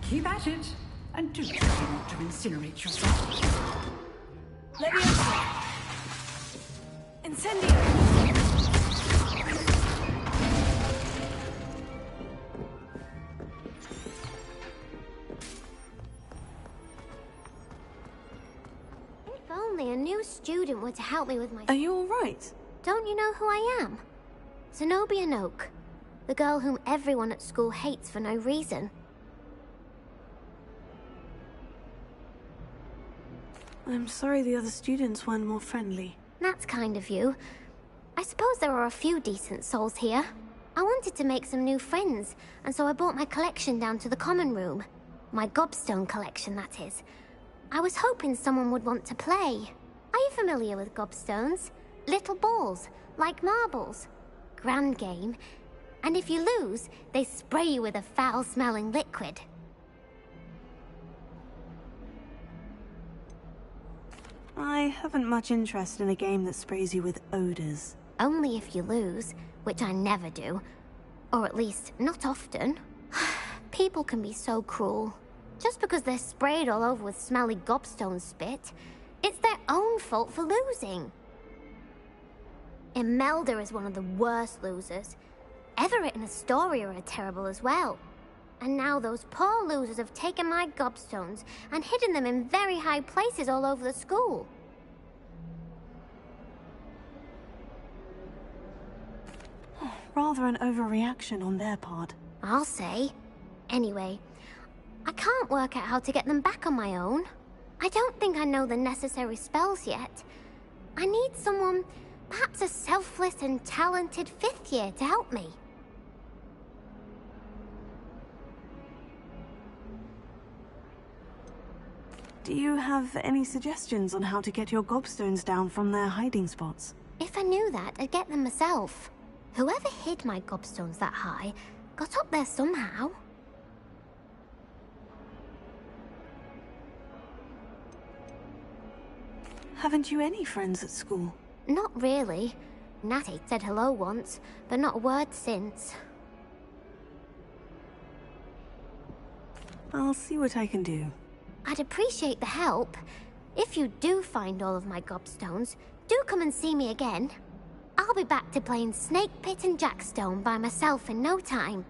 Keep at it. And do try not to incinerate yourself. Leviosa! Incendio! If only a new student were to help me with my... Are you all right? Don't you know who I am? Zenobia Noak. The girl whom everyone at school hates for no reason. I'm sorry the other students weren't more friendly. That's kind of you. I suppose there are a few decent souls here. I wanted to make some new friends, and so I brought my collection down to the common room. My gobstone collection, that is. I was hoping someone would want to play. Are you familiar with gobstones? Little balls, like marbles. Grand game. And if you lose, they spray you with a foul-smelling liquid. I haven't much interest in a game that sprays you with odors. Only if you lose, which I never do. Or at least, not often. People can be so cruel. Just because they're sprayed all over with smelly gobstone spit, it's their own fault for losing. Imelda is one of the worst losers. Everett and Astoria are terrible as well. And now those poor losers have taken my gobstones and hidden them in very high places all over the school. Rather an overreaction on their part. I'll say. Anyway, I can't work out how to get them back on my own. I don't think I know the necessary spells yet. I need someone, perhaps a selfless and talented 5th year to help me. Do you have any suggestions on how to get your gobstones down from their hiding spots? If I knew that, I'd get them myself. Whoever hid my gobstones that high got up there somehow. Haven't you any friends at school? Not really. Natty said hello once, but not a word since. I'll see what I can do. I'd appreciate the help. If you do find all of my gobstones, do come and see me again. I'll be back to playing Snake Pit and Jackstone by myself in no time.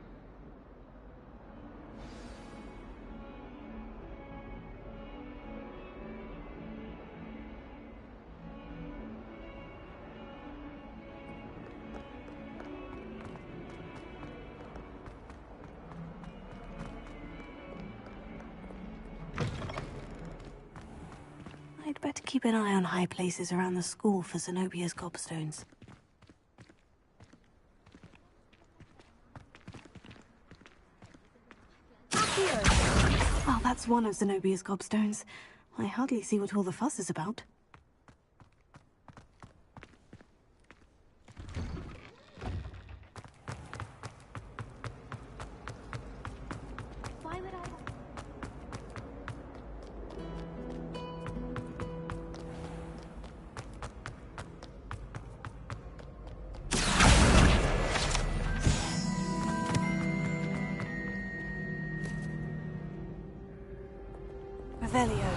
I'd better keep an eye on high places around the school for Zenobia's gobstones. Well, that's one of Zenobia's gobstones. I hardly see what all the fuss is about. Why would I... Revelio.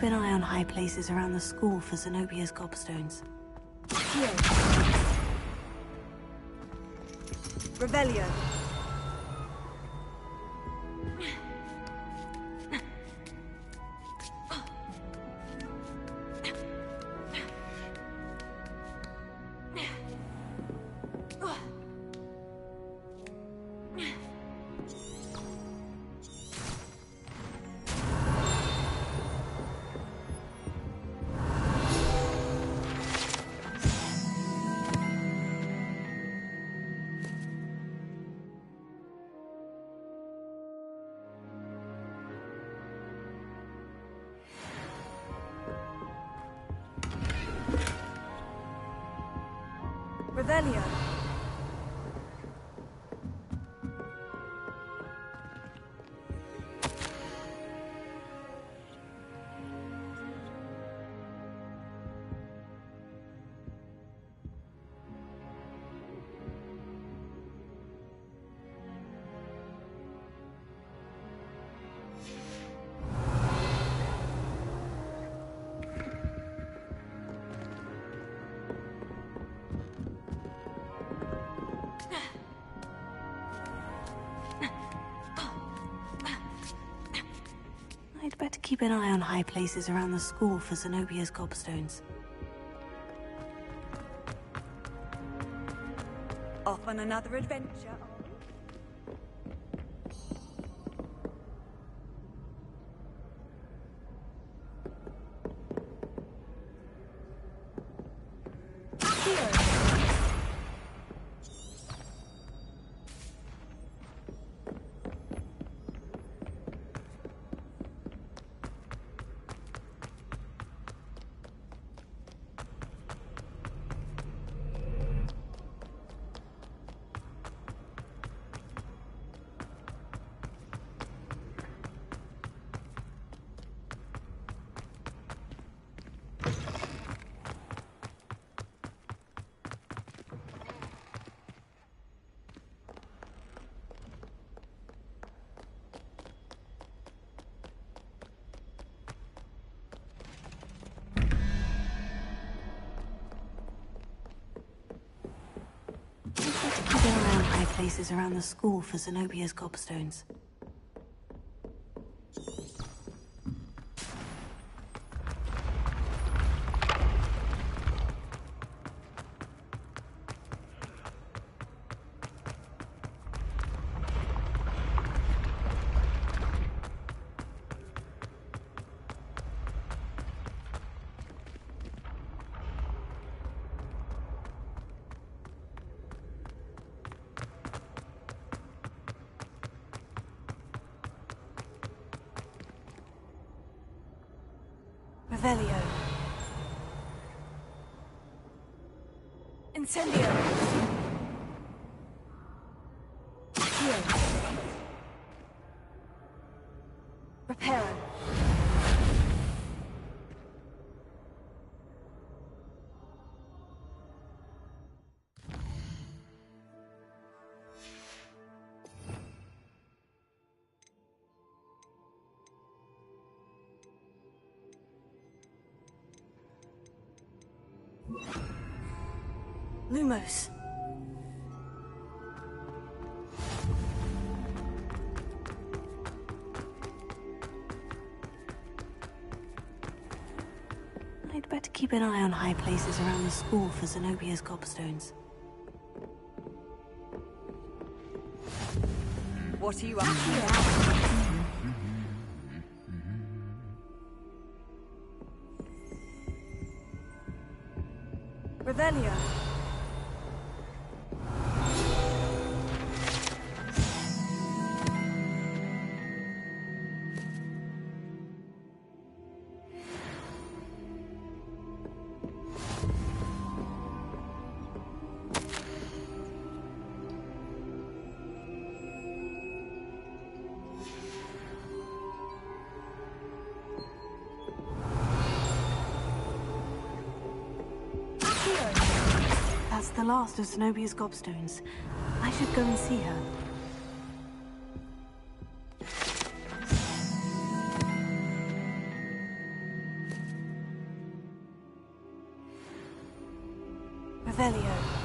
keep an eye on high places around the school for Zenobia's gobstones. Revelio. Revelio. I'd better keep an eye on high places around the school for Zenobia's gobstones. Off on another adventure. Keep an eye on high places around the school for Zenobia's gobstones. Revelio. Incendio. Reparo. Lumos. I'd better keep an eye on high places around the school for Zenobia's gobstones. What are you up to? Revelio. That's the last of Zenobia's gobstones. I should go and see her. Revelio.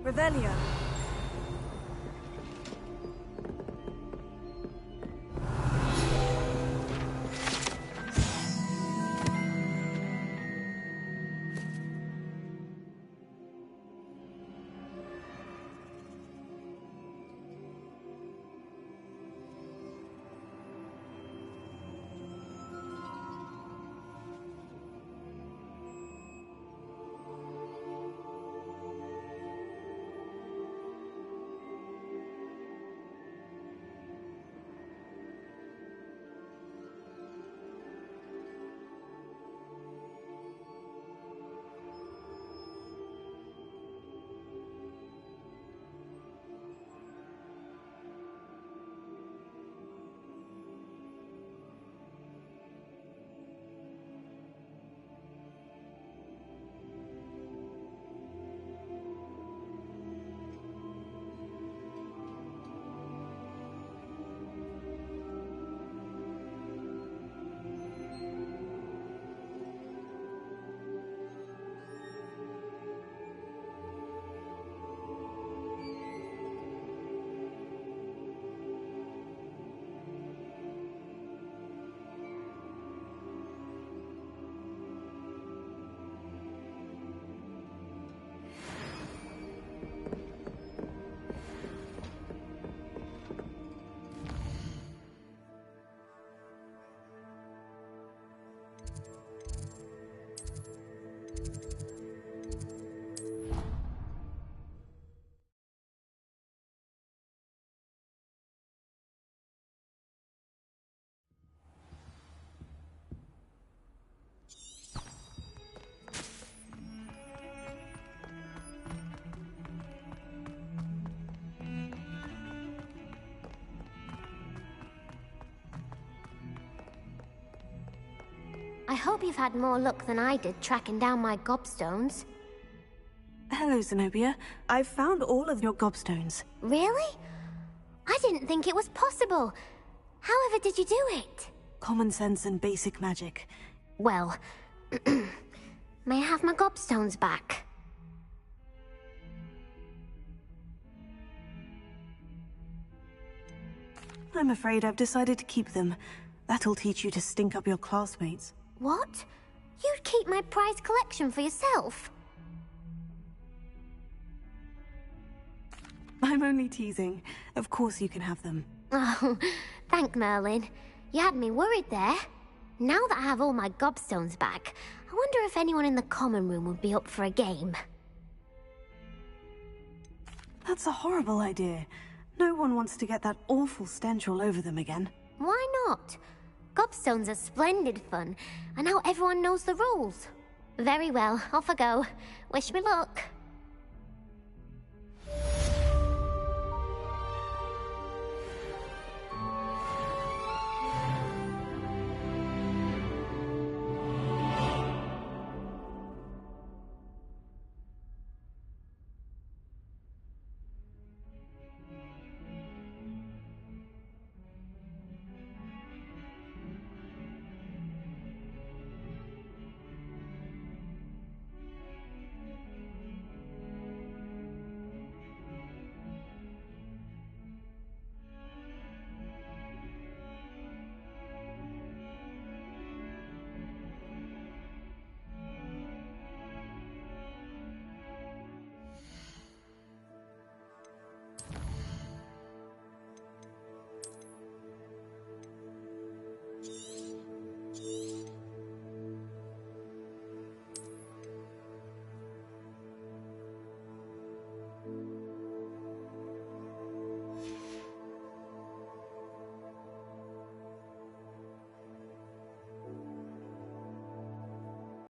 Revelio. I hope you've had more luck than I did tracking down my gobstones. Hello, Zenobia. I've found all of your gobstones. Really? I didn't think it was possible. However did you do it? Common sense and basic magic. Well, may I have my gobstones back? I'm afraid I've decided to keep them. That'll teach you to stink up your classmates. What? You'd keep my prized collection for yourself? I'm only teasing. Of course you can have them. Oh, thank Merlin. You had me worried there. Now that I have all my gobstones back, I wonder if anyone in the common room would be up for a game. That's a horrible idea. No one wants to get that awful stench all over them again. Why not? Gobstones are splendid fun, and now everyone knows the rules. Very well, off I go. Wish me luck.